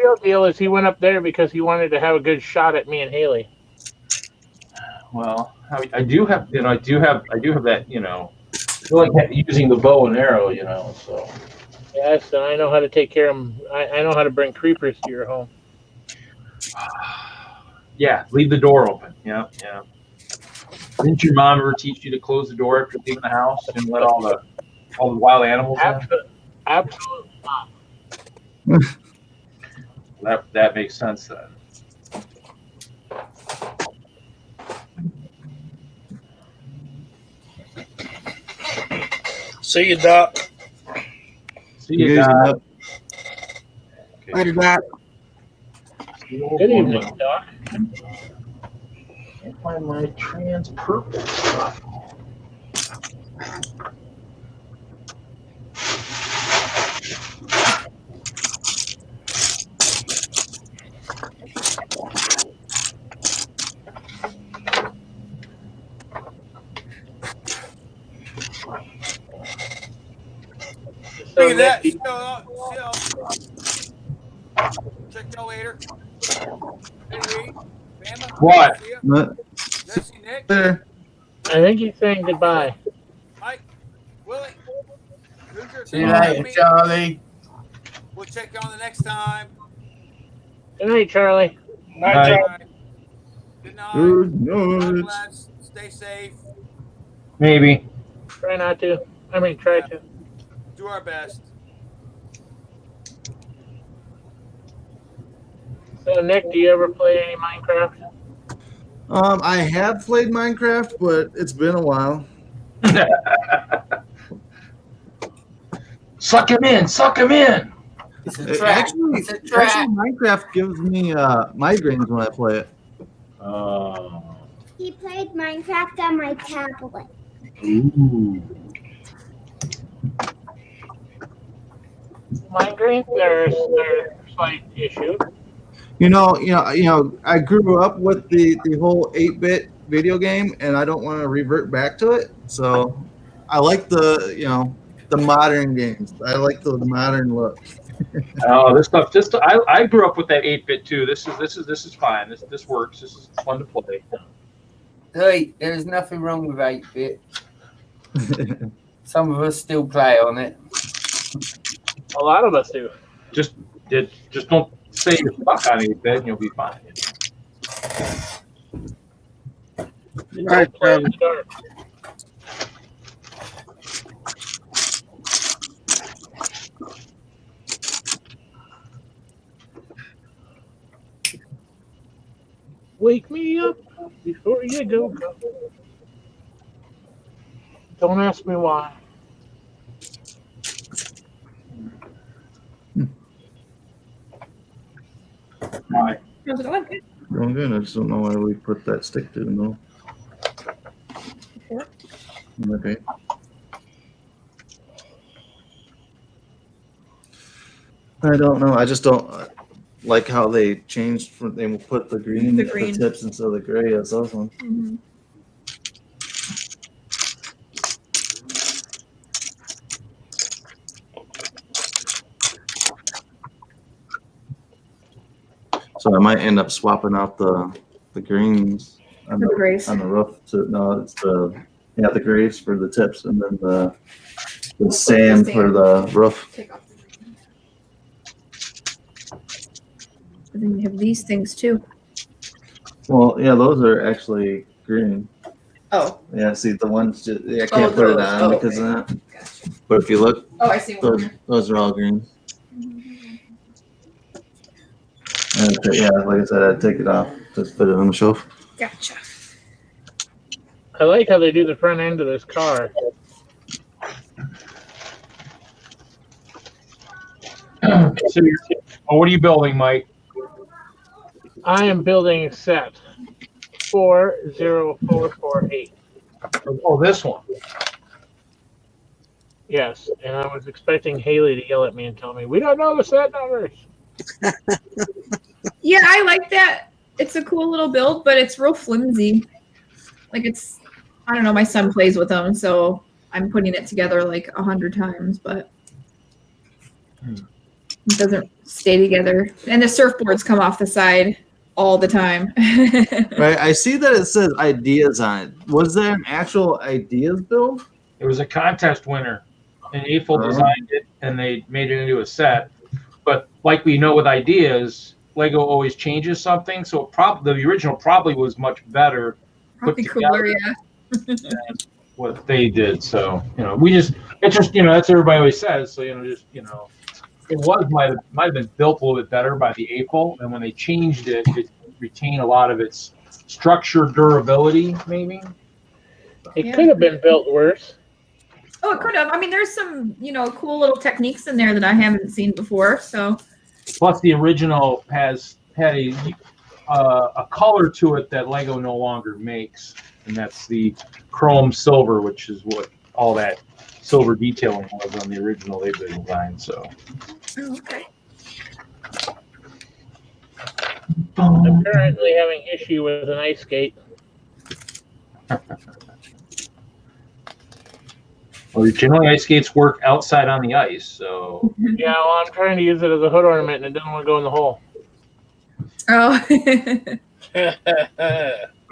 real deal is he went up there because he wanted to have a good shot at me and Haley. Well, I do have that, I like using the bow and arrow, so. Yes, and I know how to take care of them. I know how to bring creepers to your home. Yeah, leave the door open. Yeah. Didn't your mom ever teach you to close the door after leaving the house and let all the wild animals in? Absolutely not. That makes sense then. See you, Doc. See you, Doc. Later, Doc. Good evening, Doc. Can't find my trans purple stuff. Look at that. Check y'all later. Hey, Reed. Bama. What? See ya. What? Jesse, Nick. There. I think he's saying goodbye. Mike. Willie. Hoosier. See you later, Charlie. We'll check you on the next time. Good night, Charlie. Night, Night. Charlie. Good night. Good God night. bless. Stay safe. Maybe. Try not to. Try to. Do our best. So, Nick, do you ever play any Minecraft? I have played Minecraft, but it's been a while. Suck him in. It's a trap. Actually, It's a trap. Minecraft gives me migraines when I play it. He played Minecraft on my tablet. Ooh. Migraine, there's a slight issue. I grew up with the whole 8-bit video game, and I don't want to revert back to it. So I like the modern games. I like the modern look. Oh, this stuff. I grew up with that 8-bit too. This is fine. This works. This is fun to play. Hey, there's nothing wrong with 8-bit. Some of us still play on it. A lot of us do. Just don't say you're stuck on 8-bit and you'll be fine. All right, Travis. Wake me up before you go. Don't ask me why. Hi. How's it going? Going good. I just don't know why we put that stick to them though. Okay. I don't know. I just don't like how they changed from they will put the green, The green. tips instead of the gray as those ones. Mm-hmm. So I might end up swapping out the greens on For the grays. on the roof. No, it's the grays for the tips and then the sand for the roof. Take off the green. And then you have these things too. Well, yeah, those are actually green. Oh. Yeah, see the ones I can't put those. it on Oh, because okay. of that. But if you look, Oh, I see one those are all green. And yeah, like I said, I'd take it off, just put it on the shelf. Gotcha. I like how they do the front end of this car. So what are you building, Mike? I am building a set 40448. Oh, this one. Yes, and I was expecting Haley to yell at me and tell me, we don't know the set numbers. Yeah, I like that. It's a cool little build, but it's real flimsy. Like I don't know, my son plays with them, so I'm putting it together like 100 times, but it doesn't stay together. And the surfboards come off the side all the time. Right, I see that it says ideas on it. Was there an actual ideas build? It was a contest winner, and Eiffel designed it, and they made it into a set. But like we know with ideas, Lego always changes something, so the original probably was much better Probably put cooler, together yeah. than what they did. So it's just that's what everybody always says. So it might have been built a little bit better by the Eiffel, and when they changed it, it retained a lot of its structure durability, maybe. It could have been built worse. Oh, it could have. I mean, there's some, cool little techniques in there that I haven't seen before. So, Plus, the original had a color to it that Lego no longer makes, and that's the chrome silver, which is what all that silver detailing was on the original Lego design. So, okay. I'm currently having issue with an ice skate. Well, generally ice skates work outside on the ice, so. Yeah, well, I'm trying to use it as a hood ornament, and it doesn't want to go in the hole. Oh.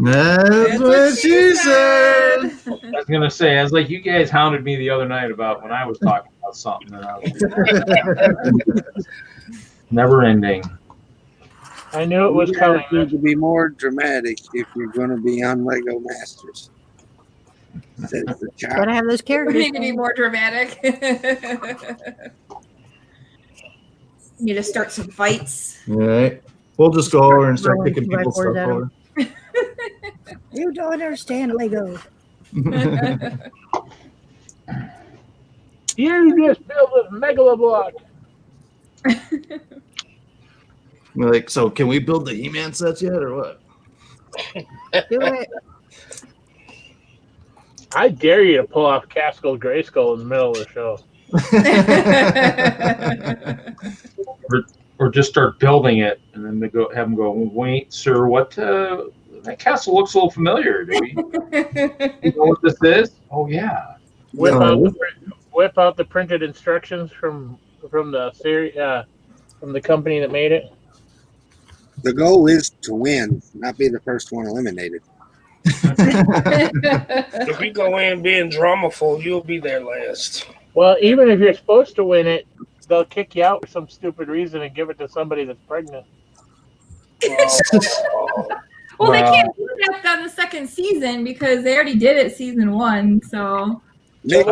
That's what she said. I was gonna say, I was like, you guys hounded me the other night about when I was talking about something, and I was never ending. I knew it was You coming. guys need to be more dramatic if you're going to be on Lego Masters. Says the child. Gotta have those We characters. need to be more dramatic. Need to start some fights. All right. We'll just go over and start Throwing kicking 2x4s people's stuff at 'em. over. You don't understand Lego. You just built a megalo block. We're like, so can we build the He-Man sets yet, or what? Do it. I dare you to pull off Castle Grayskull in the middle of the show. Or just start building it, and then they have them go, wait, sir, what? That castle looks a little familiar. Do we you know what this is? Oh yeah. Whip out the printed instructions from from the series from the company that made it? The goal is to win, not be the first one eliminated. If we go in being dramaful, you'll be there last. Well, even if you're supposed to win it, they'll kick you out for some stupid reason and give it to somebody that's pregnant. Well, they can't do that on the second season because they already did it season 1. So Nick,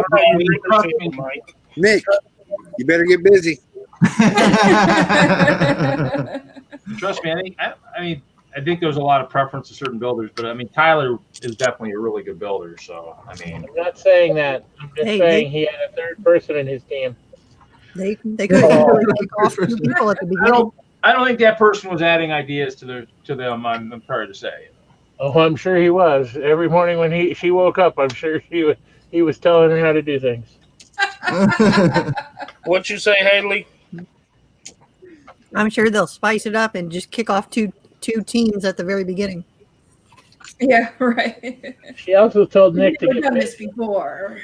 you better get busy. Trust me, I think there's a lot of preference to certain builders, but I mean Tyler is definitely a really good builder. So I mean, I'm not saying that. I'm just saying he had a third person in his team. They could really take off 2 people at the beginning. I don't think that person was adding ideas to them. I'm sorry to say. Oh, I'm sure he was. Every morning when she woke up, I'm sure he was telling her how to do things. What you say, Haley? I'm sure they'll spice it up and just kick off two teams at the very beginning. yeah, right. She also told Nick to We've get done this before.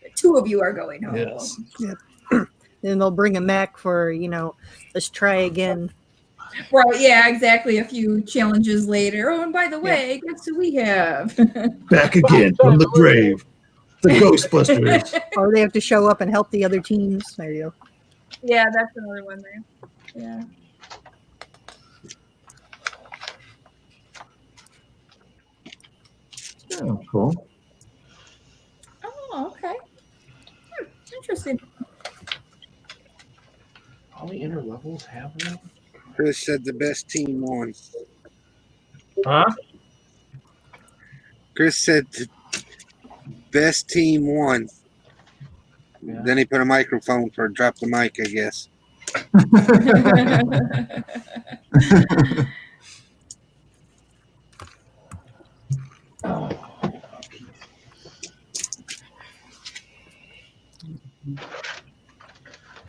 The 2 of you are going home. Yes. Yep. Then they'll bring him back for, let's try again. Right, yeah, exactly. A few challenges later. Oh, and by the way, guess who we have? Back again from the grave. The Ghostbusters. Or they have to show up and help the other teams. There you go. Yeah, that's another one there. Yeah. Oh, cool. Oh, okay. Interesting. All the inner levels have them. Chris said the best team won. Huh? Chris said the best team won. Yeah. Then he put a microphone for drop the mic, I guess.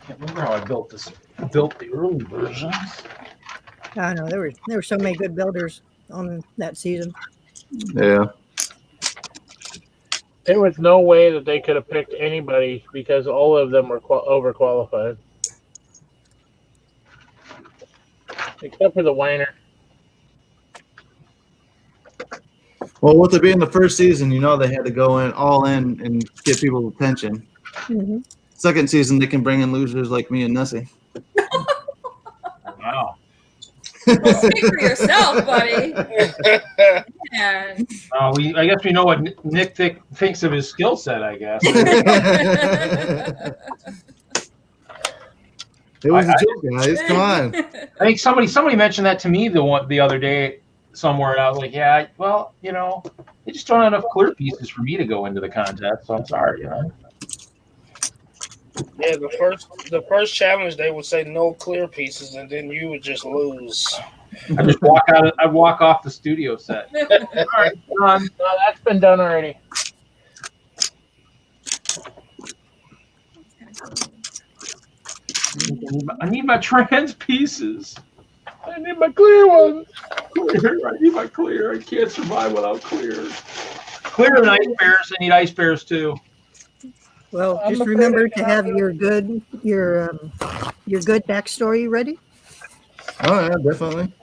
Can't remember how I built the early versions. I know there were so many good builders on that season. Yeah. There was no way that they could have picked anybody because all of them were overqualified. Except for the whiner. Well, with it being the first season, they had to go in all in and get people's attention. Mm-hmm. Second season, they can bring in losers like me and Nessie. Wow. Well, speak for yourself, buddy. Man. I guess we know what Nick thinks of his skill set, I guess. It was a joke, guys. Come on. I think somebody mentioned that to me the other day somewhere, and I was like, yeah, well, they just don't have enough clear pieces for me to go into the contest, so I'm sorry, Yeah, the first challenge they would say no clear pieces, and then you would just lose. I just walk off the studio set. All right, no, that's been done already. I need my trans pieces. I need my clear ones. Clear. I need my clear. I can't survive without clear. Clear and ice bears. I need ice bears too. Well, just remember to have your good backstory ready. Oh yeah, definitely.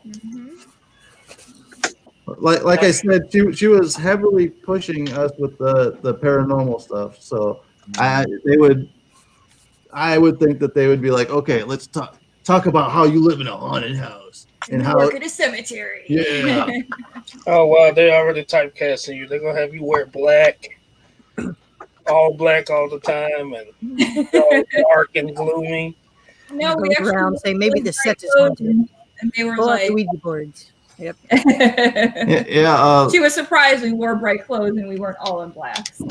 Like I said, she was heavily pushing us with the paranormal stuff. So I would think that they would be like, okay, let's talk about how you live in a haunted house and how work at a cemetery. Yeah. Oh wow, they already typecasting you. They're gonna have you wear black, all black all the time, and all dark and gloomy. No, we Go actually around say maybe the set is clothes, haunted. and they were Pull out like, the Ouija boards. Yep. yeah. She was surprised we wore bright clothes and we weren't all in black. So.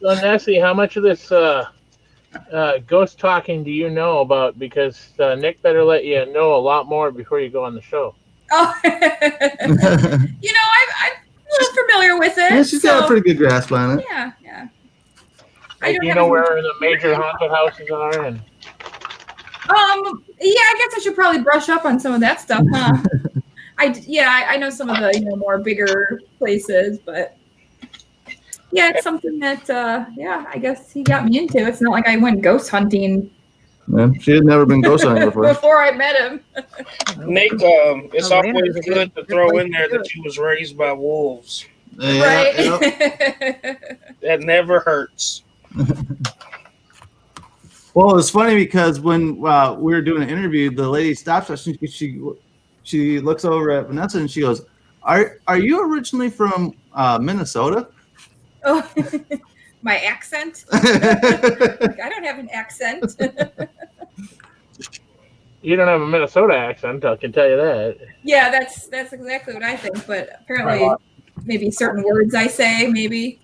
So Nessie, how much of this ghost talking do you know about? Because Nick better let you know a lot more before you go on the show. Oh, I'm a little familiar with it. Yeah, she's got a pretty good grasp on it. Yeah, yeah. Like, do you know where the major haunted houses are? And yeah, I guess I should probably brush up on some of that stuff, huh? I know some of the more bigger places, but yeah, it's something that I guess he got me into. It's not like I went ghost hunting Yeah, she had never been ghost hunting before. before I met him. Nick, it's Oh, always Randy's a good to good throw place in to there do that you was raised by wolves. Right. That never hurts. Well, it's funny because when we were doing an interview, the lady stops us. She looks over at Vanessa and she goes, "Are you originally from Minnesota?" Oh, my accent? I don't have an accent. You don't have a Minnesota accent, I can tell you that. Yeah, that's exactly what I think. But apparently, maybe certain words I say, maybe.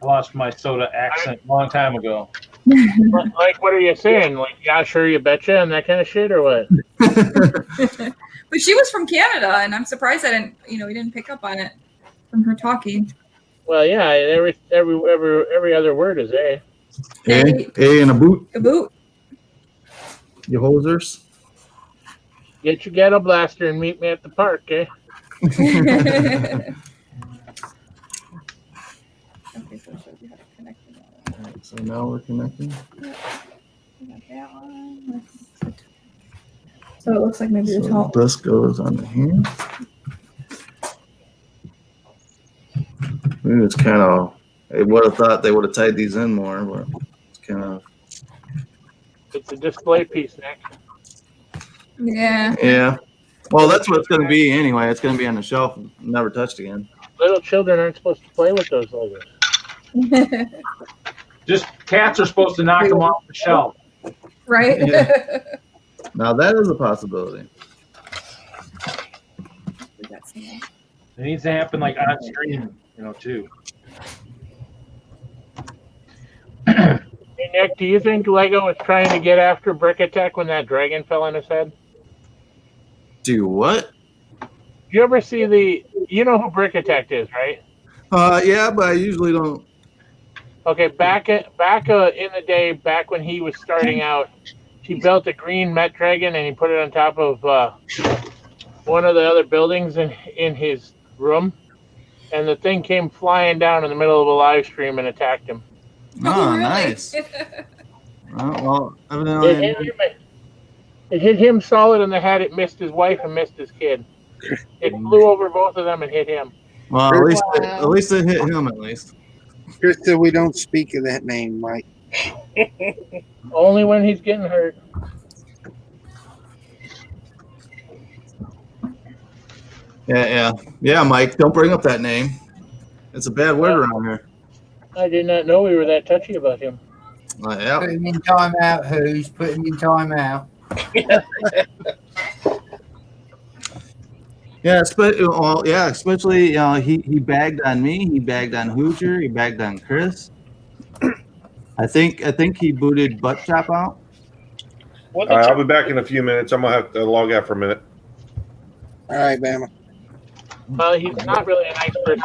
I lost my soda accent a long time ago. Like, what are you saying? Like, yeah, sure, you betcha, and that kind of shit, or what? But she was from Canada, and I'm surprised I didn't. We didn't pick up on it from her talking. Well, yeah, every other word is A. A and a boot. A boot. You hosers. Get your ghetto blaster and meet me at the park, eh? Okay, so it shows you how to connect it all. All right, so now we're connecting. Yep. We got that one. So it looks like maybe the So top. this goes on here. Maybe it's kind of. I would have thought they would have tied these in more, but it's kind of. It's a display piece, Nick. Yeah. Yeah. Well, that's what it's going to be anyway. It's going to be on the shelf, never touched again. Little children aren't supposed to play with those logos. Just cats are supposed to knock them off the shelf. Right? Yeah. Now that is a possibility. It needs to happen like on stream, too. Hey, Nick, do you think Lego was trying to get after Brick Attack when that dragon fell on his head? Do what? You ever see you know who Brick Attack is, right? Yeah, but I usually don't. Okay, back in the day, back when he was starting out, he built a green Met Dragon and he put it on top of one of the other buildings in his room, and the thing came flying down in the middle of a live stream and attacked him. Oh, nice. Well, evidently. It hit him solid in the head. It missed his wife and missed his kid. It flew over both of them and hit him. Well, at least it hit him at least. Krista, we don't speak of that name, Mike. Only when he's getting hurt. Yeah, Mike. Don't bring up that name. It's a bad word around here. I did not know we were that touchy about him. Yeah. Put him in timeout. Who's putting in timeout? Yeah, especially he bagged on me. He bagged on Hoocher. He bagged on Chris. I think he booted Butt Chop out. All right, I'll be back in a few minutes. I'm gonna have to log out for a minute. All right, Bama. Well, he's not really a nice person.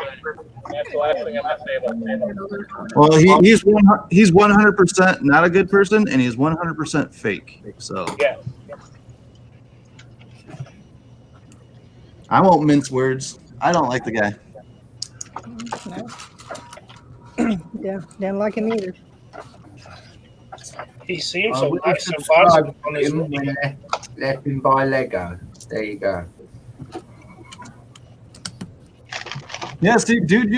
That's the last thing I'm gonna say about him. Well, he's 100% not a good person, and he's 100% fake. So yeah. I won't mince words. I don't like the guy. Yeah, didn't like him either. He seems so nice and positive on his movie. Let him buy Lego. There you go. Yeah, see, dude,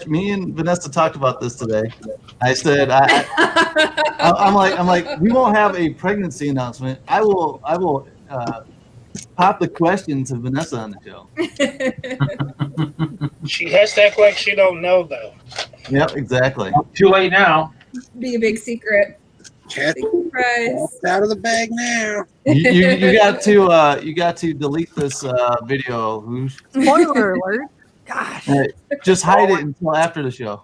me and Vanessa talked about this today. I said, I'm like, we won't have a pregnancy announcement. I will pop the question to Vanessa on the show. She has to act like she don't know, though. Yep, exactly. Too late now. Be a big secret. Cat Surprise. out of the bag now. You got to delete this video. Who's Spoiler alert. Gosh. just hide it until after the show.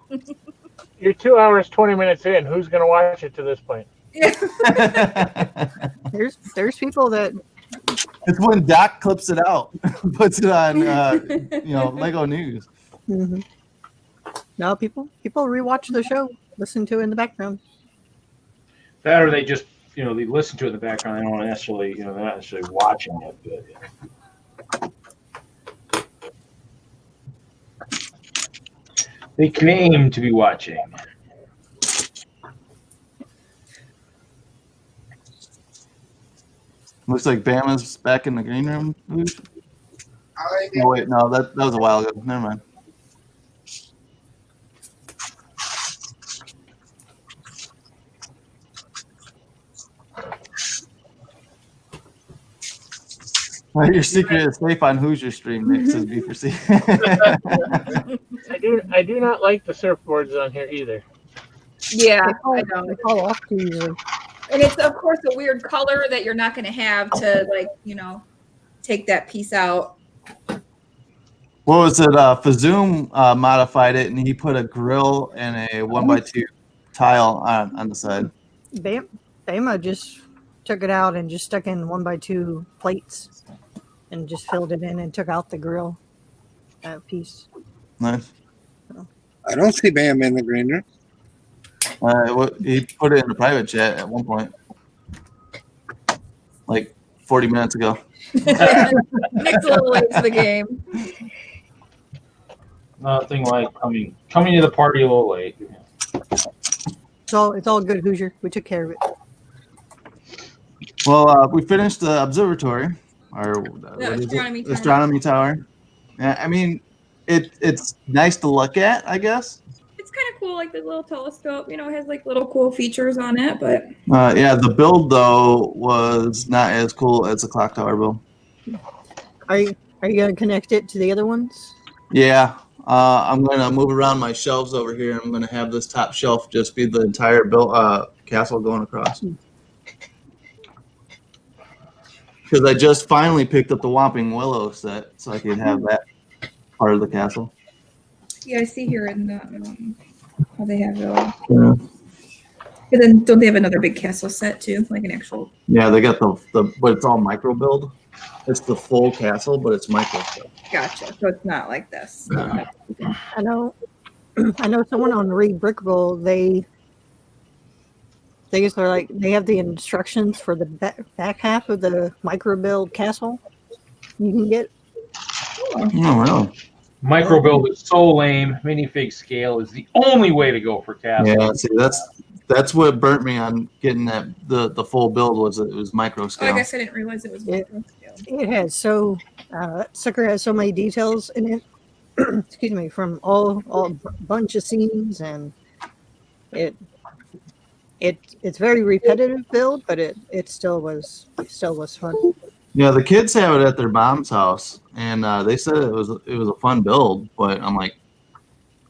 You're 2 hours, 20 minutes in. Who's going to watch it to this point? There's people that. It's when Doc clips it out, puts it on, Lego News. Mm-hmm. No, people rewatch the show, listen to it in the background. That or they just, they listen to it in the background. They don't necessarily, they're not necessarily watching it. But, They claim to be watching. Looks like Bama's back in the green room. Oh, wait, no, that was a while ago. Never mind. Your secret is safe on Hoosier stream, Nick, says B4C. I do not like the surfboards on here either. Yeah, I They know. fall off too easily. And it's of course a weird color that you're not going to have to take that piece out. What was it? Fazoom modified it, and he put a grill and a 1x2 tile on the side. Bama just took it out and just stuck in 1x2 plates and just filled it in and took out the grill piece. Nice. I don't see Bam in the green room. He put it in a private chat at one point, like 40 minutes ago. Nick's a little late to the game. Nothing like coming to the party a little late. It's all good, Hoosier. We took care of it. Well, we finished the observatory, or astronomy tower. Yeah, I mean, it's nice to look at, I guess. It's kind of cool, like the little telescope. It has like little cool features on it, but Yeah, the build though was not as cool as the clock tower build. Are you gonna connect it to the other ones? Yeah, I'm gonna move around my shelves over here. I'm gonna have this top shelf just be the entire castle going across. Because I just finally picked up the Whomping Willow set, so I could have that part of the castle. yeah, I see here in the how they have Yeah. But then don't they have another big castle set too, like an actual? Yeah, they got the but it's all micro build. It's the full castle, but it's micro build. Gotcha. So it's not like this. I know someone on Read Brickable, they guess they're like they have the instructions for the back half of the micro build castle you can get. Oh, really? Micro build is so lame. Minifig scale is the only way to go for castle. Yeah, see that's what burnt me on getting that the full build was it was micro Oh, scale. I guess I didn't realize it was micro scale. It has that sucker has so many details in it. Excuse me, from all bunch of scenes, and it's very repetitive build, but it still was fun. Yeah, the kids have it at their mom's house, and they said it was a fun build. But I'm like,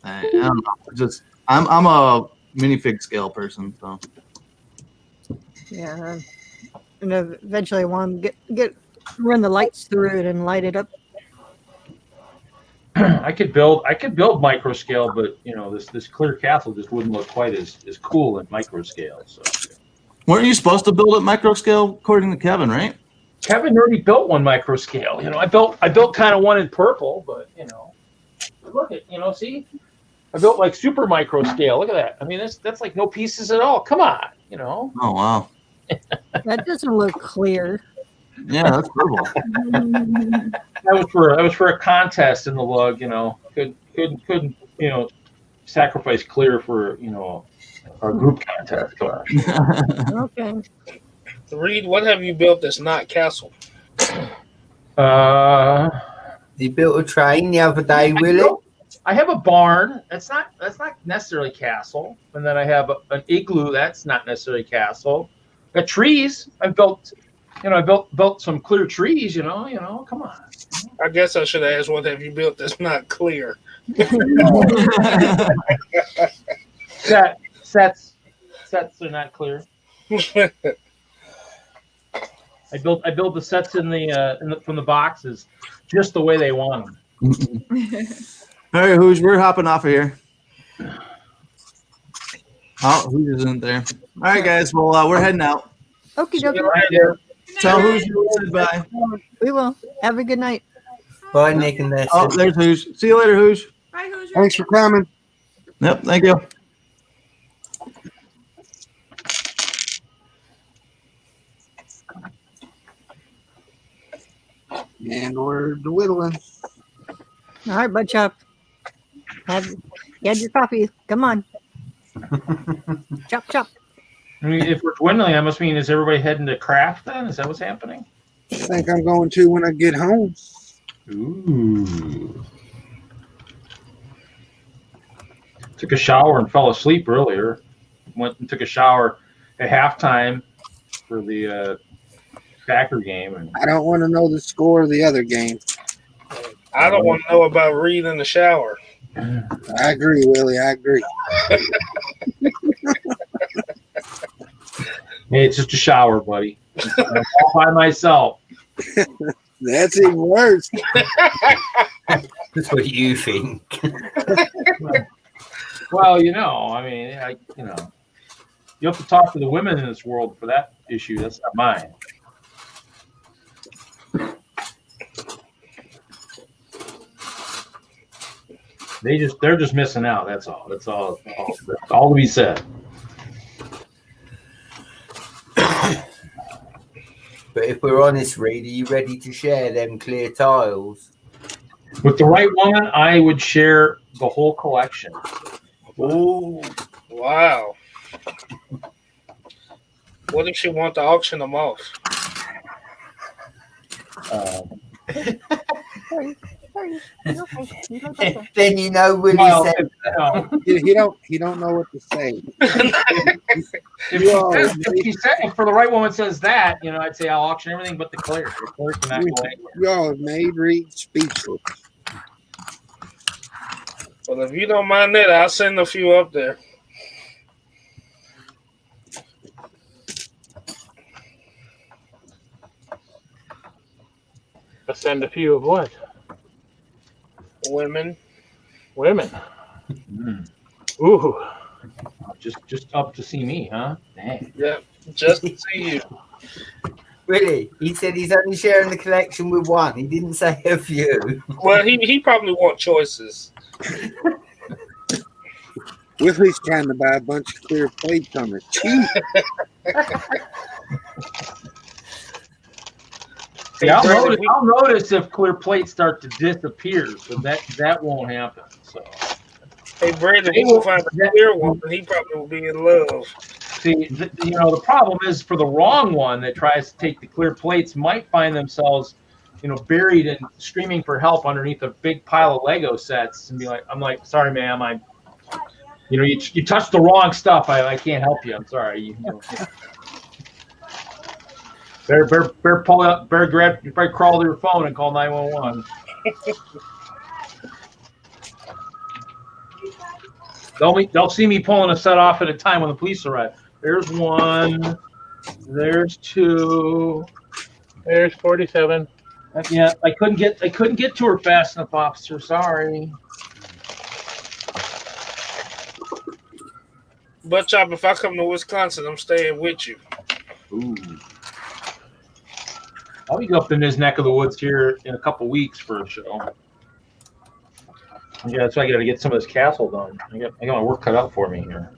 I don't know. I'm a minifig scale person, so Yeah, and eventually I want to get run the lights through it and light it up. I could build micro scale, but this clear castle just wouldn't look quite as cool in micro scale. So weren't you supposed to build at micro scale according to Kevin, right? Kevin already built one micro scale. I built kind of one in purple, but look at see, I built like super micro scale. Look at that. I mean, that's like no pieces at all. Come on, Oh wow. That doesn't look clear. Yeah, that's purple. That was for a contest in the lug. Couldn't sacrifice clear for our group contest. Come on. Okay. Reed, what have you built that's not castle? You built a train the other day, Willie? I have a barn. That's not necessarily castle. And then I have an igloo. That's not necessarily castle. Got trees. I built some clear trees. Come on. I guess I should ask, what have you built that's not clear? Sets are not clear. I built the sets from the boxes just the way they want them. All right, we're hopping off of here. Oh, Hoosier isn't there. All right, guys. Well, we're heading out. Okay, Tell Hoosier goodbye. We will. Have a good night. Bye, Nick and Leslie. Oh, there's Hoosier. See you later, Hoosier. Bye, Hoosier. Thanks for coming. Yep, thank you. And we're dwindling. All right, Bud Chop. You had your coffee. Come on. Chop, chop. I mean, if we're dwindling, that must mean is everybody heading to craft then? Is that what's happening? I think I'm going to when I get home. Ooh. Took a shower and fell asleep earlier. Went and took a shower at halftime for the Packer game. And I don't want to know the score of the other game. I don't want to know about Reed in the shower. I agree, Willie. I agree. Hey, it's just a shower, buddy. I'm all by myself. That's even worse. That's what you think. Well, you know, I mean, you have to talk to the women in this world for that issue. That's not mine. They're just missing out. That's all. That's all to be said. But if we're honest, Reed, are you ready to share them clear tiles? With the right woman, I would share the whole collection. Ooh, wow. What if she want to auction them off? Then you know Willie said he don't know what to say. If for the right woman says that, I'd say I'll auction everything but the clear. The clear cannot go anywhere. Y'all have made Reed speechless. Well, if you don't mind that, I'll send a few up there. I'll send a few of what? Women. Ooh. Just up to see me, huh? Dang. Yeah, just to see you. Really? He said he's only sharing the collection with one. He didn't say a few. Well, he probably want choices. Willie's trying to buy a bunch of clear plates on the cheap. See, I'll notice if clear plates start to disappear, so that won't happen. So, hey, Brandon, he will find a clear one, and he probably will be in love. See, the problem is for the wrong one that tries to take the clear plates might find themselves, buried and screaming for help underneath a big pile of Lego sets, and I'm like, sorry, ma'am, you touched the wrong stuff. I can't help you. I'm sorry. Better pull up. Better crawl to your phone and call 911. They'll see me pulling a set off at a time when the police arrive. There's one. There's two. There's 47. Yeah, I couldn't get to her fast enough, officer. Sorry. But Chop, if I come to Wisconsin, I'm staying with you. Ooh. I'll be up in this neck of the woods here in a couple weeks for a show. Yeah, that's why I got to get some of this castle done. I got my work cut out for me here.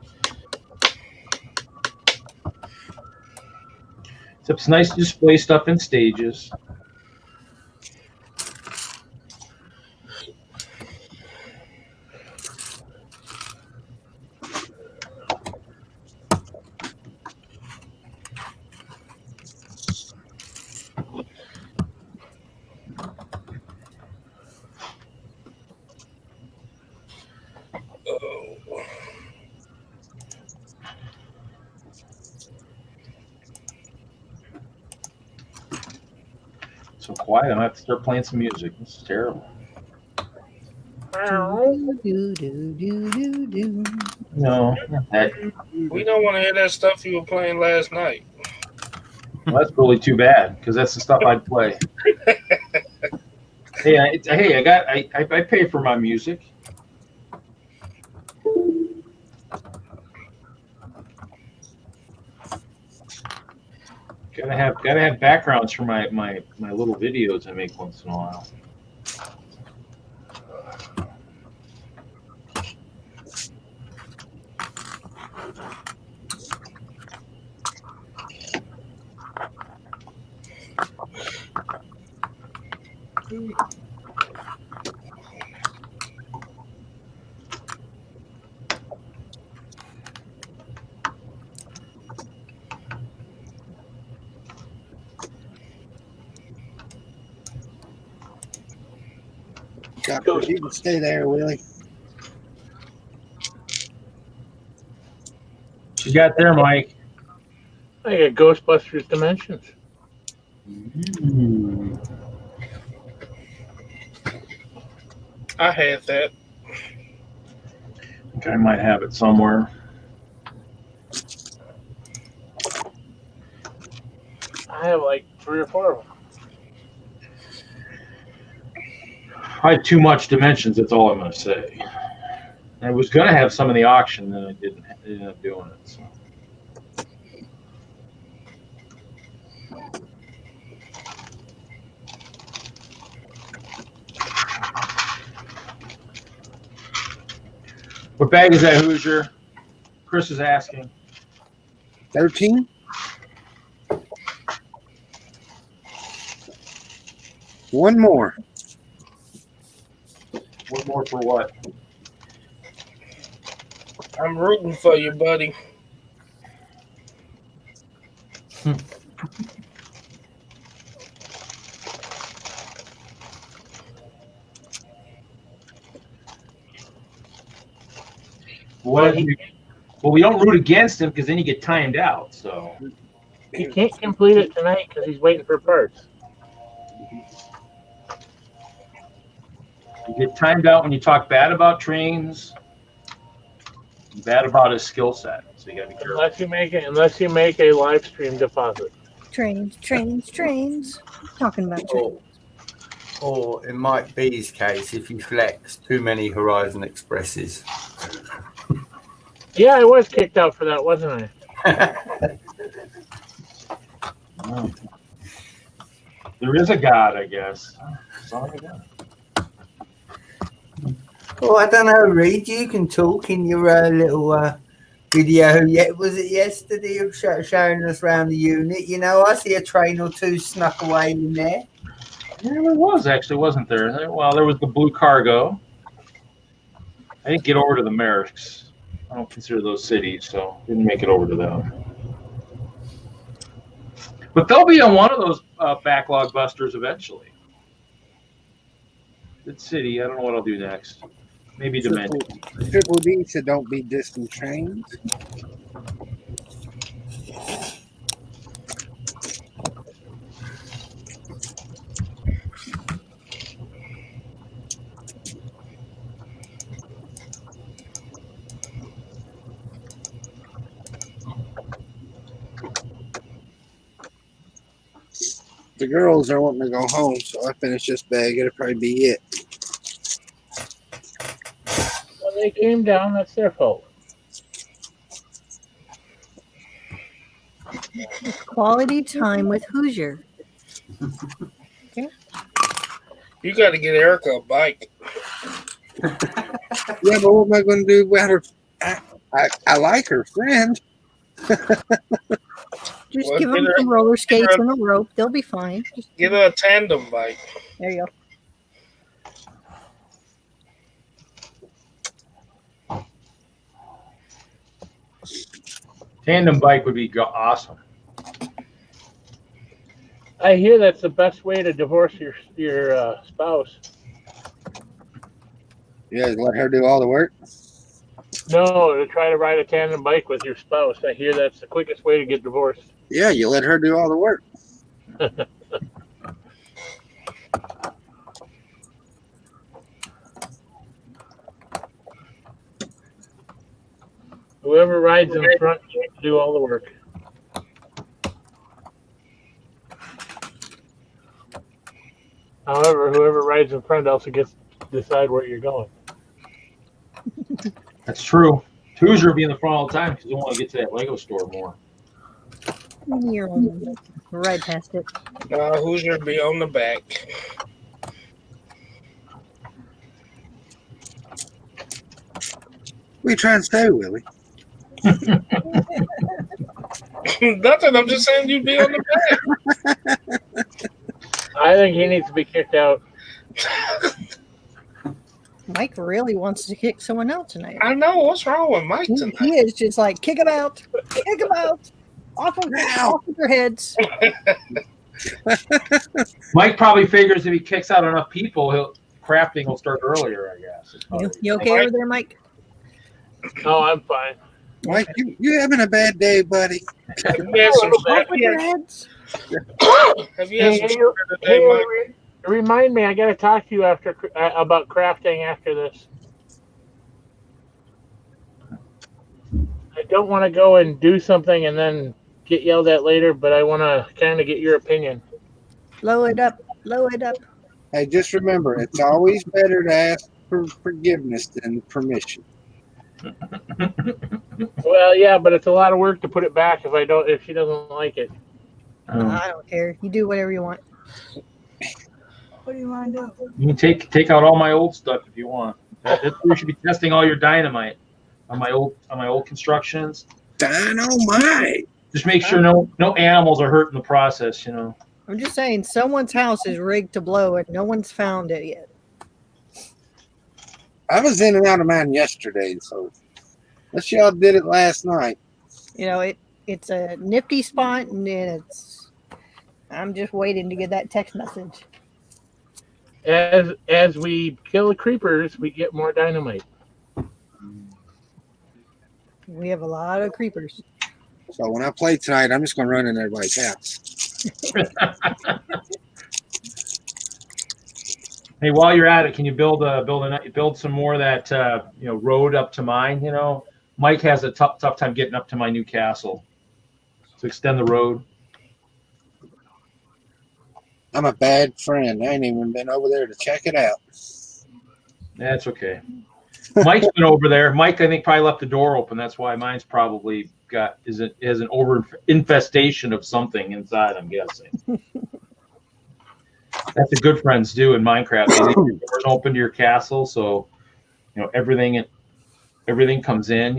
So it's nice to display stuff in stages. So quiet. I'm gonna have to start playing some music. This is terrible. No, We don't want to hear that stuff you were playing last night. well, that's really too bad because that's the stuff I'd play. I pay for my music. Gotta have backgrounds for my little videos I make once in a while. Doctor, you can stay there, Willie. You got there, Mike. I got Ghostbusters Dimensions. I had that. I think I might have it somewhere. I have like 3 or 4 of them. I had too much dimensions. That's all I'm going to say. I was going to have some in the auction, then I didn't end up doing it. So. What bag is that, Hoosier? Chris is asking. 13? One more. One more for what? I'm rooting for you, buddy. Well, we don't root against him because then you get timed out. So He can't complete it tonight because he's waiting for parts. you get timed out when you talk bad about trains, bad about his skill set. So you got to be careful. Unless you make a live stream deposit. Trains. Talking about trains. Or in Mike B's case, if you flex too many Horizon Expresses. Yeah, I was kicked out for that, wasn't I? There is a God, I guess. Sorry, Oh, I don't know, Reed. You can talk in your little video. Was it yesterday of showing us around the unit? You know, I see a train or two snuck away in there. Yeah, there was actually, wasn't there? Well, there was the Blue Cargo. I didn't get over to the Merricks. I don't consider those cities, so didn't make it over to them. But they'll be on one of those backlog busters eventually. Good city. I don't know what I'll do next. Maybe Dimension. Triple D said don't be distant trains. The girls are wanting to go home, so I finished this bag. It'll probably be it. When they came down, that's their fault. Quality time with Hoosier. Okay. You got to get Erica a bike. Yeah, but what am I going to do about her? I like her friend. Just Well, give them get her- some roller skates get her- and a rope. They'll be fine. Just, Get her a tandem bike. there you go. Tandem bike would be awesome. I hear that's the best way to divorce your spouse. Yeah, let her do all the work. No, to try to ride a tandem bike with your spouse. I hear that's the quickest way to get divorced. Yeah, you let her do all the work. Whoever rides in front gets to do all the work. However, whoever rides in front also gets to decide where you're going. That's true. Hoosier will be in the front all the time because you want to get to that Lego store more. You're on right past it. Hoosier be on the back. What are you trying to say, Willie? Nothing. I'm just saying you'd be on the back. I think he needs to be kicked out. Mike really wants to kick someone out tonight. I know. What's wrong with Mike tonight? He is just like, kick him out. Kick him out. Off of their heads. Mike probably figures if he kicks out enough people, crafting will start earlier, I guess. You okay over there, Mike? Oh, I'm fine. Mike, you having a bad day, buddy? Have you had some today, Mike? Remind me, I got to talk to you after about crafting after this. I don't want to go and do something and then get yelled at later, but I want to kind of get your opinion. Blow it up. Blow it up. Hey, just remember, it's always better to ask for forgiveness than permission. Well, yeah, but it's a lot of work to put it back if she doesn't like it. I don't care. You do whatever you want. What do you want to do? You can take out all my old stuff if you want. We should be testing all your dynamite on my old constructions. Dynamite. Just make sure no animals are hurt in the process. I'm just saying, someone's house is rigged to blow it. No one's found it yet. I was in and out of mine yesterday, so unless y'all did it last night. It's a nifty spot, and I'm just waiting to get that text message. As we kill the creepers, we get more dynamite. We have a lot of creepers. So when I play tonight, I'm just going to run in everybody's house. Hey, while you're at it, can you build some more of that road up to mine? Mike has a tough time getting up to my new castle. To extend the road. I'm a bad friend. I ain't even been over there to check it out. That's okay. Mike's been over there. Mike, I think, probably left the door open. That's why mine's probably has an over infestation of something inside, I'm guessing. That's what good friends do in Minecraft. They leave the doors open to your castle, so everything comes in.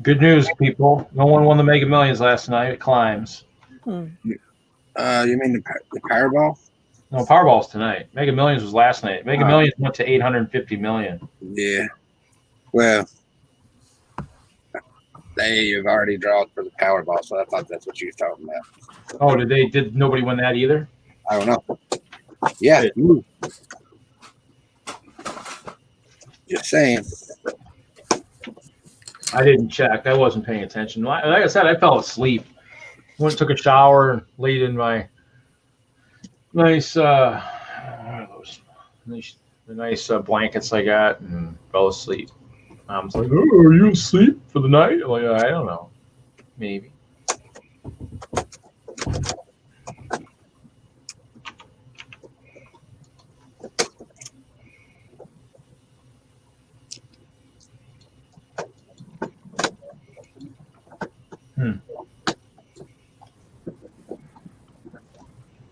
Good news, people. No one won the Mega Millions last night. It climbs. You mean the Powerball? No, Powerball's tonight. Mega Millions was last night. Mega Millions went to 850 million. Yeah. Well, they have already drawn for the Powerball, so I thought that's what you were talking about. Oh, did nobody win that either? I don't know. Yeah. Just saying. I didn't check. I wasn't paying attention. Like I said, I fell asleep. Went and took a shower, laid in my nice, the nice blankets I got, and fell asleep. Mom's like, "Oh, are you asleep for the night?" I'm like, I don't know, maybe.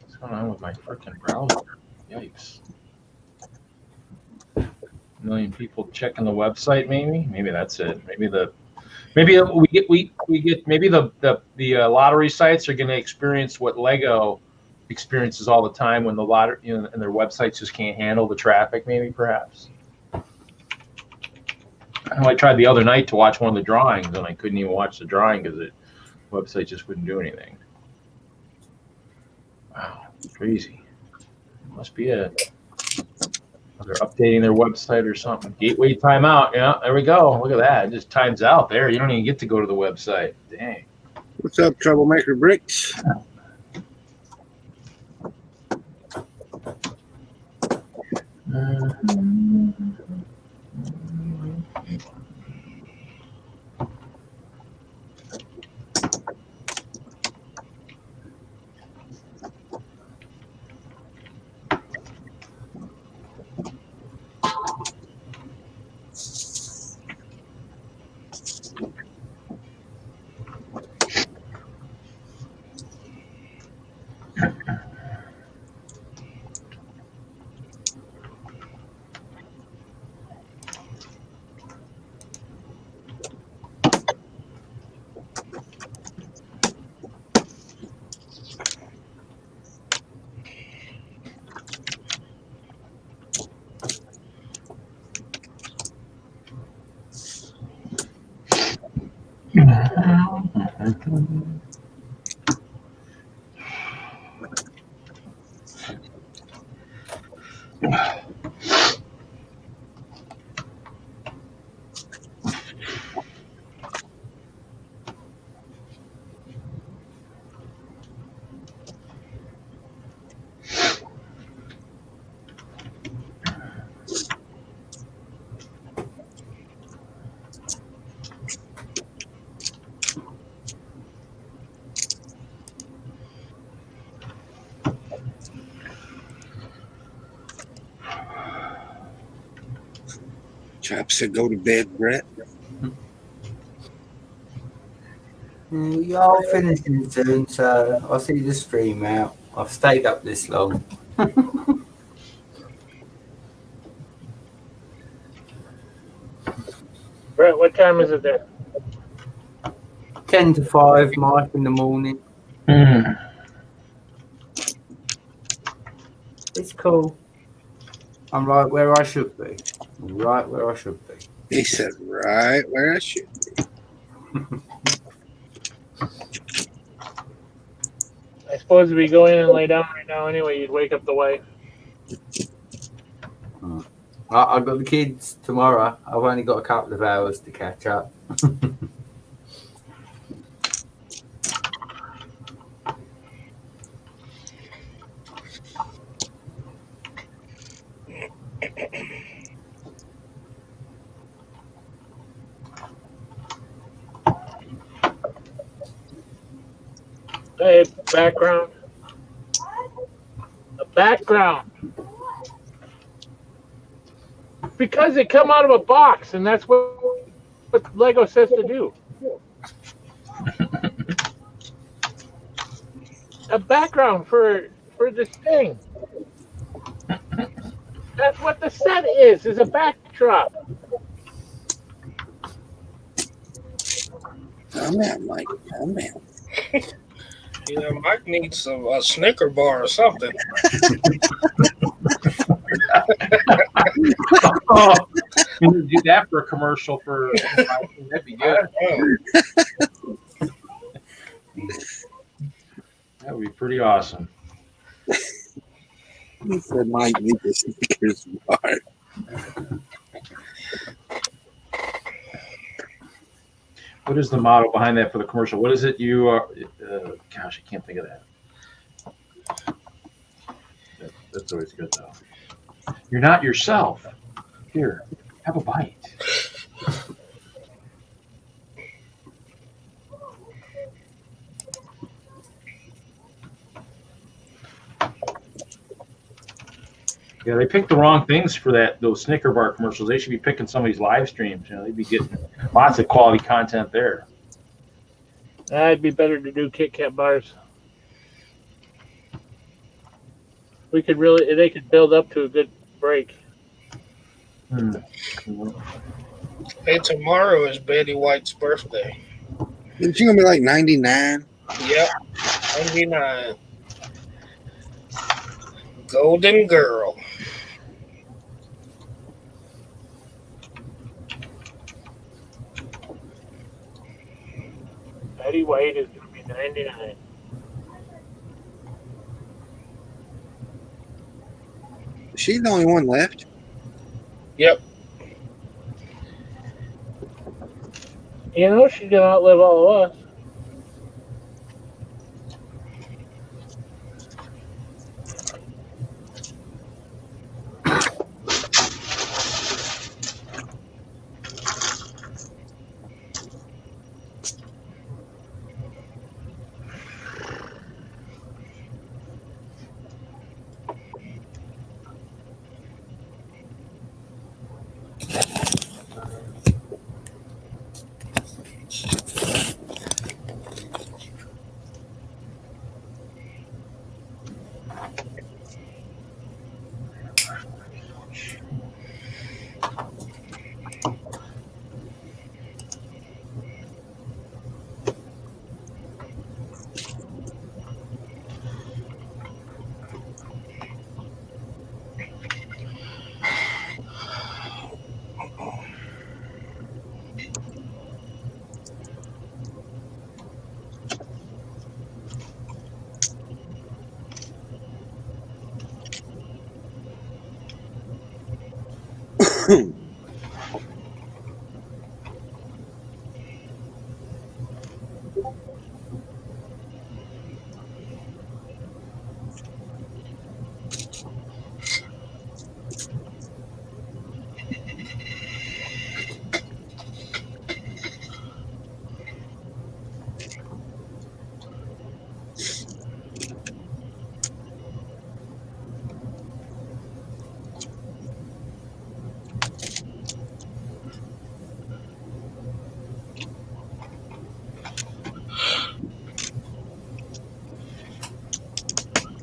What's going on with my freaking browser? Yikes. A million people checking the website, maybe that's it. Maybe the lottery sites are going to experience what Lego experiences all the time when the lottery, and their websites just can't handle the traffic, perhaps. I tried the other night to watch one of the drawings, and I couldn't even watch the drawing because the website just wouldn't do anything. Wow, crazy. Must be they're updating their website or something. Gateway timeout. Yeah, there we go. Look at that. It just times out there. You don't even get to go to the website. Dang. What's up, Troublemaker Bricks? Chop said go to bed, Brett. You're all finishing soon, so I'll see the stream out. I've stayed up this long. Brett, what time is it there? 10 to 5, Mike, in the morning. It's cool. I'm right where I should be. I'm right where I should be. He said, right where I should be. I suppose if you go in and lay down right now anyway, you'd wake up the wife. I've got the kids tomorrow. I've only got a couple of hours to catch up. Hey, background. A background. Because they come out of a box, and that's what Lego says to do. A background for this thing. That's what the set is a backdrop. Calm down, Mike. Calm down. Yeah, Mike needs a Snicker bar or something. Oh, we need to do that for a commercial for that'd be good. That would be pretty awesome. He said, Mike needs a Snickers bar. What is the model behind that for the commercial? What is it? You are, gosh, I can't think of that. That's always good though. You're not yourself. Here, have a bite. Yeah, they picked the wrong things for those Snicker bar commercials. They should be picking some of these live streams. You know, they'd be getting lots of quality content there. It'd be better to do Kit Kat bars. They could build up to a good break. Hey, tomorrow is Betty White's birthday. Isn't she gonna be like 99? Yep, 99. Golden girl. Betty White is going to be 99. Is she the only one left? Yep. You know she's going to outlive all of us.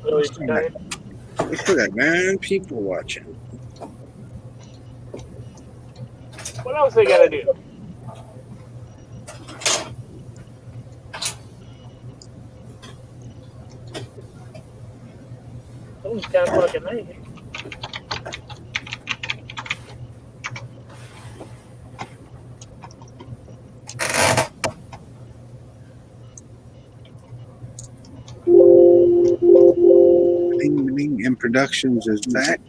Really tired. We still got 9 people watching. What else they gotta do? It's 10 fucking night. Bling Bling and Productions is back.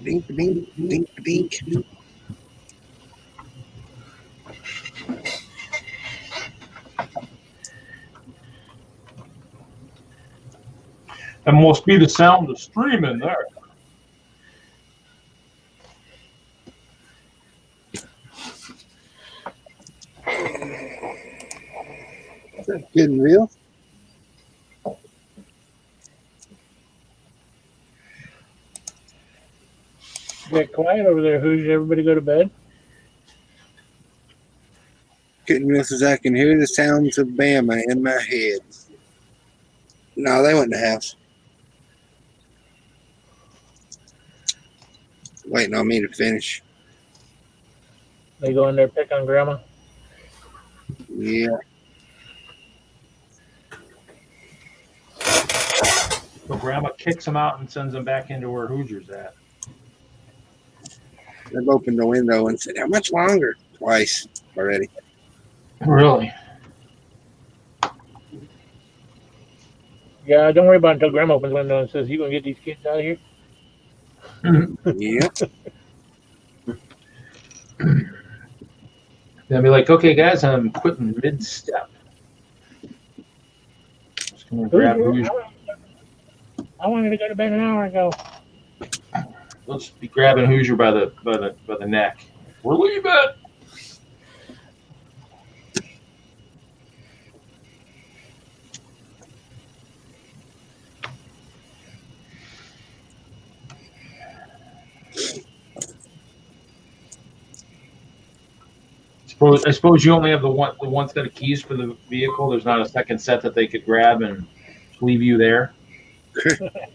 Dink, dink, dink, dink. That must be the sound of streaming there. Is that good and real? Get quiet over there. Who's everybody go to bed? Couldn't miss as I can hear the sounds of Bama in my head. No, they went to the house. Waiting on me to finish. They go in there pick on grandma. Yeah. So grandma kicks them out and sends them back into where Hoosier's at. They've opened the window and said, "How much longer?" Twice already. Really? Yeah, don't worry about it until grandma opens the window and says, "You gonna get these kids out of here?" Yep. They'll be like, "Okay, guys, I'm quitting mid-step." Just gonna grab Hoosier. I wanted to go to bed an hour ago. Let's be grabbing Hoosier by the neck. We're leaving. I suppose you only have the one set of keys for the vehicle. There's not a second set that they could grab and leave you there.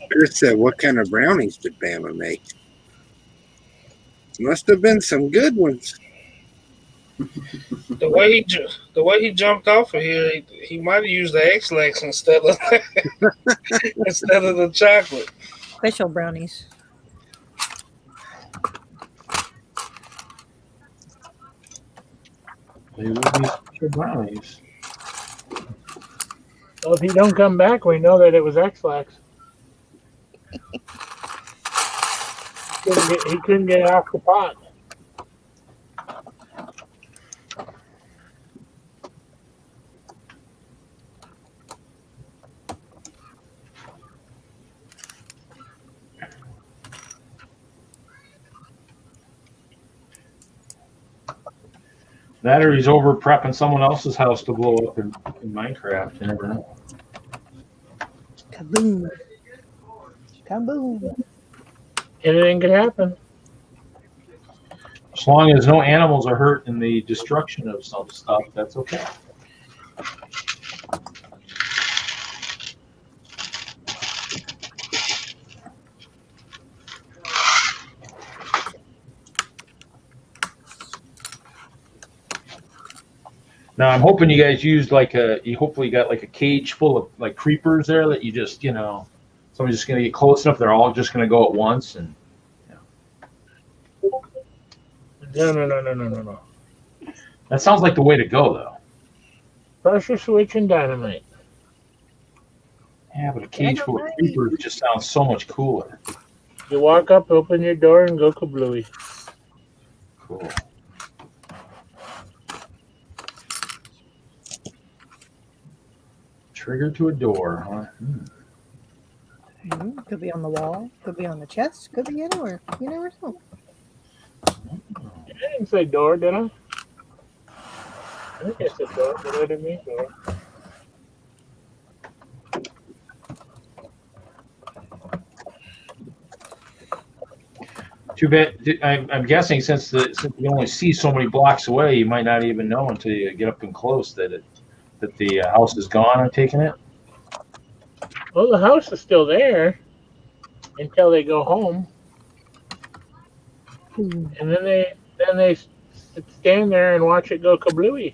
Chris said, "What kind of brownies did Bama make?" Must have been some good ones. The way he jumped off of here, he might have used the X-Lax instead of instead of the chocolate. Special brownies. They will be special brownies. Well, if he don't come back, we know that it was X-Lax. He couldn't get off the pot. That or he's over prepping someone else's house to blow up in Minecraft. You never know. Kaboom. Kaboom. Anything could happen. As long as no animals are hurt in the destruction of some stuff, that's okay. Now I'm hoping you guys used you hopefully got like a cage full of like creepers there that you just, somebody's just gonna get close enough, they're all just gonna go at once and No. that sounds like the way to go though. Pressure switch and dynamite. Yeah, but a cage full of creepers just sounds so much cooler. You walk up, open your door, and go kablooey. Cool. Trigger to a door, huh? Could be on the wall, could be on the chest, could be anywhere. You never know. I didn't say door, did I? I think I said door, but I didn't mean door. Too bad. I'm guessing since you only see so many blocks away, you might not even know until you get up and close that the house is gone and taking it. Well, the house is still there until they go home, and then they stand there and watch it go kablooey.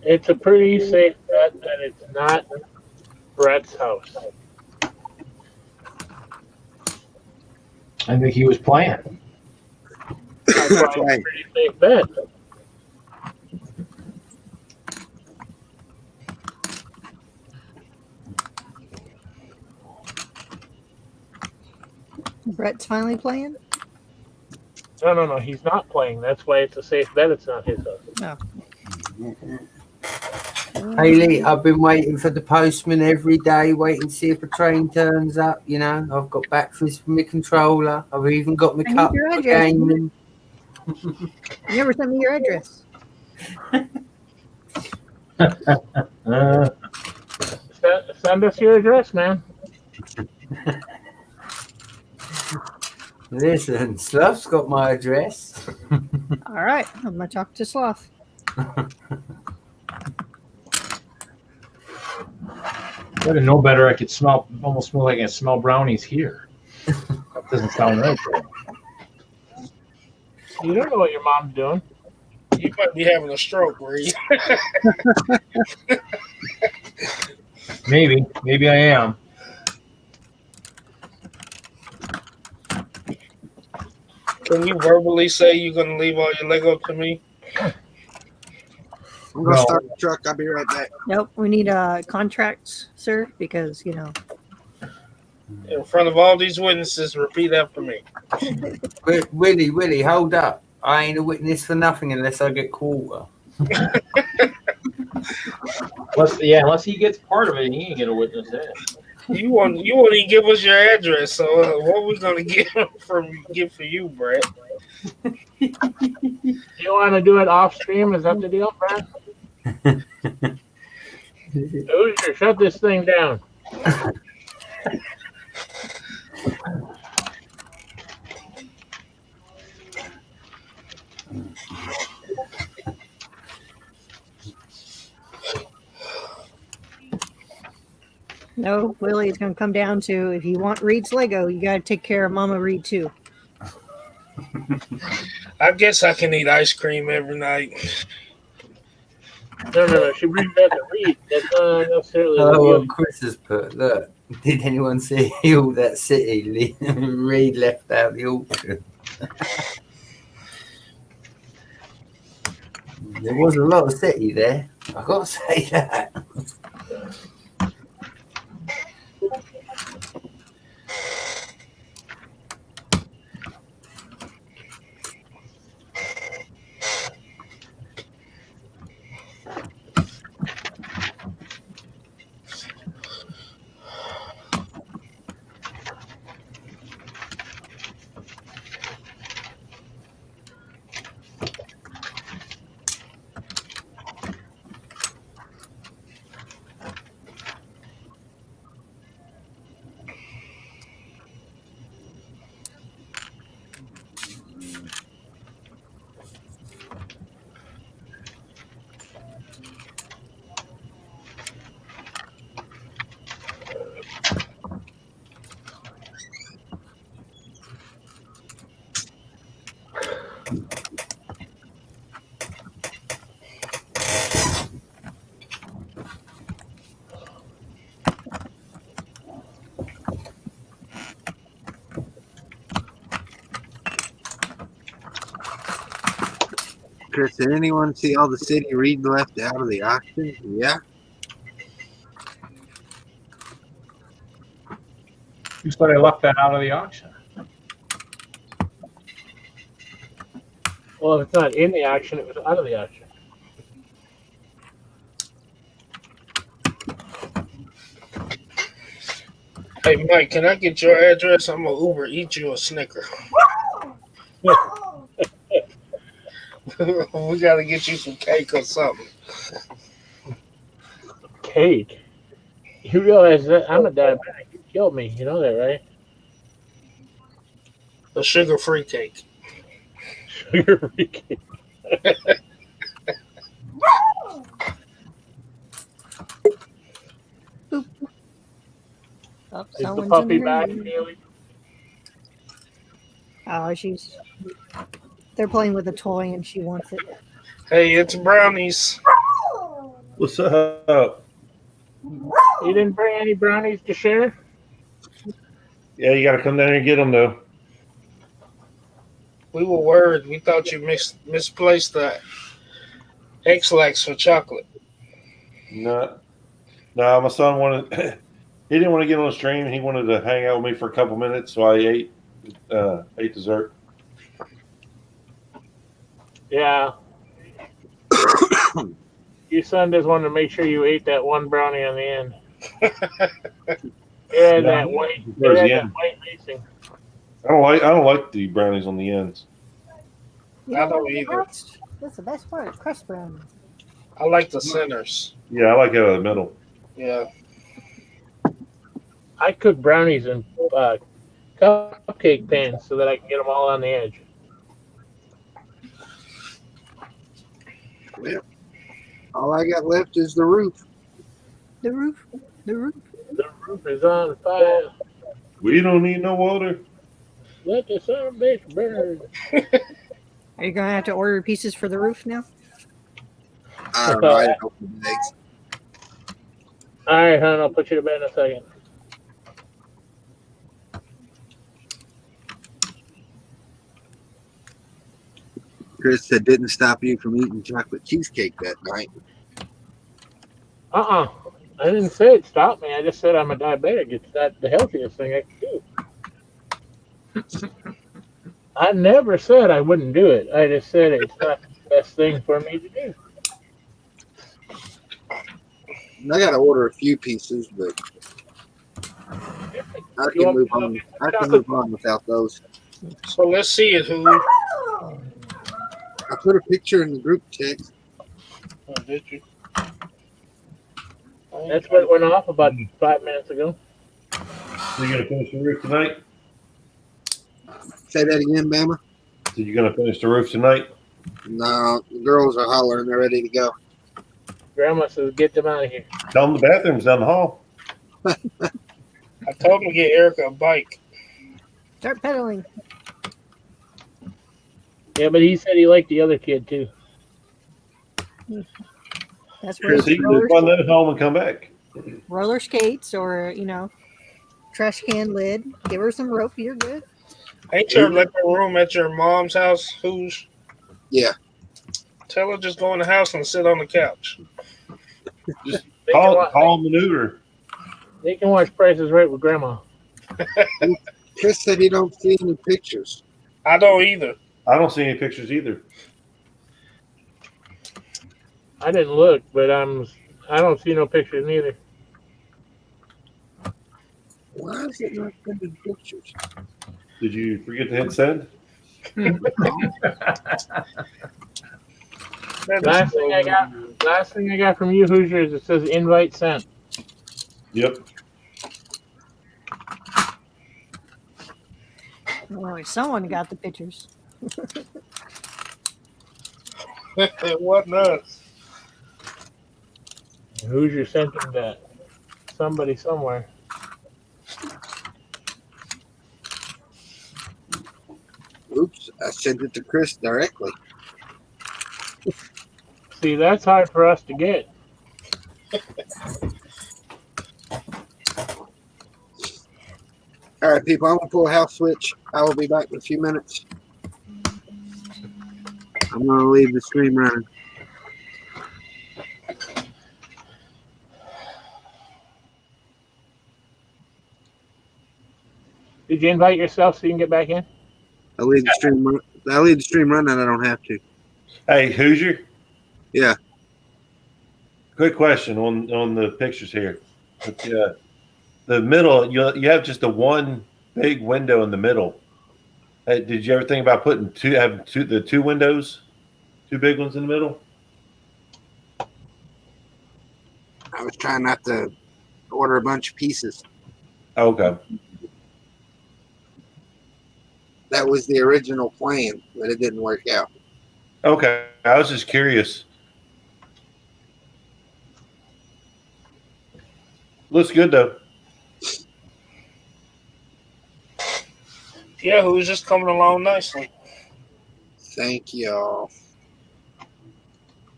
It's a pretty safe bet that it's not Brett's house. I think he was playing. That's why it's a pretty safe bet. Brett's finally playing? No. He's not playing. That's why it's a safe bet. It's not his house. No. Haley, I've been waiting for the postman every day, waiting to see if a train turns up. I've got batteries for my controller. I've even got my I need cup your for address. gaming. You never sent me your address. Send us your address, man. Listen, Sloth's got my address. All right, I'm gonna talk to Sloth. If I didn't know better, I could almost smell like I smell brownies here. That doesn't sound right. You don't know what your mom's doing. You might be having a stroke, Reed. Maybe I am. Can you verbally say you're going to leave all your Lego to me? I'm going to start the truck. I'll be right back. Nope, we need contracts, sir, because In front of all these witnesses, repeat after me. Willie, hold up. I ain't a witness for nothing unless I get quarter. Unless he gets part of it, he ain't gonna witness that. You won't even give us your address, so what we gonna get for you, Brett? You want to do it off stream? Is that the deal, Brett? Hoosier, shut this thing down. no, Willie, it's gonna come down to if you want Reed's Lego, you gotta take care of Mama Reed too. I guess I can eat ice cream every night. No. She brings back a Reed. That's not necessarily the Oh, deal. Chris has put, look, did anyone see all that city Reed left out the auction? There was a lot of city there. I gotta say that. Chris, did anyone see all the city reed left out of the auction? Yeah. You said I left that out of the auction. Well, if it's not in the auction, it was out of the auction. Hey, Mike, can I get your address? I'm gonna Uber eat you a Snicker. We gotta get you some cake or something. Cake? You realize that I'm a diabetic? You killed me. You know that, right? A sugar-free cake. Sugar-free cake. Oh, Is the someone's puppy in the back, room. Haley? Oh, they're playing with a toy and she wants it. Hey, it's brownies. What's up? You didn't bring any brownies to share? Yeah, you got to come down here and get them, though. We were worried. We thought you misplaced the X-Lax for chocolate. No, my son wanted. He didn't want to get on the stream. He wanted to hang out with me for a couple minutes, so I ate dessert. Yeah. Your son just wanted to make sure you ate that one brownie on the end. Yeah, that white. Towards the That end. white icing. I don't like the brownies on the ends. I don't either. That's the best part. Crust brownie. I like the centers. Yeah, I like it out of the middle. Yeah. I cook brownies in cupcake pans so that I can get them all on the edge. Well, all I got left is the roof. The roof. The roof. The roof is on fire. We don't need no water. Let the son of a bitch burn. Are you gonna have to order pieces for the roof now? I don't know. I didn't open the eggs. All right, hon, I'll put you to bed in a second. Chris said didn't stop you from eating chocolate cheesecake that night. I didn't say it stopped me. I just said I'm a diabetic. It's not the healthiest thing I can do. I never said I wouldn't do it. I just said it's not the best thing for me to do. I got to order a few pieces, but I can move on. I can move on without those. So let's see it, who. I put a picture in the group text. Oh, did you? That's what went off about 5 minutes ago. So you gonna finish the roof tonight? Say that again, Bama. So you gonna finish the roof tonight? No, the girls are hollering. They're ready to go. Grandma says, get them out of here. Tell them the bathroom's down the hall. I told him to get Erica a bike. Start pedaling. Yeah, but he said he liked the other kid too. That's where Chris, he can just run that home and come back. roller skates or trash can lid. Give her some rope. You're good. Ain't your living room at your mom's house, who's? Yeah. Tell her just go in the house and sit on the couch. Just They can, wa- call maneuver. they can watch Prices Right with Grandma. Chris said he don't see any pictures. I don't either. I don't see any pictures either. I didn't look, but I don't see no pictures neither. Why is it not sending pictures? Did you forget to hit send? Last thing I got from you, Hoosier, is it says invite sent. Yep. Oh, someone got the pictures. What nuts? Hoosier sent him that. Somebody somewhere. Oops, I sent it to Chris directly. See, that's hard for us to get. All right, people, I'm gonna pull a house switch. I will be back in a few minutes. I'm gonna leave the stream running. Did you invite yourself so you can get back in? I leave the stream. I leave the stream running. I don't have to. Hey, Hoosier. Yeah. Quick question on the pictures here. The middle, you have just the one big window in the middle. Hey, did you ever think about putting the two windows, two big ones in the middle? I was trying not to order a bunch of pieces. Okay. That was the original plan, but it didn't work out. Okay. I was just curious. Looks good though. Yeah, who's just coming along nicely. Thank y'all.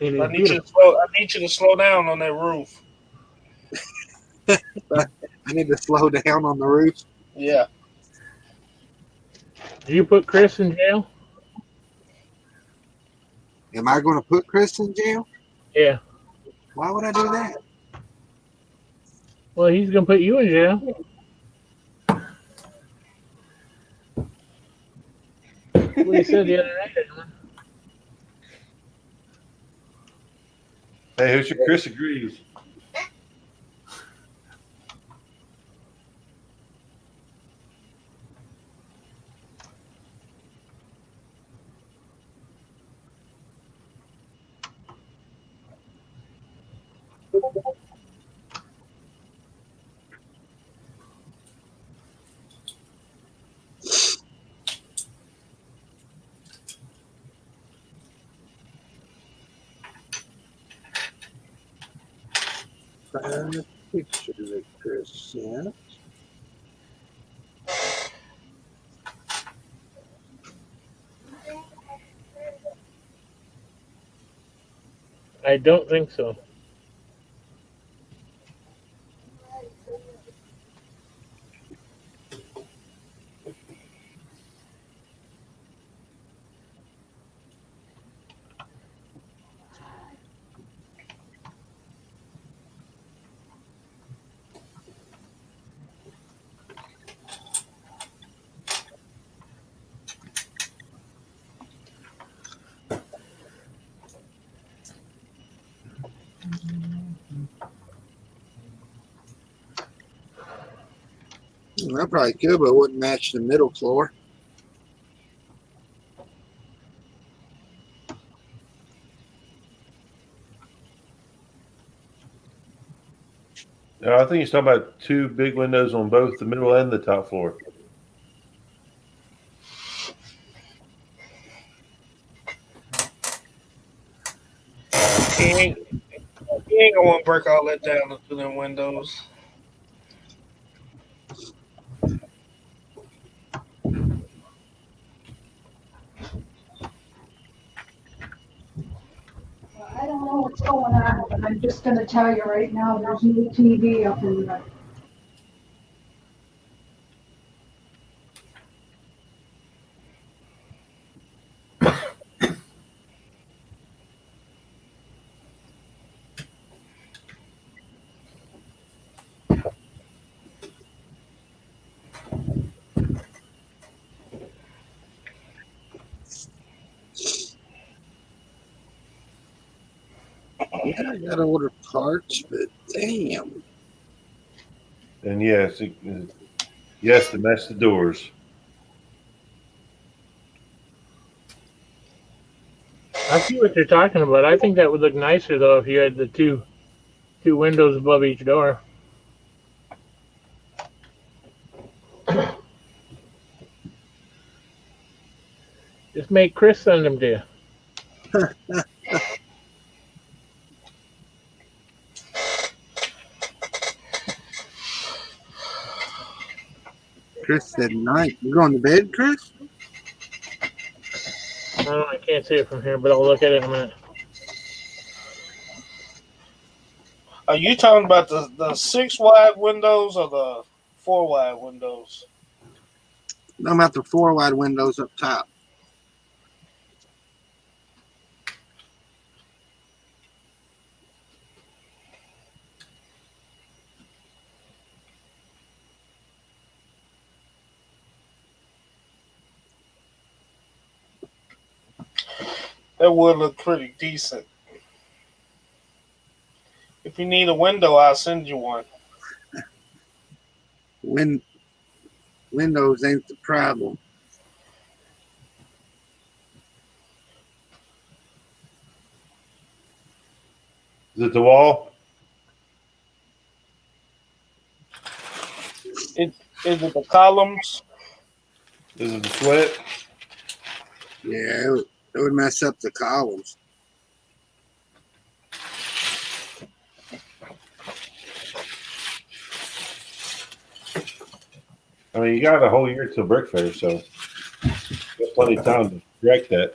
I need you to slow down on that roof. I need to slow down on the roof. Yeah. Did you put Chris in jail? Am I going to put Chris in jail? Yeah. Why would I do that? Well, he's gonna put you in jail. That's what he said the other night. Hey, who's your Chris agrees? Find a picture that Chris sent. I don't think so. I probably could, but it wouldn't match the middle floor. No, I think he's talking about two big windows on both the middle and the top floor. He ain't gonna want to break all that down into them windows. I don't know what's going on, but I'm just gonna tell you right now, there's new TV up in there. Yeah, I gotta order parts, but damn. And yes, yes, to match the doors. I see what you're talking about. I think that would look nicer though if you had the two windows above each door. Just make Chris send them to you. Chris said night. You going to bed, Chris? I can't see it from here, but I'll look at it in a minute. Are you talking about the 6 wide windows or the 4 wide windows? No, I'm at the 4 wide windows up top. That would look pretty decent. If you need a window, I'll send you one. Windows ain't the problem. Is it the wall? Is it the columns? Is it the sweat? Yeah, it would mess up the columns. I mean, you got a whole year till Brick Fair, so you got plenty of time to correct that.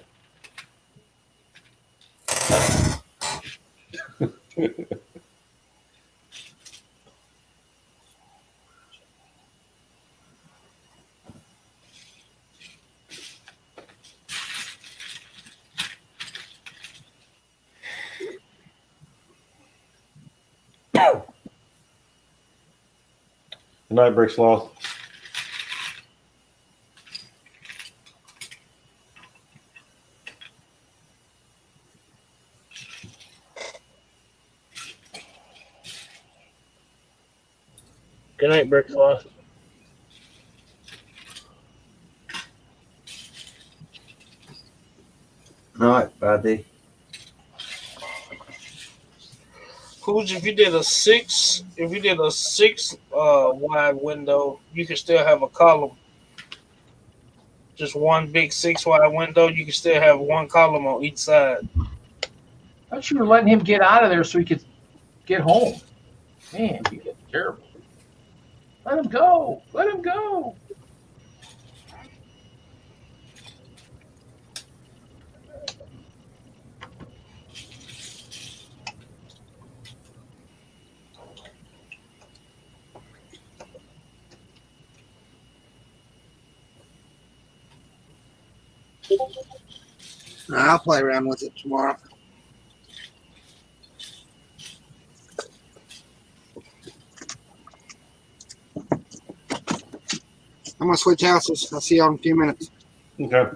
Good night, Brick Sloth. Good night, Brick Sloth. Night, buddy. Who's if you did a 6 wide window, you could still have a column. Just one big 6 wide window, you can still have one column on each side. I thought you were letting him get out of there so he could get home. Man, you get terrible. Let him go. Let him go. I'll play around with it tomorrow. I'm gonna switch houses. I'll see y'all in a few minutes. Okay.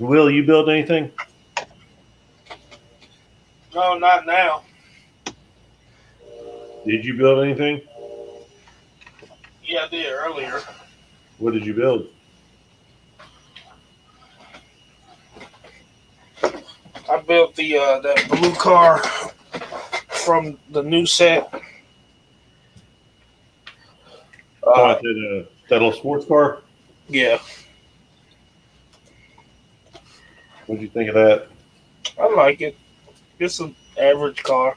Will, you build anything? No, not now. Did you build anything? Yeah, I did earlier. What did you build? I built the that blue car from the new set. That little sports car? Yeah, What'd you think of that? I like it. It's an average car.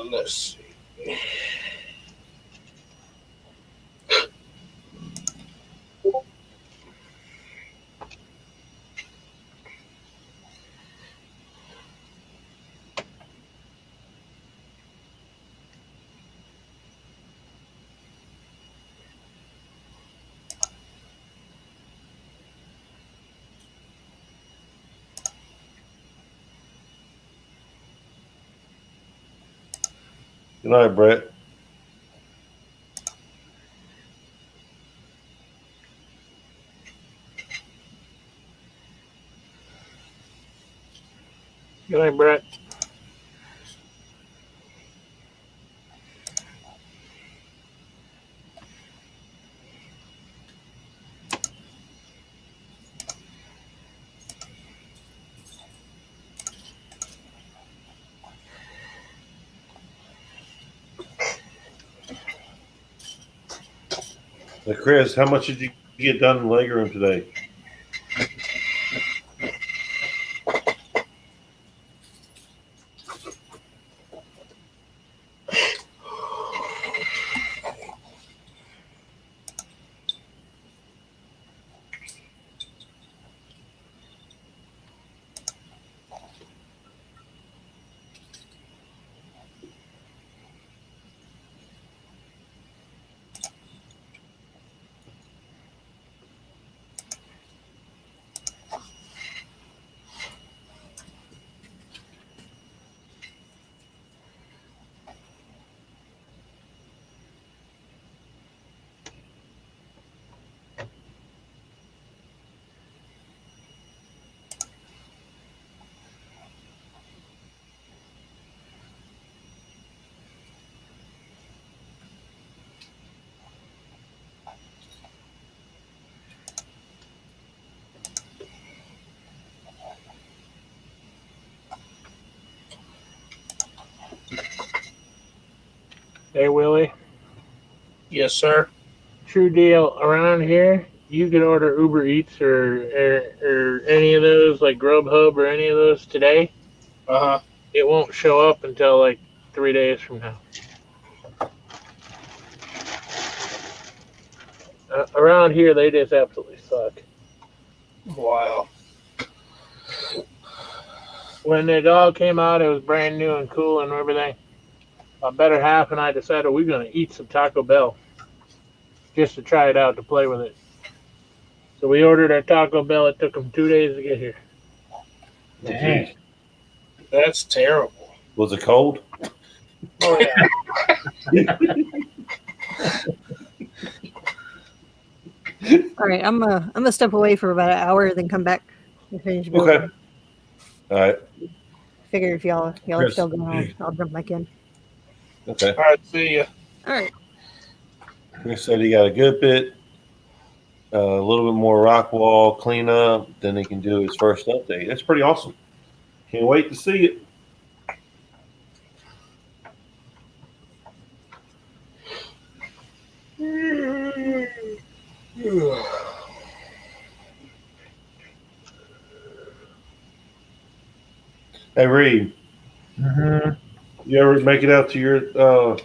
Let's see. Good night, Brett. Good night, Brett. Now, Chris, how much did you get done in the leg room today? Hey, Willie. Yes, sir. True deal. Around here, you can order Uber Eats or any of those, like Grubhub or any of those today. Uh huh. It won't show up until like 3 days from now. Around here, they just absolutely suck. Wow. When the dog came out, it was brand new and cool and everything. My better half and I decided we're going to eat some Taco Bell just to try it out, to play with it. So we ordered our Taco Bell. It took them 2 days to get here. Dang. That's terrible. Was it cold? Oh, yeah. All right, I'm gonna step away for about an hour, then come back and finish building. Okay. All right. Figure if y'all are Chris. still going, I'll jump back in. Okay. All right, see ya. All right. Chris said he got a good bit, a little bit more rock wall cleanup, then he can do his first update. That's pretty awesome. Can't wait to see it. Hey, Reed. Mm-hmm. You ever make it out to your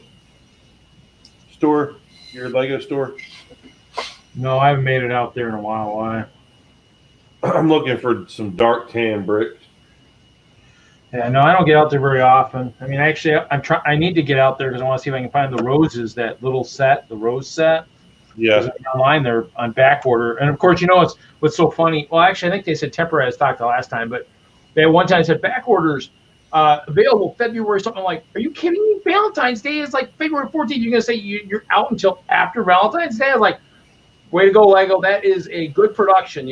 store, your Lego store? No, I haven't made it out there in a while. Why? I'm looking for some dark tan bricks. Yeah, no, I don't get out there very often. I mean, actually, I need to get out there because I want to see if I can find the roses, that little set, the rose set. Yeah. Online, they're on back order. And of course, you know what's so funny? Well, actually, I think they said Temperez talked the last time, but they one time said back orders available February something. I'm like, are you kidding me? Valentine's Day is like February 14th. You're going to say you're out until after Valentine's Day? I was like, way to go, Lego. That is a good production,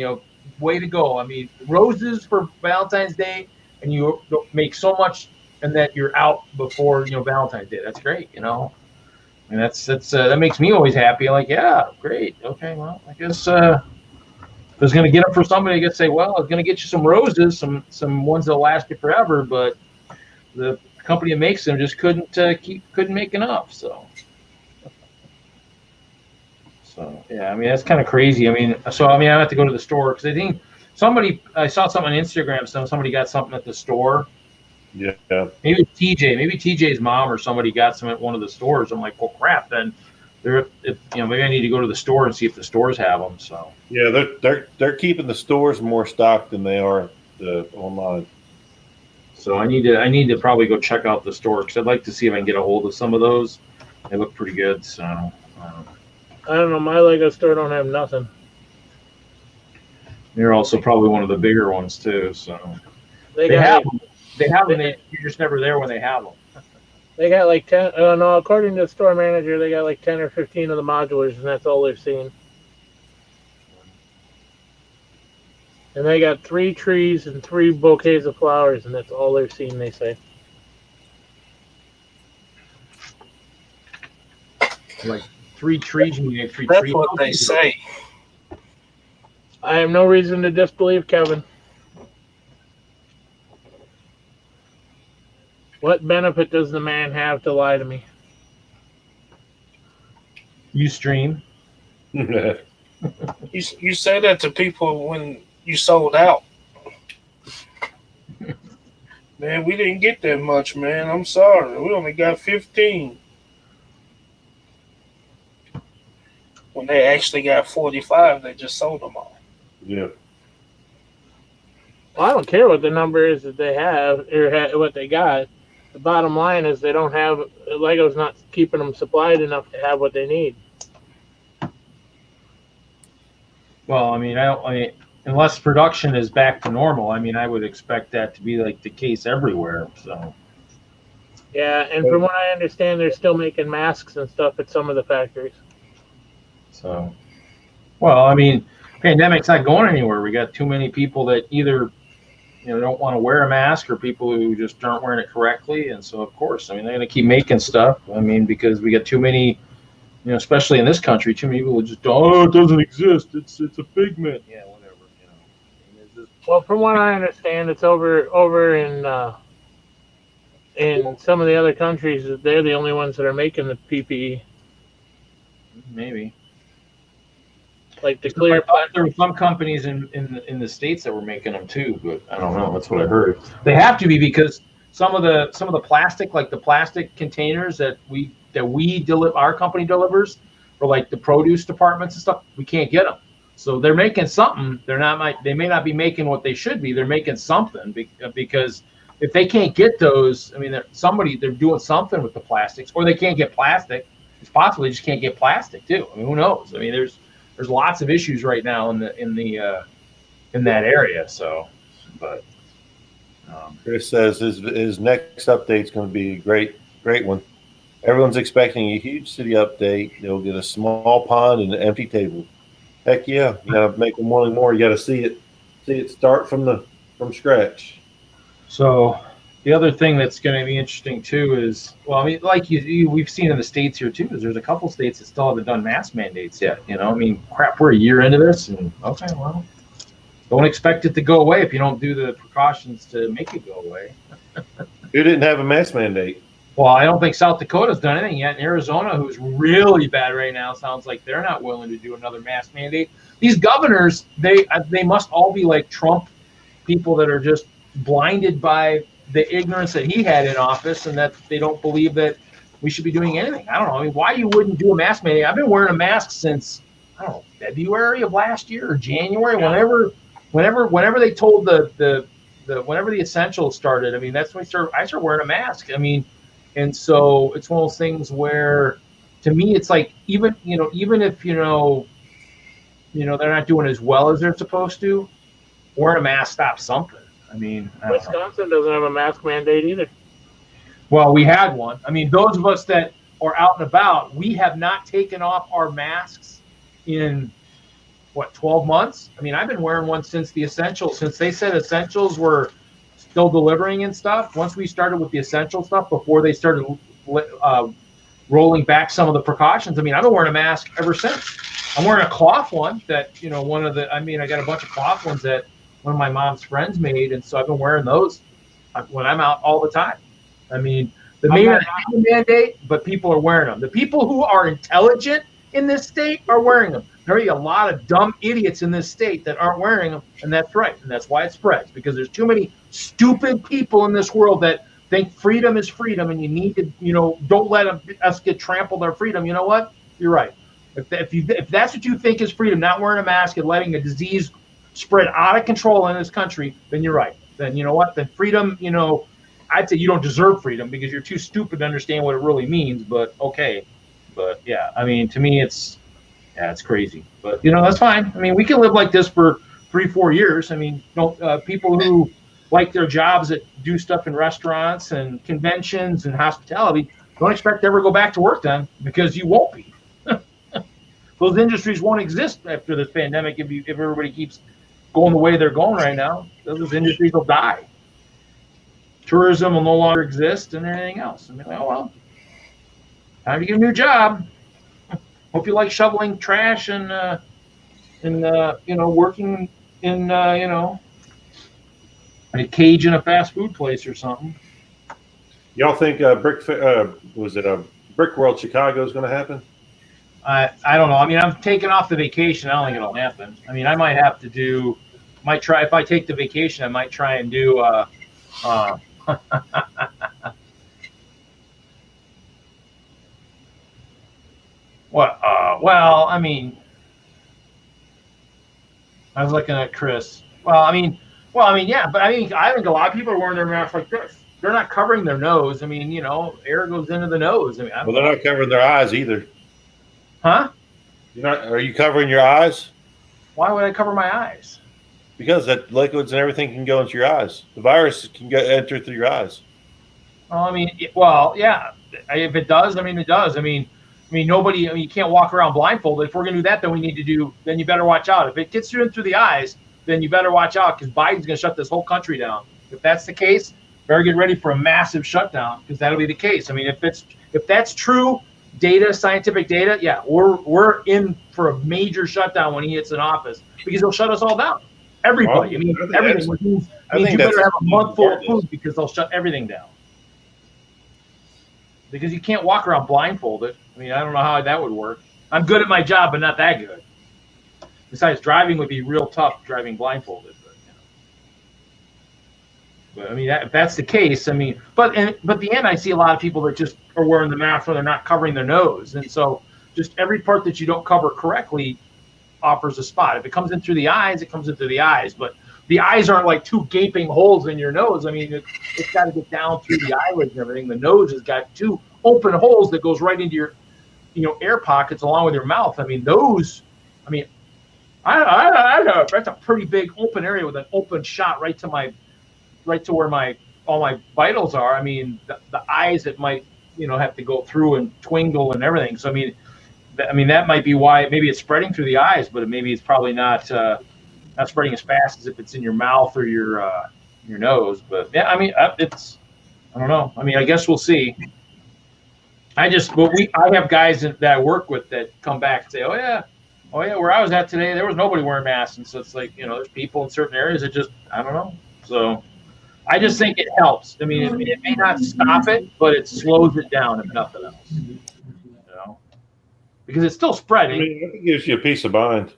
way to go. I mean, roses for Valentine's Day, and you make so much, and that you're out before Valentine's Day. That's great, And that's that makes me always happy. I'm like, yeah, great. Okay, well, I guess if I was going to get them for somebody, I guess say, well, I was going to get you some roses, some ones that'll last you forever, but the company that makes them just couldn't make enough. So yeah, I mean, that's kind of crazy. I mean, I have to go to the store because I think I saw something on Instagram. Somebody got something at the store. Yeah. Maybe TJ's mom or somebody got some at one of the stores. I'm like, well, crap. Then maybe I need to go to the store and see if the stores have them. So yeah, they're keeping the stores more stocked than they are online. So I need to probably go check out the store because I'd like to see if I can get a hold of some of those. They look pretty good. So I don't know. My Lego store don't have nothing. They're also probably one of the bigger ones too. So they have them. You're just never there when they have them. They got like 10. No, according to the store manager, they got like 10 or 15 of the modulars, and that's all they've seen. And they got 3 trees and 3 bouquets of flowers, and that's all they've seen, they say. Like 3 trees, you mean 3 That's trees? what they say. I have no reason to disbelieve Kevin. What benefit does the man have to lie to me? You stream. You say that to people when you sold out. Man, we didn't get that much, man. I'm sorry. We only got 15. When they actually got 45, they just sold them all. Yeah. Well, I don't care what the number is that they have or what they got. The bottom line is they don't have Lego's not keeping them supplied enough to have what they need. Well, I mean, unless production is back to normal, I mean, I would expect that to be like the case everywhere. So. Yeah, and from what I understand, they're still making masks and stuff at some of the factories. So, well, I mean, pandemic's not going anywhere. We got too many people that either don't want to wear a mask or people who just aren't wearing it correctly. And so, of course, I mean, they're going to keep making stuff. I mean, because we got too many, especially in this country, too many people just, it doesn't exist. It's a figment. Yeah, whatever. Well, from what I understand, it's over in some of the other countries. They're the only ones that are making the PPE. Maybe. Like the clear. There were some companies in the States that were making them too, but I don't know. That's what I heard. They have to be because some of the plastic, like the plastic containers that our company delivers for like the produce departments and stuff, we can't get them. So they're making something. They may not be making what they should be. They're making something because if they can't get those, I mean, they're doing something with the plastics, or they can't get plastic. It's possible they just can't get plastic too. I mean, who knows? I mean, there's lots of issues right now in that area. So, but Chris says his next update is going to be a great one. Everyone's expecting a huge city update. They'll get a small pond and an empty table. Heck yeah! You got to make them wanting more. You got to see it start from scratch. So the other thing that's going to be interesting too is, well, I mean, like we've seen in the States here too, is there's a couple states that still haven't done mask mandates yet. I mean, crap, we're a year into this, and okay, well, don't expect it to go away if you don't do the precautions to make it go away. Who didn't have a mask mandate? Well, I don't think South Dakota's done anything yet. In Arizona, who's really bad right now, sounds like they're not willing to do another mask mandate. These governors, they must all be like Trump people that are just blinded by the ignorance that he had in office, and that they don't believe that we should be doing anything. I don't know. I mean, why you wouldn't do a mask mandate? I've been wearing a mask since I don't know, February of last year or January, whenever they told whenever the essentials started. I mean, that's when I started wearing a mask. I mean, and so it's one of those things where, to me, it's like even if they're not doing as well as they're supposed to, wearing a mask stops something. I mean, I don't know. Wisconsin doesn't have a mask mandate either. Well, we had one. I mean, those of us that are out and about, we have not taken off our masks in 12 months? I mean, I've been wearing one since the essentials, since they said essentials were still delivering and stuff. Once we started with the essential stuff, before they started rolling back some of the precautions, I mean, I've been wearing a mask ever since. I'm wearing a cloth one that, I got a bunch of cloth ones that one of my mom's friends made, and so I've been wearing those when I'm out all the time. I mean, maybe not a mandate, but people are wearing them. The people who are intelligent in this state are wearing them. There are a lot of dumb idiots in this state that aren't wearing them, and that's right. And that's why it spreads, because there's too many stupid people in this world that think freedom is freedom, and you need to, don't let us get trampled our freedom. You know what? You're right. If that's what you think is freedom, not wearing a mask and letting a disease spread out of control in this country, then you're right. Then you know what? Then freedom, I'd say you don't deserve freedom because you're too stupid to understand what it really means. But okay. But yeah, I mean, to me, it's crazy. But that's fine. I mean, we can live like this for 3-4 years. I mean, people who like their jobs that do stuff in restaurants and conventions and hospitality don't expect to ever go back to work then, because you won't be. Those industries won't exist after this pandemic if everybody keeps going the way they're going right now. Those industries will die. Tourism will no longer exist and everything else. I mean, oh well, time to get a new job. Hope you like shoveling trash and working in a cage in a fast food place or something. Y'all think Brick World Chicago is going to happen? I don't know. I mean, I'm taking off the vacation. I don't think it'll happen. I mean, I might try if I take the vacation. I might try and do what? Well, I mean, I was looking at Chris. I mean, yeah, but I think a lot of people are wearing their masks like this. They're not covering their nose. I mean, air goes into the nose. I mean, they're not covering their eyes either. Huh? Are you covering your eyes? Why would I cover my eyes? Because that liquids and everything can go into your eyes. The virus can enter through your eyes. Well, I mean, yeah. If it does, I mean, it does. I mean, nobody. I mean, you can't walk around blindfolded. If we're gonna do that, then then you better watch out. If it gets through the eyes, then you better watch out, because Biden's gonna shut this whole country down. If that's the case, better get ready for a massive shutdown, because that'll be the case. I mean, if that's true. Scientific data, yeah, we're in for a major shutdown when he hits in office, because he'll shut us all down. Everybody, everything. Which means you better have a month full of food, because they'll shut everything down. Because you can't walk around blindfolded. I mean, I don't know how that would work. I'm good at my job, but not that good. Besides, driving would be real tough, driving blindfolded. But I mean, if that's the case, I mean, but the end, I see a lot of people that just are wearing the mask when they're not covering their nose, and so just every part that you don't cover correctly offers a spot. If it comes in through the eyes, it comes in through the eyes, but the eyes aren't like two gaping holes in your nose. I mean, it's got to get down through the eyelids and everything. The nose has got two open holes that goes right into your, air pockets along with your mouth. I mean, those. I mean, that's a pretty big open area with an open shot right to where all my vitals are. I mean, the eyes that might, have to go through and twinkle and everything. So, I mean, that might be why maybe it's spreading through the eyes, but maybe it's probably not spreading as fast as if it's in your mouth or your nose. But yeah, I mean, I don't know. I mean, I guess we'll see. I have guys that I work with that come back and say, oh yeah, where I was at today, there was nobody wearing masks. And so it's like, there's people in certain areas that just, I don't know. So I just think it helps. I mean, it may not stop it, but it slows it down, if nothing else. Because it's still spreading. I mean, it gives you a peace of mind.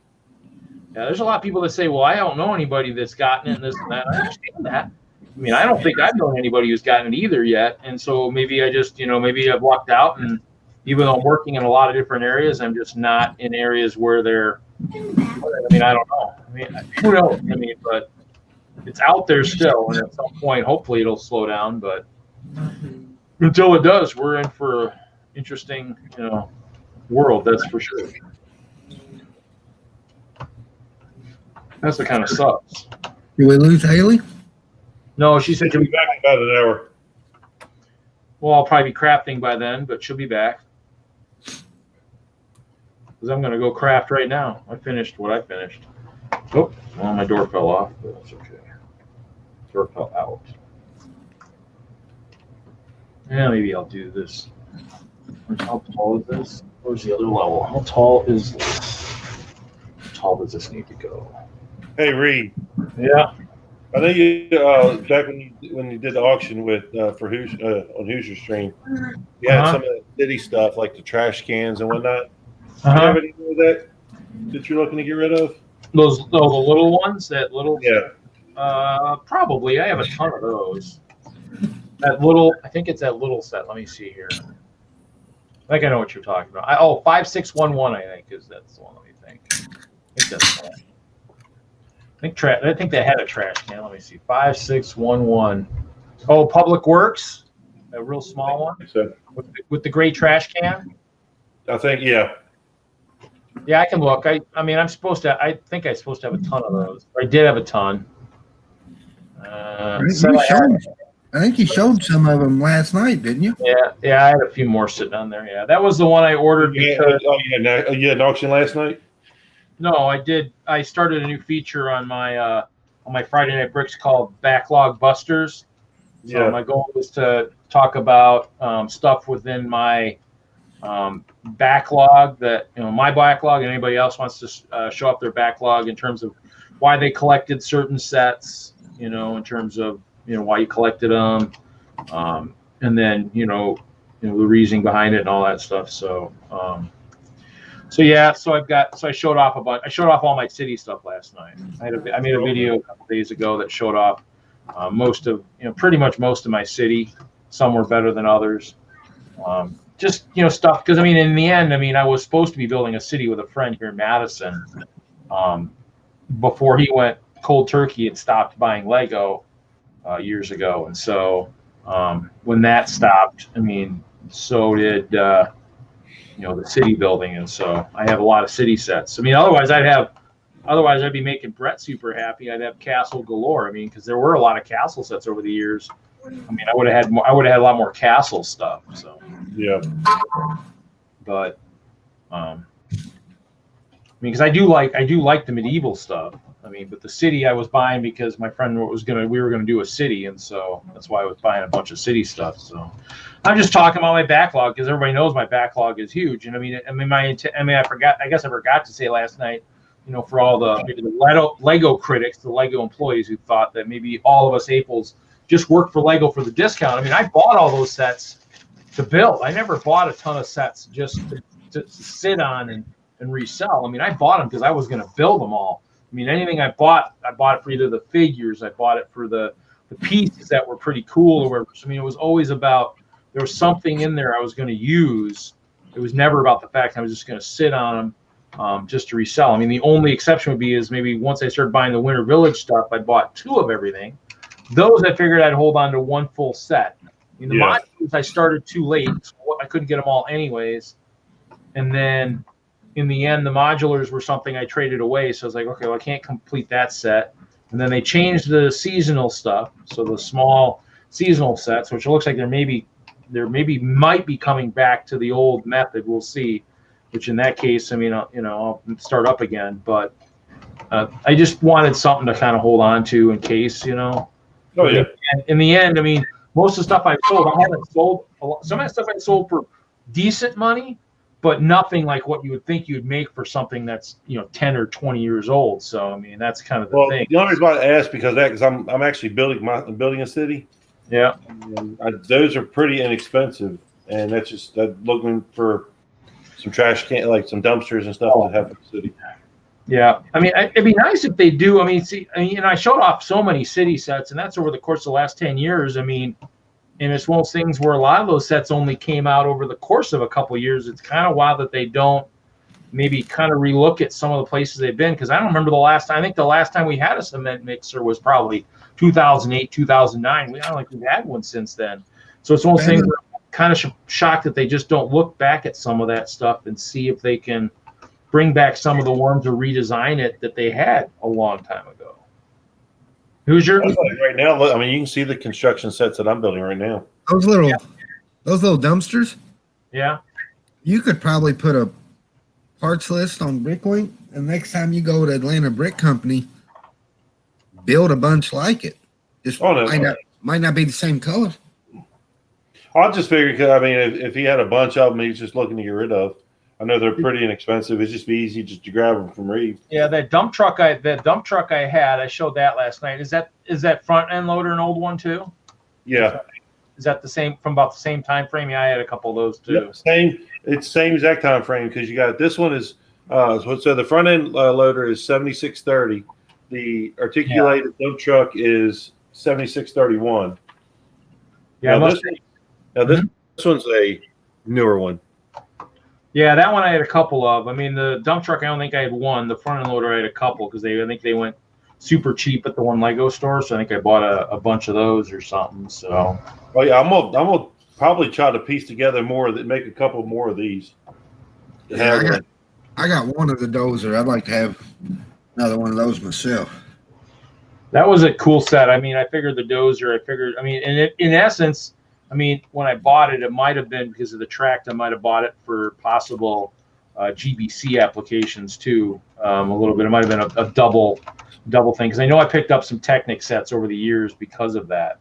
Yeah, there's a lot of people that say, well, I don't know anybody that's gotten it and this and that. I understand that. I mean, I don't think I've known anybody who's gotten it either yet. And so maybe I just, maybe I've lucked out and even though I'm working in a lot of different areas, I'm just not in areas where they're. I mean, I don't know. I mean, who knows? I mean, but it's out there still, and at some point, hopefully, it'll slow down. But until it does, we're in for an interesting, world. That's for sure. That's what kind of sucks. Did we lose Haley? No, she said She'll be back in about an hour. Well, I'll probably be crafting by then, but she'll be back. Because I'm going to go craft right now. I finished what I finished. Oh, well, my door fell off, but that's okay. Door fell out. Yeah, maybe I'll do this. How tall is this? Where's the other level? How tall is this? How tall does this need to go? Hey, Reed. Yeah. I know you back when you did the auction with for on Hoosier Stream, you had some of the city stuff like the trash cans and whatnot. Do you have any of that you're looking to get rid of? The little ones, that little. Yeah. Probably. I have a ton of those. That little, I think it's that little set. Let me see here. I think I know what you're talking about. 5611, I think that's the one. Let me think. I think that's the one. I think they had a trash can. Let me see. 5611. Oh, Public Works, a real small one with the gray trash can. I think, yeah. Yeah, I can look. I think I'm supposed to have a ton of those. I did have a ton. I think you showed some of them last night, didn't you? Yeah, I had a few more sitting on there. Yeah, that was the one I ordered because. You had an auction last night? No, I did. I started a new feature on my Friday Night Bricks called Backlog Busters. So my goal is to talk about stuff within my backlog that my backlog and anybody else wants to show up their backlog in terms of why they collected certain sets. In terms of why you collected them, and then the reasoning behind it and all that stuff. So. So I showed off I showed off all my city stuff last night. I made a video a couple days ago that showed off pretty much most of my city. Some were better than others. Just stuff because in the end, I was supposed to be building a city with a friend here in Madison before he went cold turkey and stopped buying Lego years ago. And so when that stopped, so did the city building, and so I have a lot of city sets. Otherwise I'd be making Brett super happy. I'd have castle galore. Because there were a lot of castle sets over the years. I would have had a lot more castle stuff. So yeah, but because I do like the medieval stuff. But the city I was buying because my friend we were gonna do a city, and so that's why I was buying a bunch of city stuff. So I'm just talking about my backlog because everybody knows my backlog is huge. And I forgot to say last night, for all the Lego critics, the Lego employees who thought that maybe all of us Aples just work for Lego for the discount. I bought all those sets to build. I never bought a ton of sets just to sit on and resell. I bought them because I was going to build them all. Anything I bought it for either the figures, I bought it for the pieces that were pretty cool or whatever. So, it was always about, there was something in there I was going to use. It was never about the fact I was just going to sit on them just to resell. The only exception would be is maybe once I started buying the Winter Village stuff, I bought 2 of everything. Those I figured I'd hold on to 1 full set. The modules I started too late, so I couldn't get them all anyways. And then in the end, the modulars were something I traded away. So I was like, okay, well, I can't complete that set. And then they changed the seasonal stuff. So the small seasonal sets, which looks like might be coming back to the old method. We'll see, which in that case, I'll start up again, but I just wanted something to kind of hold on to in case, Oh, yeah. And in the end, most of the stuff I sold, I haven't sold a lot. Some of that stuff I sold for decent money, but nothing like what you would think you'd make for something that's 10 or 20 years old. So that's kind of the thing. The only reason why I asked because I'm actually building a city. Yeah, those are pretty inexpensive, and that's just looking for some trash can, like some dumpsters and stuff to have in the city. Yeah, it'd be nice if they do. I showed off so many city sets, and that's over the course of the last 10 years. And it's one of those things where a lot of those sets only came out over the course of a couple of years. It's kind of wild that they don't maybe kind of relook at some of the places they've been, because I don't remember the last time. I think the last time we had a cement mixer was probably 2008, 2009. I don't think we've had one since then. So it's one of those things where I'm kind of shocked that they just don't look back at some of that stuff and see if they can bring back some of the ones or redesign it that they had a long time ago. Who's your right now? Look, I mean, you can see the construction sets that I'm building right now. Those little dumpsters. Yeah. You could probably put a parts list on Bricklink, and next time you go to Atlanta Brick Company, build a bunch like it. Just might not be the same color. I'll just figure, 'cause, I mean, if he had a bunch of them, he's just looking to get rid of. I know they're pretty inexpensive. It'd just be easy just to grab them from Reeve. Yeah, that dump truck I had, I showed that last night. Is that front end loader an old one too? Yeah. Is that the same from about the same time frame? Yeah, I had a couple of those too. Yeah, it's same exact time frame, because you got this one is so the front end loader is 7630. The articulated dump truck is 7631. Yeah, this one's a newer one. Yeah, that one I had a couple of. I mean, the dump truck, I don't think I had one. The front end loader, I had a couple, because I think they went super cheap at the one Lego store. So I think I bought a bunch of those or something. So. Oh yeah, I'm gonna probably try to piece together more that make a couple more of these. Yeah, I got one of the dozer. I'd like to have another one of those myself. That was a cool set. I mean, I figured the dozer. In essence, I mean, when I bought it, it might have been because of the tract. I might have bought it for possible GBC applications too. A little bit. It might have been a double thing, because I know I picked up some Technic sets over the years because of that.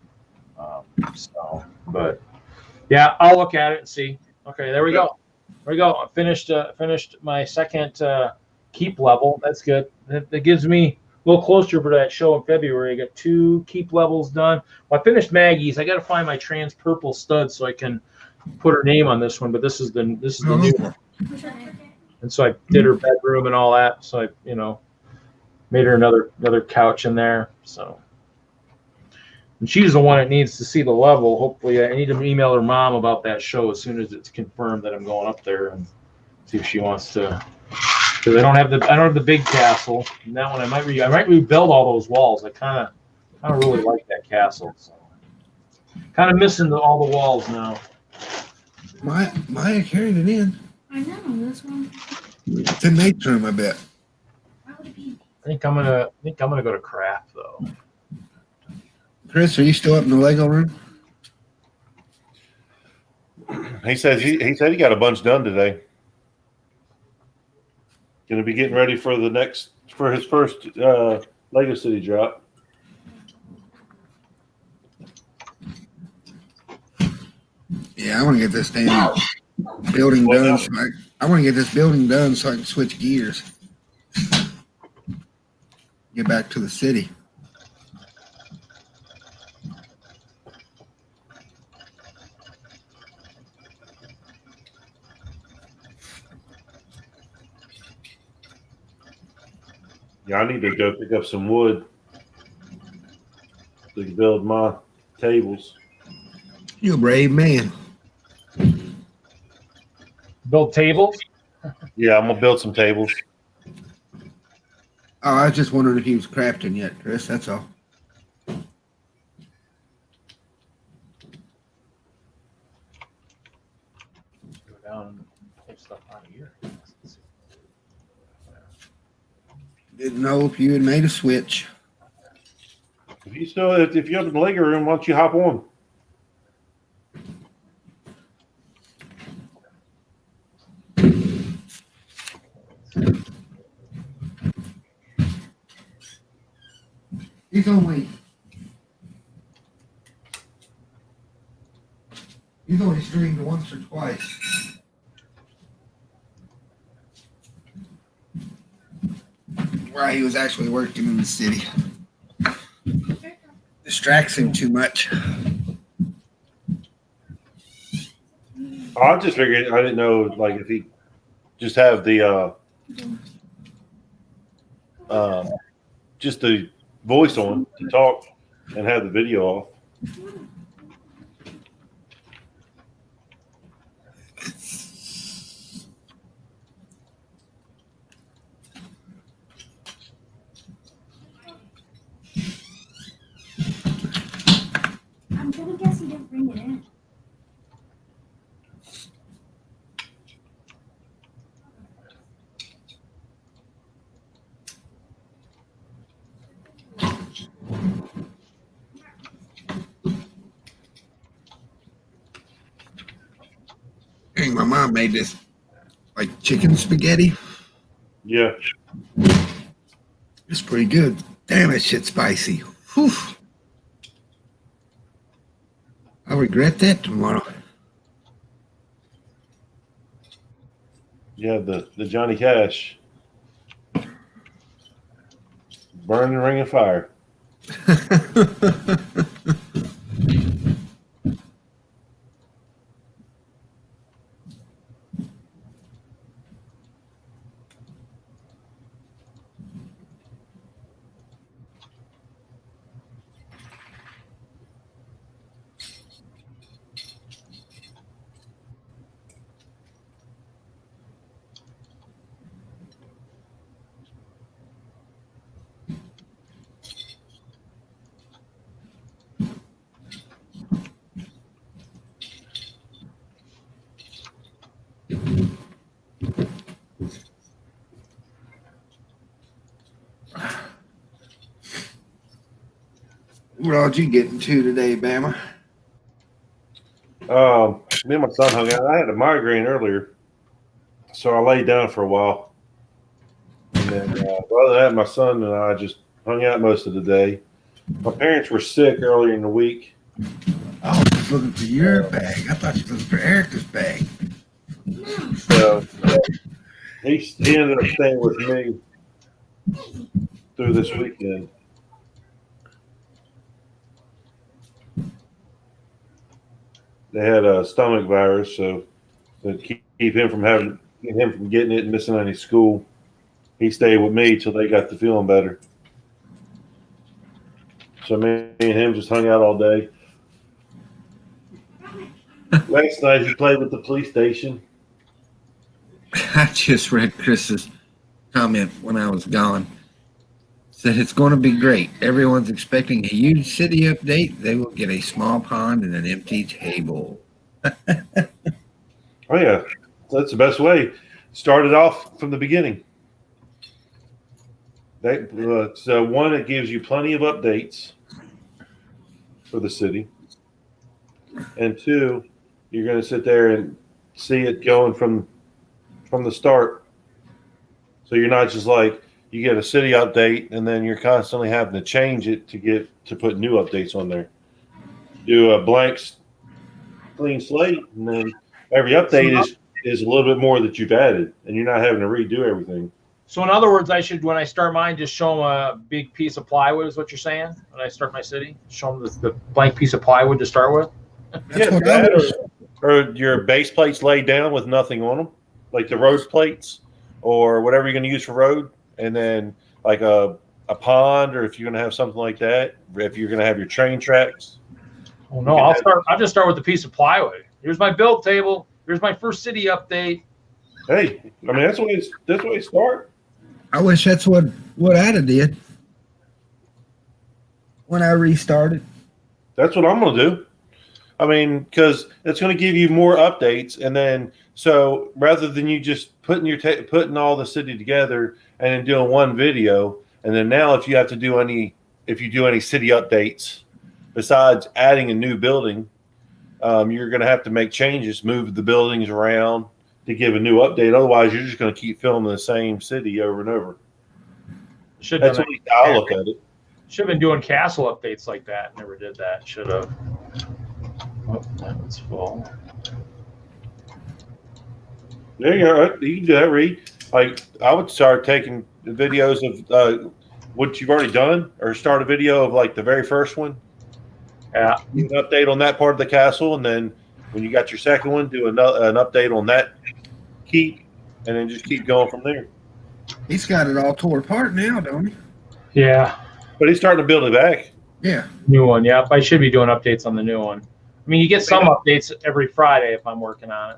But yeah, I'll look at it and see. Okay, there we go. There we go. I finished my second keep level. That's good. That gives me a little closer for that show in February. I got 2 keep levels done. Well, I finished Maggie's. I got to find my trans purple stud so I can put her name on this one. But this is the new one. And so I did her bedroom and all that. So I made her another couch in there. So. And she's the one that needs to see the level. Hopefully, I need to email her mom about that show as soon as it's confirmed that I'm going up there, and see if she wants to. Because I don't have the big castle. And that one I might rebuild all those walls. I kind of really like that castle. So kind of missing all the walls now. Maya carried it in. I know this one. It's in Nate's room, I bet. I think I'm gonna go to craft though. Chris, are you still up in the Lego room? He said he got a bunch done today. Going to be getting ready for his first Lego City drop. Yeah, I want to get this damn building done. I want to get this building done so I can switch gears. Get back to the city. Yeah, I need to go pick up some wood to build my tables. You're a brave man. Build tables? Yeah, I'm gonna build some tables. Oh, I was just wondering if he was crafting yet, Chris. That's all. Go down and take stuff out of here. Didn't know if you had made a switch. If you're up in the Lego room, why don't you hop on? He's only streamed once or twice. Where he was actually working in the city. Distracts him too much. I just figured, I didn't know, like, if he just have the just the voice on to talk and have the video off. didn't bring it in. Hey, my mom made this like chicken spaghetti. Yeah. It's pretty good. Damn, that shit's spicy. Whew. I'll regret that tomorrow. Yeah, the Johnny Cash. Burning ring of fire. What all you getting to today, Bama? Me and my son hung out. I had a migraine earlier, so I laid down for a while. And then, other than that, my son and I just hung out most of the day. My parents were sick earlier in the week. I was looking for your bag. I thought you were looking for Erica's bag. So he ended up staying with me through this weekend. They had a stomach virus, so to keep him from getting it and missing any school, he stayed with me till they got to feeling better. So me and him just hung out all day. Last night he played with the police station. I just read Chris's comment when I was gone. Said it's going to be great. Everyone's expecting a huge city update. They will get a small pond and an empty table. Oh yeah, that's the best way. Start it off from the beginning. So one, it gives you plenty of updates for the city, and two, you're going to sit there and see it going from the start. So you're not just like you get a city update and then you're constantly having to change it to put new updates on there. Do a blank, clean slate, and then every update is a little bit more that you've added, and you're not having to redo everything. So in other words, I should, when I start mine, just show them a big piece of plywood is what you're saying? When I start my city, show them the blank piece of plywood to start with? Yeah, that or your base plates laid down with nothing on them, like the road plates or whatever you're going to use for road. And then like a pond, or if you're going to have something like that, if you're going to have your train tracks. Oh no, I'll just start with a piece of plywood. Here's my build table. Here's my first city update. Hey, I mean, that's the way it start. I wish that's what Ada did when I restarted. That's what I'm going to do. I mean, because it's going to give you more updates, and then so rather than you just putting all the city together and then doing one video, and then now if you do any city updates besides adding a new building, you're going to have to make changes, move the buildings around to give a new update. Otherwise, you're just going to keep filming the same city over and over. That's what I look at it. Should have been doing castle updates like that. Never did that. Should have. Oh, that one's full. There you go. You can do that, Reed. Like, I would start taking videos of what you've already done, or start a video of like the very first one. Yeah. Do an update on that part of the castle, and then when you got your second one, do an update on that keep, and then just keep going from there. He's got it all tore apart now, don't he? Yeah. But he's starting to build it back. Yeah. New one. Yeah. I should be doing updates on the new one. I mean, you get some updates every Friday if I'm working on it.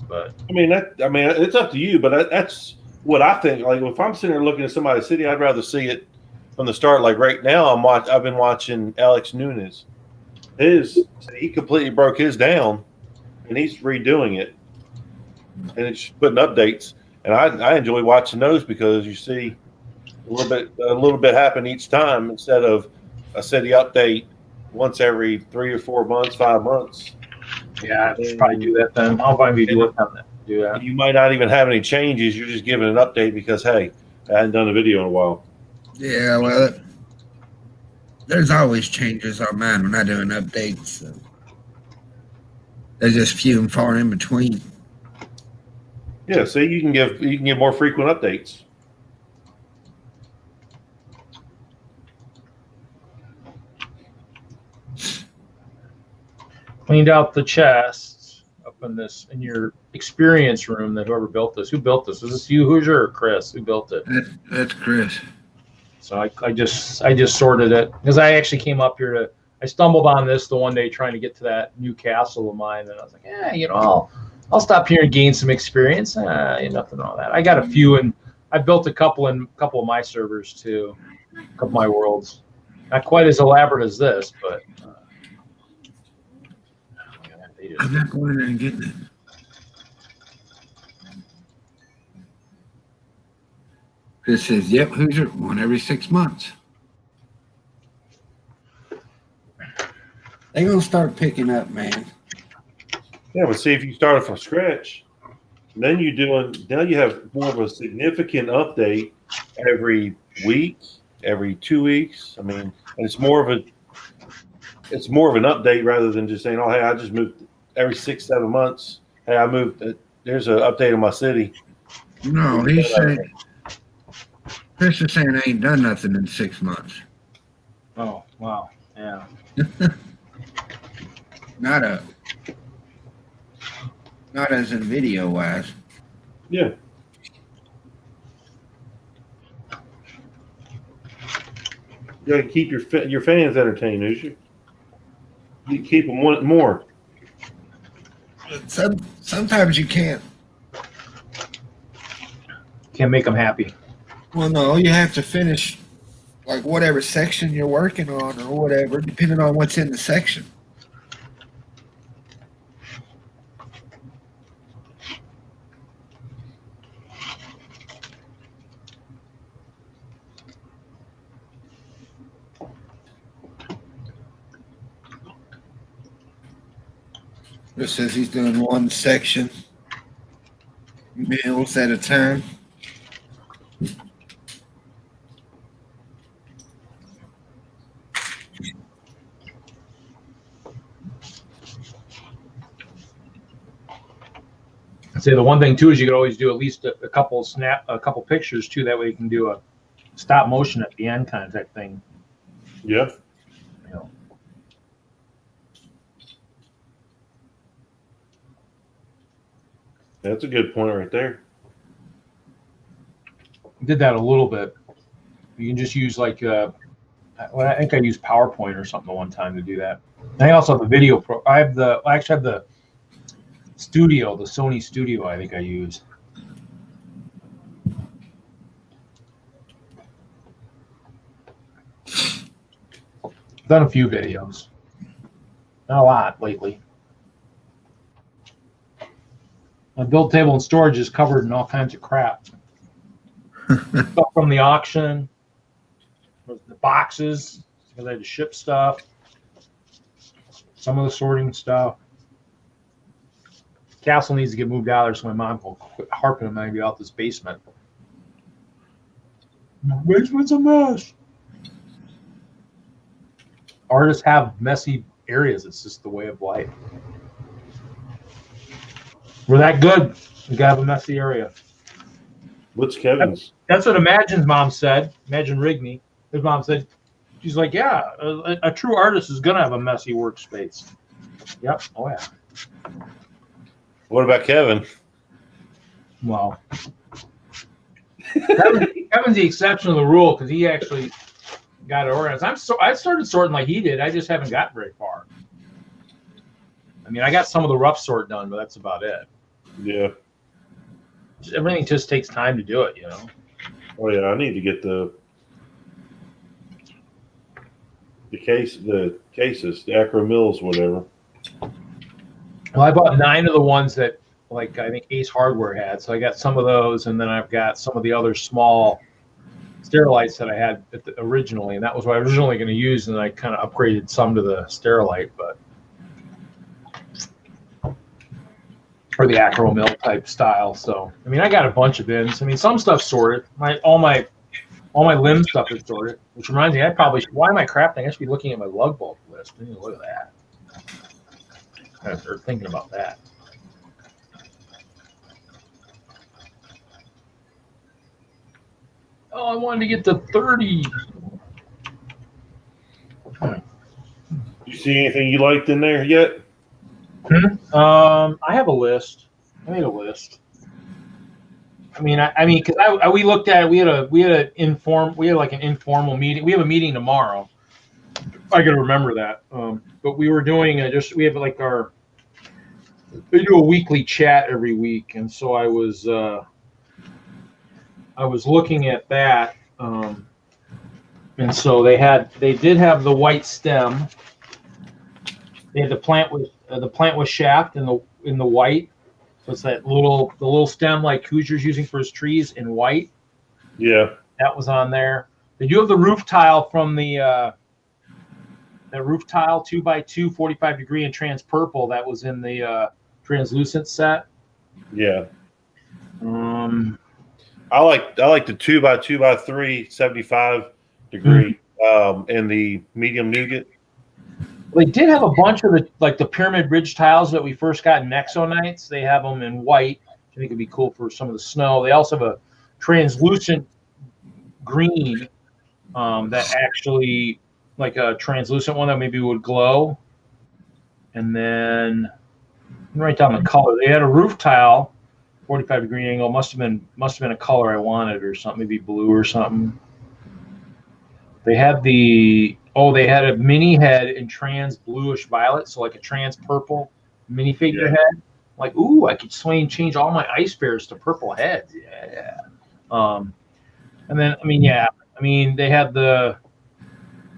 But I mean, it's up to you. But that's what I think. Like, if I'm sitting there looking at somebody's city, I'd rather see it from the start. Like right now, I've been watching Alex Nunes, he completely broke his down, and he's redoing it, and it's putting updates. And I enjoy watching those because you see a little bit happen each time instead of a city update once every 3 or 4 months, 5 months. Yeah, I should probably do that then. I'll probably be working on that. Do that. You might not even have any changes. You're just giving an update because, hey, I hadn't done a video in a while. Yeah, well, there's always changes on mine when I do an update. So there's just few and far in between. Yeah, so you can give more frequent updates. Cleaned out the chests up in your experience room. That whoever built this, who built this? Was this you, Hoosier, or Chris? Who built it? That's Chris. So I just sorted it because I actually came up here I stumbled on this the one day trying to get to that new castle of mine, and I was like, I'll stop here and gain some experience. Nothing wrong with that. I got a few, and I built a couple of my servers too, a couple of my worlds. Not quite as elaborate as this, but I'm not going in there and getting it. Chris says, "Yep, Hoosier, one every 6 months." They're gonna start picking up, man. Yeah, but see, if you started from scratch, then now you have more of a significant update every week, every 2 weeks. I mean, and it's more of an update rather than just saying, "Oh, hey, I just moved every 6, 7 months. Hey, I moved. There's an update in my city." No, Chris is saying I ain't done nothing in 6 months. oh wow, yeah. Not as in video wise. Yeah. You gotta keep your fans entertained, Hoosier. You keep them wanting more. Sometimes you can't. Can't make them happy. Well, no, you have to finish like whatever section you're working on or whatever, depending on what's in the section. It says he's doing one section, meals at a time. I'd say the one thing too is you could always do at least a couple pictures too. That way you can do a stop motion at the end kind of type thing. Yeah. That's a good point right there. Did that a little bit. You can just use I think I used PowerPoint or something the one time to do that. I also have the video I actually have the studio, the Sony Studio. I think I use. Done a few videos, not a lot lately. My build table and storage is covered in all kinds of crap. Stuff from the auction, the boxes, because I had to ship stuff, some of the sorting stuff. Castle needs to get moved out of there so my mom will quit harping on me about this basement. My basement's a mess. Artists have messy areas. It's just the way of life. We're that good. We gotta have a messy area. What's Kevin's? That's what Imagine's mom said. Imagine Rigney. His mom said, she's like, yeah, a true artist is gonna have a messy workspace. Yep. Oh yeah. What about Kevin? Well, Kevin's the exception of the rule because he actually got it organized. I started sorting like he did. I just haven't gotten very far. I mean, I got some of the rough sort done, but that's about it. Yeah. Everything just takes time to do it, Oh yeah, I need to get the cases, the Acro Mills, whatever. Well, I bought 9 of the ones that, like, I think Ace Hardware had. So I got some of those, and then I've got some of the other small Sterilites that I had originally, and that was what I was originally going to use, and I kind of upgraded some to the Sterilite, or the Acro Mill type style. So, I mean, I got a bunch of bins. I mean, some stuff sorted. All my limb stuff is sorted, which reminds me, why am I crafting? I should be looking at my lug bulk list. I need to look at that. I started thinking about that. Oh, I wanted to get to 30. You see anything you liked in there yet? I have a list. I made a list. I mean, because we looked at it. We had an informal meeting. We have a meeting tomorrow. I got to remember that. But we were doing we have like we do a weekly chat every week, and so I was looking at that, and so they did have the white stem. They had the plant with shaft in the white. So it's the little stem like Hoosier's using for his trees in white. Yeah, that was on there. They do have the roof tile from the roof tile 2x2 45 degree and trans purple that was in the translucent set. Yeah. I like the 2x2x3 75 degree and the medium nougat. They did have a bunch of the pyramid ridge tiles that we first got in Exonites. They have them in white. I think it'd be cool for some of the snow. They also have a translucent green that actually, like a translucent one that maybe would glow. And then write down the color. They had a roof tile, 45 degree angle. Must have been a color I wanted or something, maybe blue or something. They had they had a mini head in trans bluish violet, so like a trans purple minifigure head. Like, ooh, I could change all my ice bears to purple heads. Yeah. And then they had the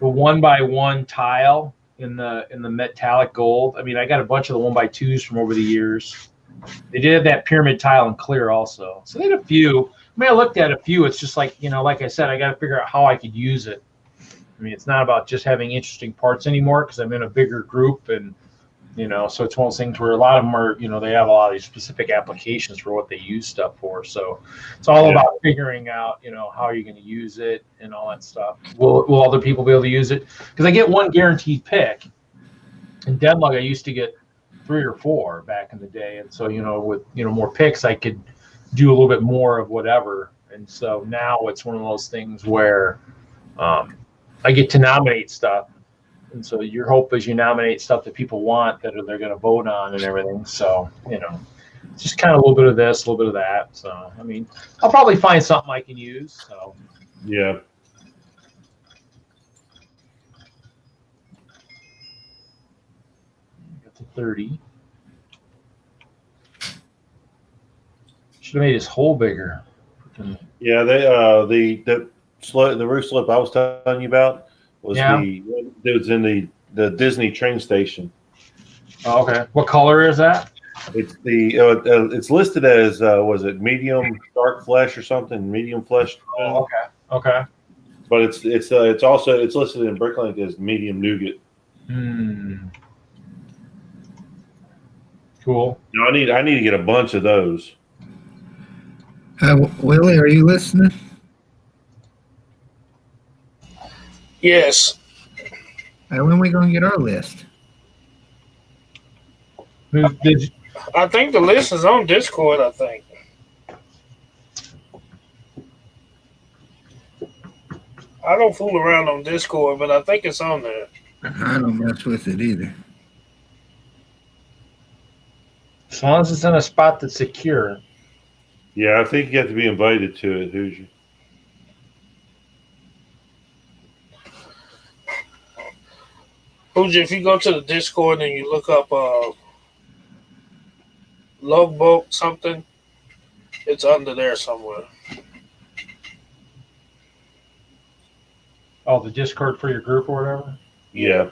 1x1 tile in the metallic gold. I mean, I got a bunch of the 1x2s from over the years. They did have that pyramid tile in clear also. So they had a few. I mean, I looked at a few. It's just like, like I said, I got to figure out how I could use it. I mean, it's not about just having interesting parts anymore because I'm in a bigger group, and so it's one of those things where a lot of them are, they have a lot of these specific applications for what they use stuff for. So it's all about figuring out, how are you going to use it and all that stuff. Will other people be able to use it? Because I get one guaranteed pick. In Deadlug, I used to get 3 or 4 back in the day, and so with more picks, I could do a little bit more of whatever. And so now it's one of those things where I get to nominate stuff. And so your hope is you nominate stuff that people want that they're going to vote on and everything. So, it's just kind of a little bit of this, a little bit of that. So, I mean, I'll probably find something I can use. So, yeah. Got to 30. Should have made his hole bigger. Yeah, the roof slip I was telling you about was it was in the Disney train station. Oh, okay. What color is that? It's it's listed as was it medium dark flesh or something? Medium flesh. Oh, okay. Okay. But it's listed in Bricklink as medium nougat. Cool. No, I need to get a bunch of those. Willie, are you listening? Yes. When are we going to get our list? I think the list is on Discord, I think. I don't fool around on Discord, but I think it's on there. I don't mess with it either. As long as it's in a spot that's secure. Yeah, I think you have to be invited to it, Hoosier. Hoosier, if you go to the Discord and you look up logbook something, it's under there somewhere. Oh, the Discord for your group or whatever? Yeah.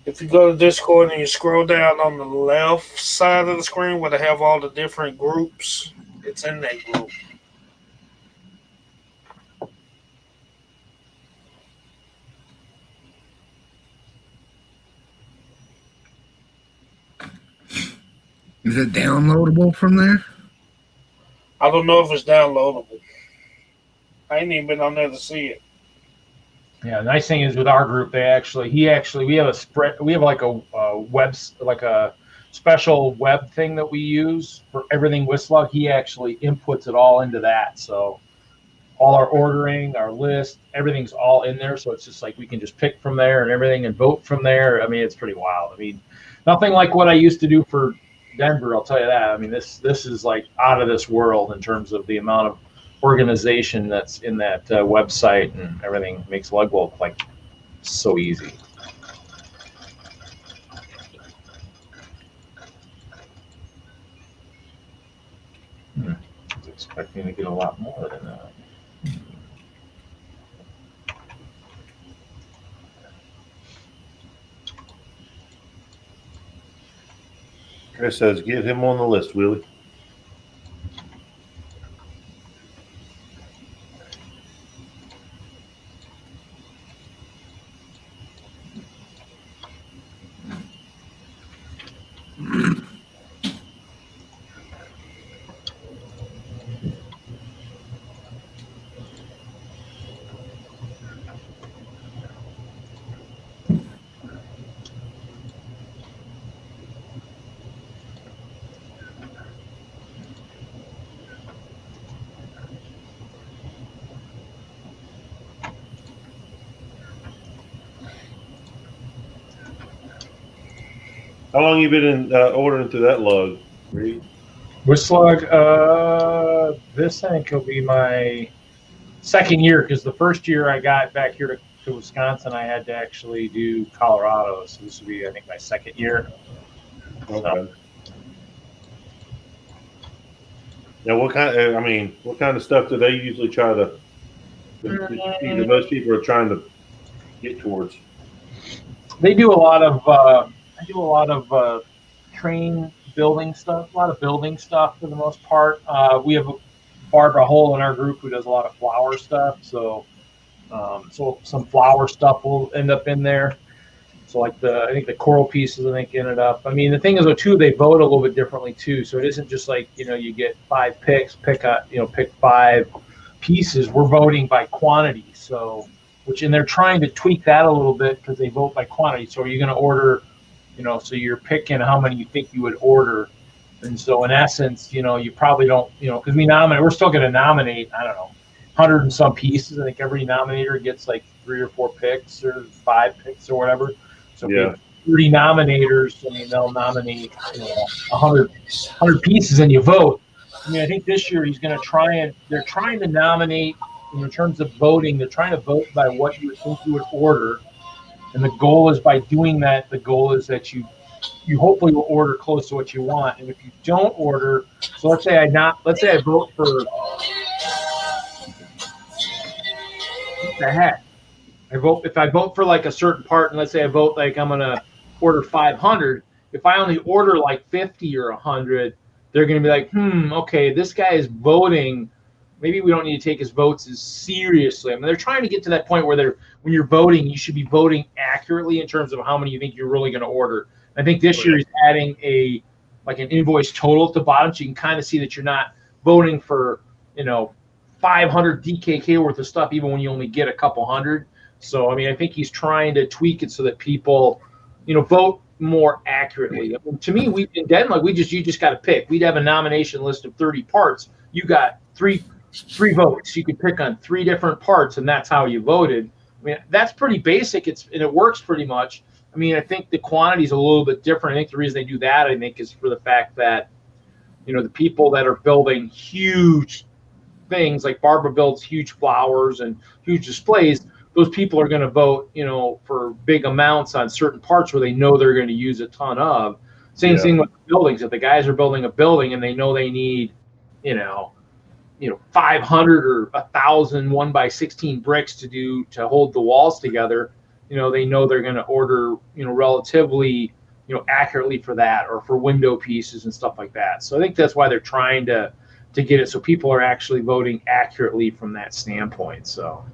If you go to Discord and you scroll down on the left side of the screen where they have all the different groups, it's in that group. Is it downloadable from there? I don't know if it's downloadable. I ain't even been on there to see it. Yeah, the nice thing is with our group, we have a spread, we have like a special web thing that we use for everything Whistler. He actually inputs it all into that. So all our ordering, our list, everything's all in there. So it's just like we can just pick from there and everything and vote from there. I mean, it's pretty wild. I mean, nothing like what I used to do for Denver, I'll tell you that. I mean, this is like out of this world in terms of the amount of organization that's in that website, and everything makes Lug look like so easy. I was expecting to get a lot more than that. Chris says, get him on the list, Willie. How long you been in ordering through that lug, Reed? Whistler, this I think will be my second year, because the first year I got back here to Wisconsin, I had to actually do Colorado. So this will be, I think, my second year. Okay. Now, what kind of stuff do they usually try to? The most people are trying to get towards. They do a lot of. Train building stuff, a lot of building stuff for the most part. We have Barbara Hull in our group who does a lot of flower stuff, so some flower stuff will end up in there. So like I think the coral pieces ended up. I mean, the thing is though too, they vote a little bit differently too. So it isn't just like you get 5 picks, pick 5 pieces. We're voting by quantity, so and they're trying to tweak that a little bit because they vote by quantity. So are you going to order? So you're picking how many you think you would order. And so in essence, you probably don't, because we're still going to nominate, I don't know, 100 and some pieces. I think every nominator gets like 3 or 4 picks or 5 picks or whatever. So yeah. 30 nominators, I mean, they'll nominate 100 pieces and you vote. I mean, I think this year they're trying to nominate in terms of voting, they're trying to vote by what you would think you would order. And the goal is by doing that, the goal is that you hopefully will order close to what you want. And if you don't order, so let's say I vote for what the heck? If I vote for like a certain part, and let's say I vote like I'm gonna order 500. If I only order like 50 or 100, they're gonna be like, okay, this guy is voting. Maybe we don't need to take his votes as seriously. I mean, they're trying to get to that point where when you're voting, you should be voting accurately in terms of how many you think you're really going to order. I think this year he's adding an invoice total at the bottom, so you can kind of see that you're not voting for 500 DKK worth of stuff, even when you only get a couple hundred. So I mean, I think he's trying to tweak it so that people, vote more accurately. I mean, to me, in Denmark, you just got to pick. We'd have a nomination list of 30 parts. You got three votes. You could pick on 3 different parts, and that's how you voted. I mean, that's pretty basic. And it works pretty much. I mean, I think the quantity is a little bit different. I think the reason they do that, is for the fact that, the people that are building huge things, like Barbara builds huge flowers and huge displays, those people are going to vote, for big amounts on certain parts where they know they're going to use a ton of. Same thing with buildings. If the guys are building a building and they know they need, 500 or 1,000 1x16 bricks to hold the walls together, they know they're going to order, relatively, accurately for that, or for window pieces and stuff like that. So I think that's why they're trying to get it so people are actually voting accurately from that standpoint. So,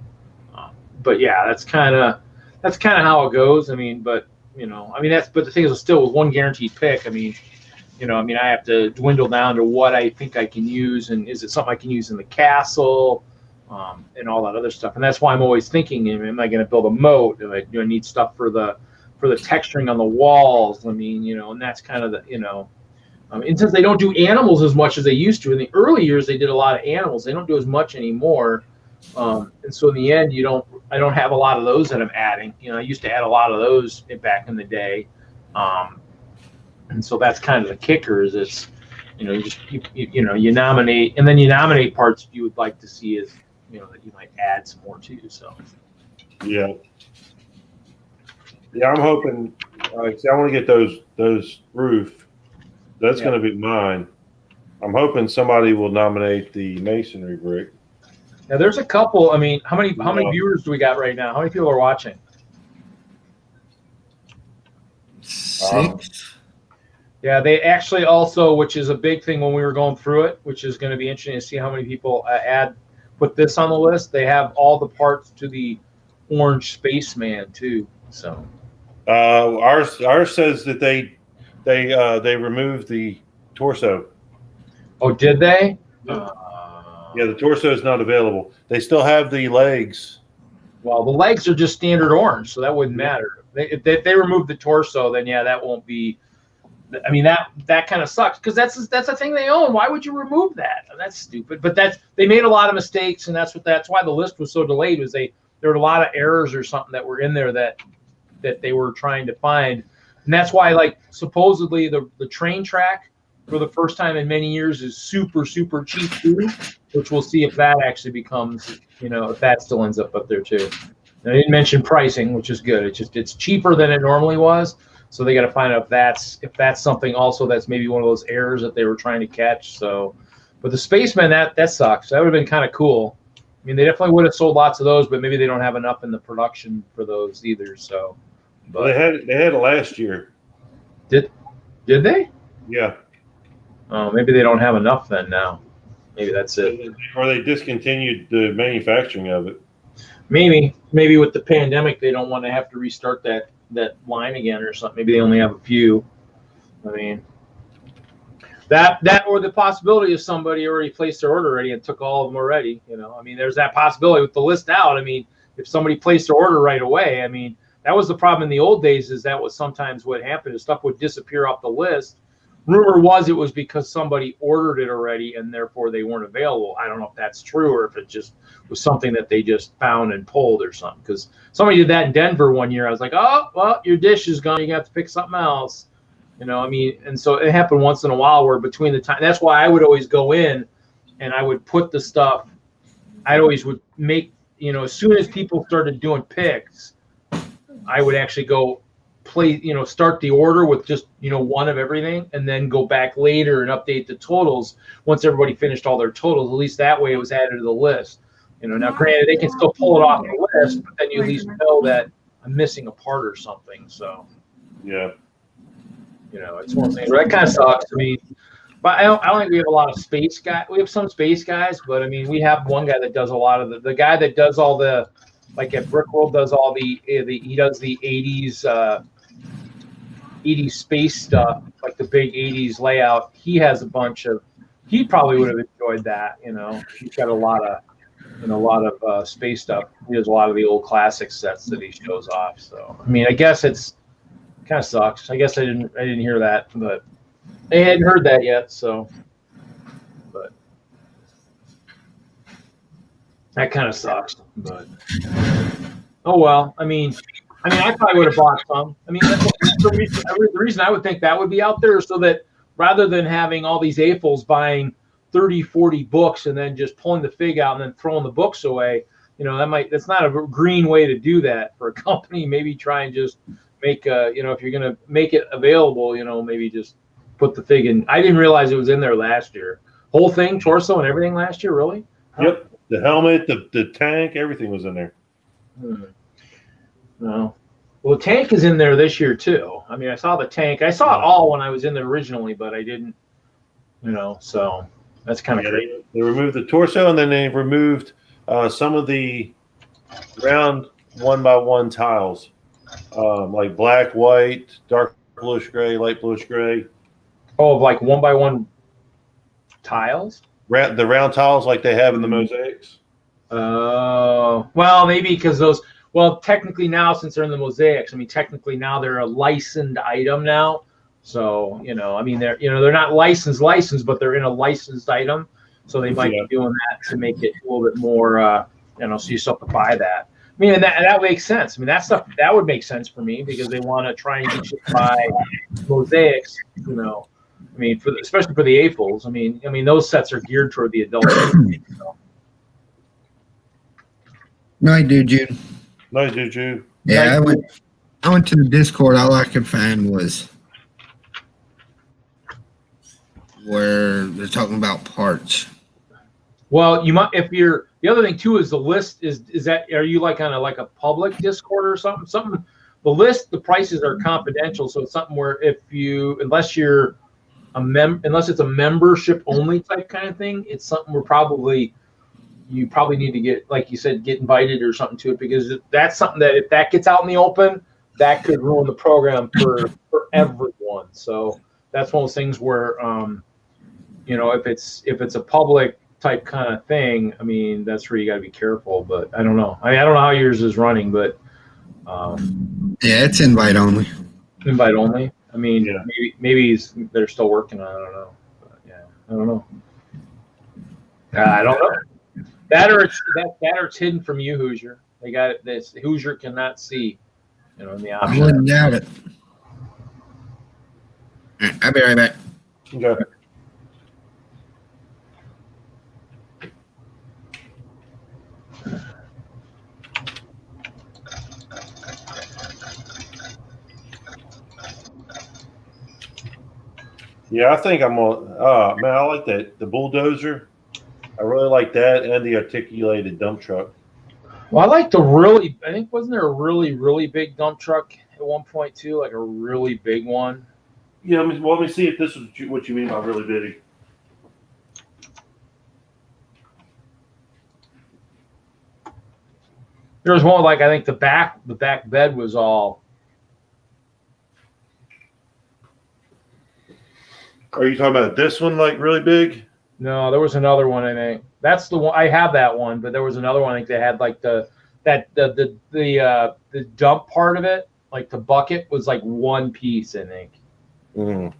but yeah, that's kind of how it goes. I mean, but the thing is, still with one guaranteed pick. I have to dwindle down to what I think I can use, and is it something I can use in the castle, and all that other stuff. And that's why I'm always thinking, am I going to build a moat? Do I need stuff for the texturing on the walls? And that's kind of and since they don't do animals as much as they used to in the early years, they did a lot of animals. They don't do as much anymore. And so in the end, I don't have a lot of those that I'm adding. I used to add a lot of those back in the day. And so that's kind of the kicker, is it's, you nominate, and then you nominate parts you would like to see as, that you might add some more to. So. Yeah. Yeah, I'm hoping. I want to get those roof. That's going to be mine. I'm hoping somebody will nominate the masonry brick. Now there's a couple. How many viewers do we got right now? How many people are watching? 6. Yeah, they actually also, which is a big thing when we were going through it, which is going to be interesting to see how many people put this on the list. They have all the parts to the orange spaceman too. So ours says that they removed the torso. Oh, did they? Yeah, the torso is not available. They still have the legs. Well, the legs are just standard orange, so that wouldn't matter. If they remove the torso, then yeah, that won't be. That kind of sucks, because that's a thing they own. Why would you remove that? That's stupid. But they made a lot of mistakes, and that's why the list was so delayed. Was there were a lot of errors or something that were in there that they were trying to find, and that's why supposedly the train track for the first time in many years is super cheap too, which we'll see if that actually becomes, if that still ends up there too. And I didn't mention pricing, which is good. It's cheaper than it normally was. So they got to find out if that's something also that's maybe one of those errors that they were trying to catch. So, but the spaceman, that sucks. That would have been kind of cool. They definitely would have sold lots of those, but maybe they don't have enough in the production for those either. So, but they had it last year. Did they? Yeah. Oh, maybe they don't have enough then now. Maybe that's it. Or they discontinued the manufacturing of it. Maybe with the pandemic, they don't want to have to restart that line again or something. Maybe they only have a few. That or the possibility of somebody already placed their order already and took all of them already. There's that possibility with the list out. If somebody placed their order right away, that was the problem in the old days. Is that was sometimes what happened, is stuff would disappear off the list. Rumor was it was because somebody ordered it already and therefore they weren't available. I don't know if that's true, or if it just was something that they just found and pulled or something. Because somebody did that in Denver one year. I was like, oh, well, your dish is gone. You have to pick something else. And so it happened once in a while where between the time. That's why I would always go in and I would put the stuff. I always would make, as soon as people started doing picks, I would actually go start the order with just, one of everything, and then go back later and update the totals once everybody finished all their totals. At least that way it was added to the list. Now granted, they can still pull it off the list, but then you at least know that I'm missing a part or something. So, yeah, it's one thing. That kind of sucks. But I don't think we have a lot of space guys. We have some space guys, but we have one guy that does a lot of the guy that does all the, like at Brickworld, does all he does the 80s space stuff, like the big 80s layout. He has a bunch of. He probably would have enjoyed that. He's got a lot of space stuff. He does a lot of the old classic sets that he shows off. So I guess it's kind of sucks. I guess I didn't hear that, but I hadn't heard that yet. So, but that kind of sucks. But oh well. I probably would have bought some. That's the reason I would think that would be out there, so that rather than having all these AFOLs buying 30, 40 books and then just pulling the fig out and then throwing the books away, that's not a green way to do that for a company. Maybe try and just make if you're going to make it available, maybe just put the fig in. I didn't realize it was in there last year. Whole thing, torso and everything last year, really? Yep. The helmet, the tank, everything was in there. No. Well, the tank is in there this year too. I mean, I saw the tank. I saw it all when I was in there originally, but I didn't, so that's kind of crazy. They removed the torso, and then they removed some of the round 1x1 tiles, like black, white, dark bluish gray, light bluish gray. Oh, like 1x1 tiles? The round tiles like they have in the mosaics. Oh, well, maybe because those. Well, technically now, since they're in the mosaics, I mean, technically now they're a licensed item now. So, I mean, they're not licensed, but they're in a licensed item. So they might be doing that to make it a little bit more, so you still have to buy that. I mean, and that makes sense. I mean, that would make sense for me because they want to try and get you to buy mosaics, I mean, especially for the AFOLs. I mean, those sets are geared toward the adult. Night, dude, Jude. Nice, Juju. Yeah, I went to the Discord. All I could find was where they're talking about parts. Well, you might the other thing too is the list is that are you like on a public Discord or something? The list, the prices are confidential, so it's something where unless it's a membership only type kind of thing, it's something where you probably need to get, like you said, get invited or something to it, because that's something that if that gets out in the open, that could ruin the program for everyone. So that's one of those things where, if it's a public type kind of thing, I mean, that's where you got to be careful. But I don't know. I don't know how yours is running, but yeah, it's invite only. Invite only. I mean, maybe they're still working on it. I don't know. But yeah, I don't know. I don't know. That or it's hidden from you, Hoosier. They got it. This Hoosier cannot see, in the I option. wouldn't doubt it. All right, I'll be right back. Okay. Yeah, I think I'm on. Man, I like that. The bulldozer. I really like that, and the articulated dump truck. Well, I think wasn't there a really, really big dump truck at one point too, like a really big one? Yeah, let me see if this is what you mean by really big. There was one like I think the back bed was all. Are you talking about this one, like really big? No, there was another one. I think that's the one. I have that one, but there was another one. I think they had like the dump part of it, like the bucket was like one piece. I think. Mm.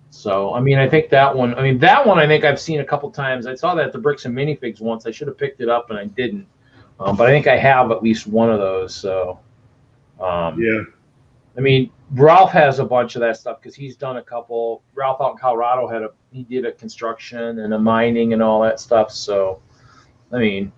So I mean, I think that one. I mean, that one. I think I've seen a couple times. I saw that at the Bricks and Minifigs once. I should have picked it up and I didn't. But I think I have at least one of those. So. Yeah. I mean, Ralph has a bunch of that stuff because he's done a couple. Ralph out in Colorado he did a construction and a mining and all that stuff. So, I mean,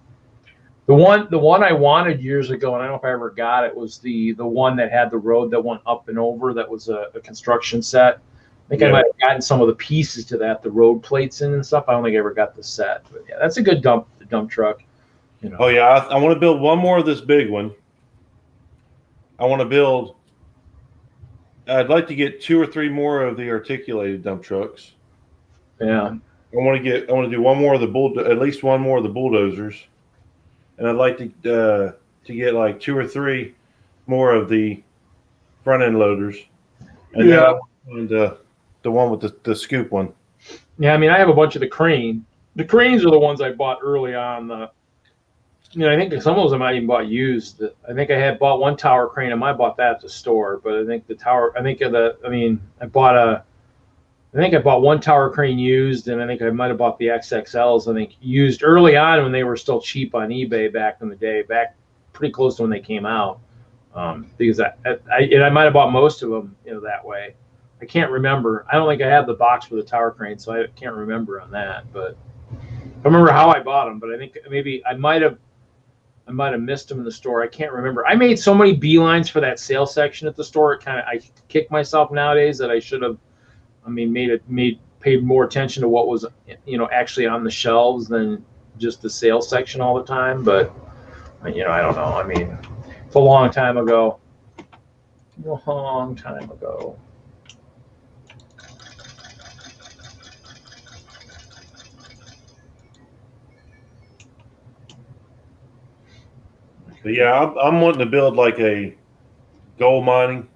the one I wanted years ago, and I don't know if I ever got it, was the one that had the road that went up and over. That was a construction set. I think I might have gotten some of the pieces to that, the road plates in and stuff. I don't think I ever got the set, but yeah, that's a good dump truck. Oh yeah, I want to build one more of this big one. I'd like to get 2 or 3 more of the articulated dump trucks. Yeah. I want to do one more of at least one more of the bulldozers, and I'd like to get like 2 or 3 more of the front end loaders, and the one with the scoop one. Yeah, I mean, I have a bunch of the crane. The cranes are the ones I bought early on. I think some of those I might even bought used. I think I had bought one tower crane. I might have bought that at the store, but I think I bought one tower crane used, and I think I might have bought the XXLs. I think used early on when they were still cheap on eBay back in the day, back pretty close to when they came out. Because I might have bought most of them, that way. I can't remember. I don't think I have the box for the tower crane, so I can't remember on that. But I remember how I bought them. But I think maybe I might have missed them in the store. I can't remember. I made so many beelines for that sales section at the store. I kick myself nowadays that I should have. I mean, made paid more attention to what was, actually on the shelves than just the sales section all the time. But, I don't know. I mean, it's a long time ago. Long time ago. But yeah, I'm wanting to build like a gold mining.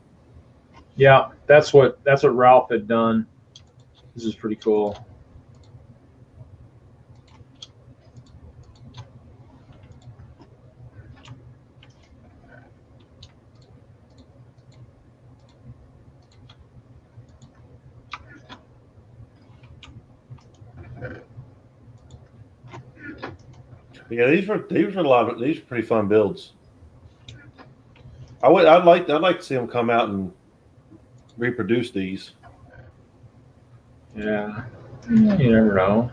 Yeah, that's what Ralph had done. This is pretty cool. Yeah, these were pretty fun builds. I'd like to see them come out and reproduce these. Yeah, you never know.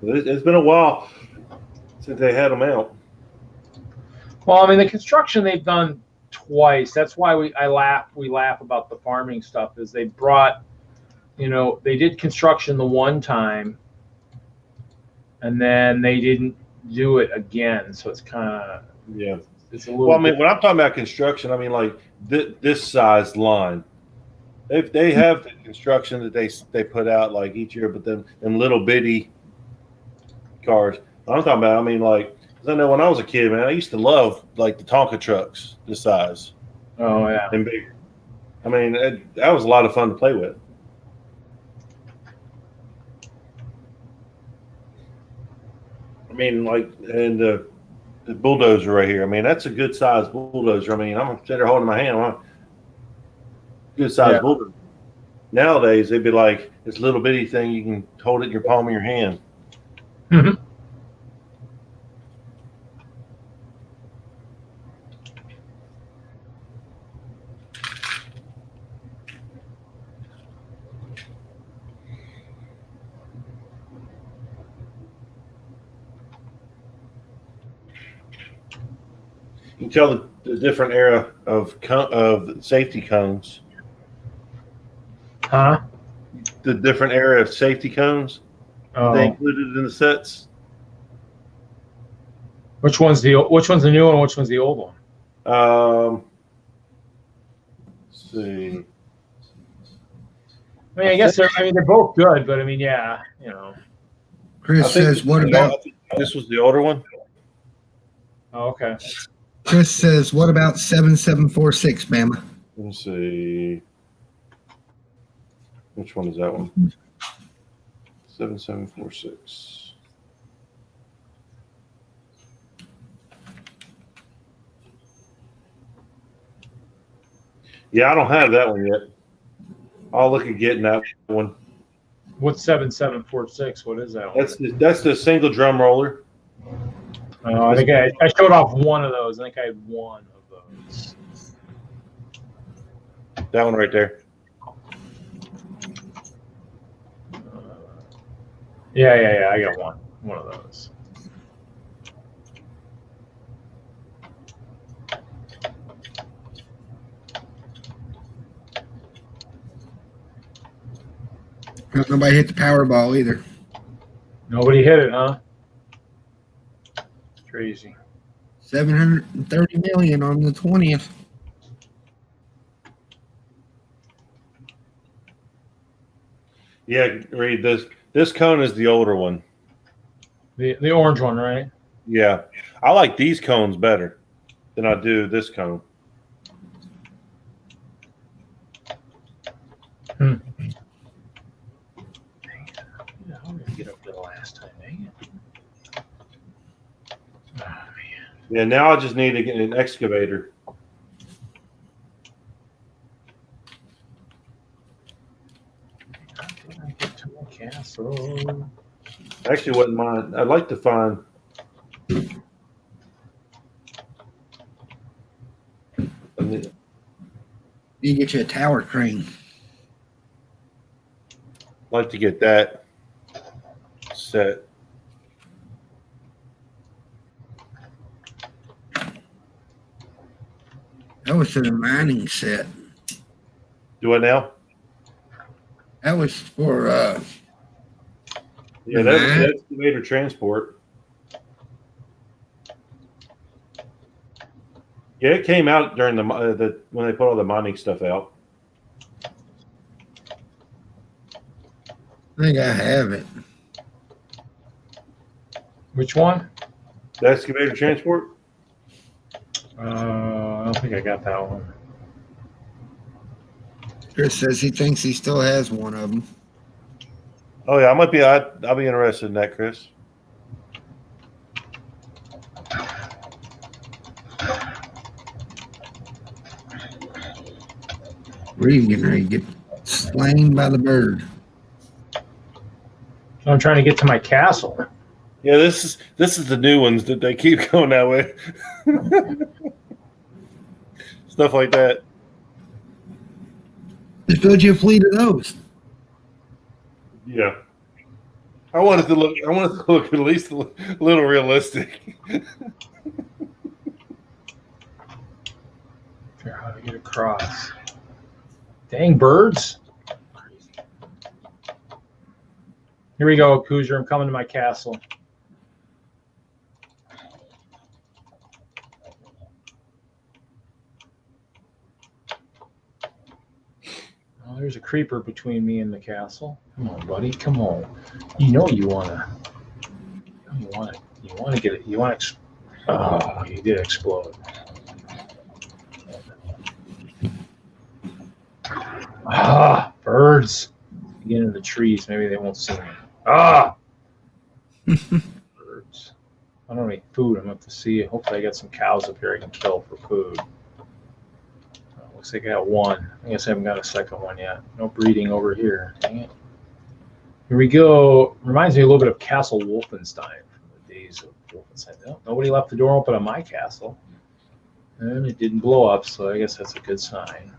It's been a while since they had them out. Well, I mean, the construction they've done twice. That's why we laugh about the farming stuff. Is they brought, they did construction the one time, and then they didn't do it again. So it's kind of it's a little. Well, I mean, when I'm talking about construction, I mean like this size line. They have the construction that they put out like each year, but then in little bitty cars. I'm talking about. I mean, like, 'cause I know when I was a kid, man, I used to love like the Tonka trucks this size. Oh yeah. And bigger. I mean, that was a lot of fun to play with. I mean, like, and the bulldozer right here. I mean, that's a good size bulldozer. I mean, I'm sitting there holding my hand. Good size bulldozer. Nowadays, they'd be like this little bitty thing. You can hold it in your palm of your hand. Mm-hmm. You can tell the different era of safety cones. Huh? The different era of safety cones they included in the sets. Which one's the new one? Which one's the old one? Let's see. I mean, I guess they're both good, but I mean, yeah, Chris says, what about? This was the older one. Oh, okay. Chris says, what about 7746, Bama? Let me see. Which one is that one? 7746. Yeah, I don't have that one yet. I'll look at getting that one. What's 7746? What is that one? That's the single drum roller. I think I showed off one of those. I think I had one of those. That one right there. Yeah. I got one of those. Nobody hit the Powerball either. Nobody hit it, huh? Crazy. 730 million on the 20th. Yeah, Reed, this cone is the older one. The orange one, right? Yeah. I like these cones better than I do this cone. Get up to the last time, dang it. Yeah, now I just need to get an excavator. Castle. Actually, wouldn't mind. I'd like to find. You get you a tower crane. I'd like to get that set. That was to the mining set. Do it now? That was for Yeah, that was the excavator transport. Yeah, it came out during the when they put all the mining stuff out. I think I have it. Which one? The excavator transport. I don't think I got that one. Chris says he thinks he still has one of them. Oh yeah, I might be. I'll be interested in that, Chris. Where are you getting ready to get slain by the bird? I'm trying to get to my castle. Yeah, this is the new ones that they keep going that way. Stuff like that. Just build you a fleet of those. Yeah. I want it to look at least a little realistic. Figure out how to get across. Dang birds. Here we go, Cooser. I'm coming to my castle. Oh, there's a creeper between me and the castle. Come on, buddy. Come on. You know you wanna. You wanna get it. You wanna. Oh, you did explode. Ah, birds. Get into the trees. Maybe they won't see me. Ah! Birds. I don't have any food. I'm going to have to see. Hopefully I got some cows up here I can kill for food. Looks like I got one. I guess I haven't got a second one yet. No breeding over here. Dang it. Here we go. Reminds me a little bit of Castle Wolfenstein from the days of Wolfenstein. No, nobody left the door open on my castle. And it didn't blow up, so I guess that's a good sign.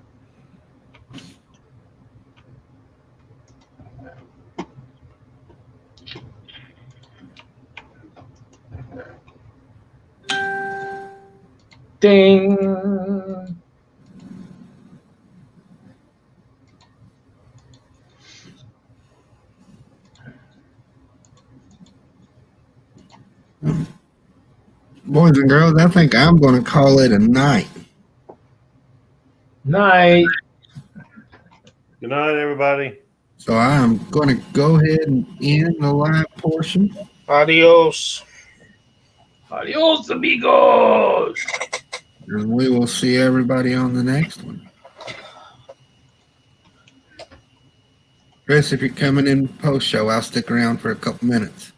Ding. Boys and girls, I think I'm going to call it a night. Night. Good night, everybody. So I'm going to go ahead and end the live portion. Adios. Adios, amigos. And we will see everybody on the next one. Chris, if you're coming in post show, I'll stick around for a couple minutes.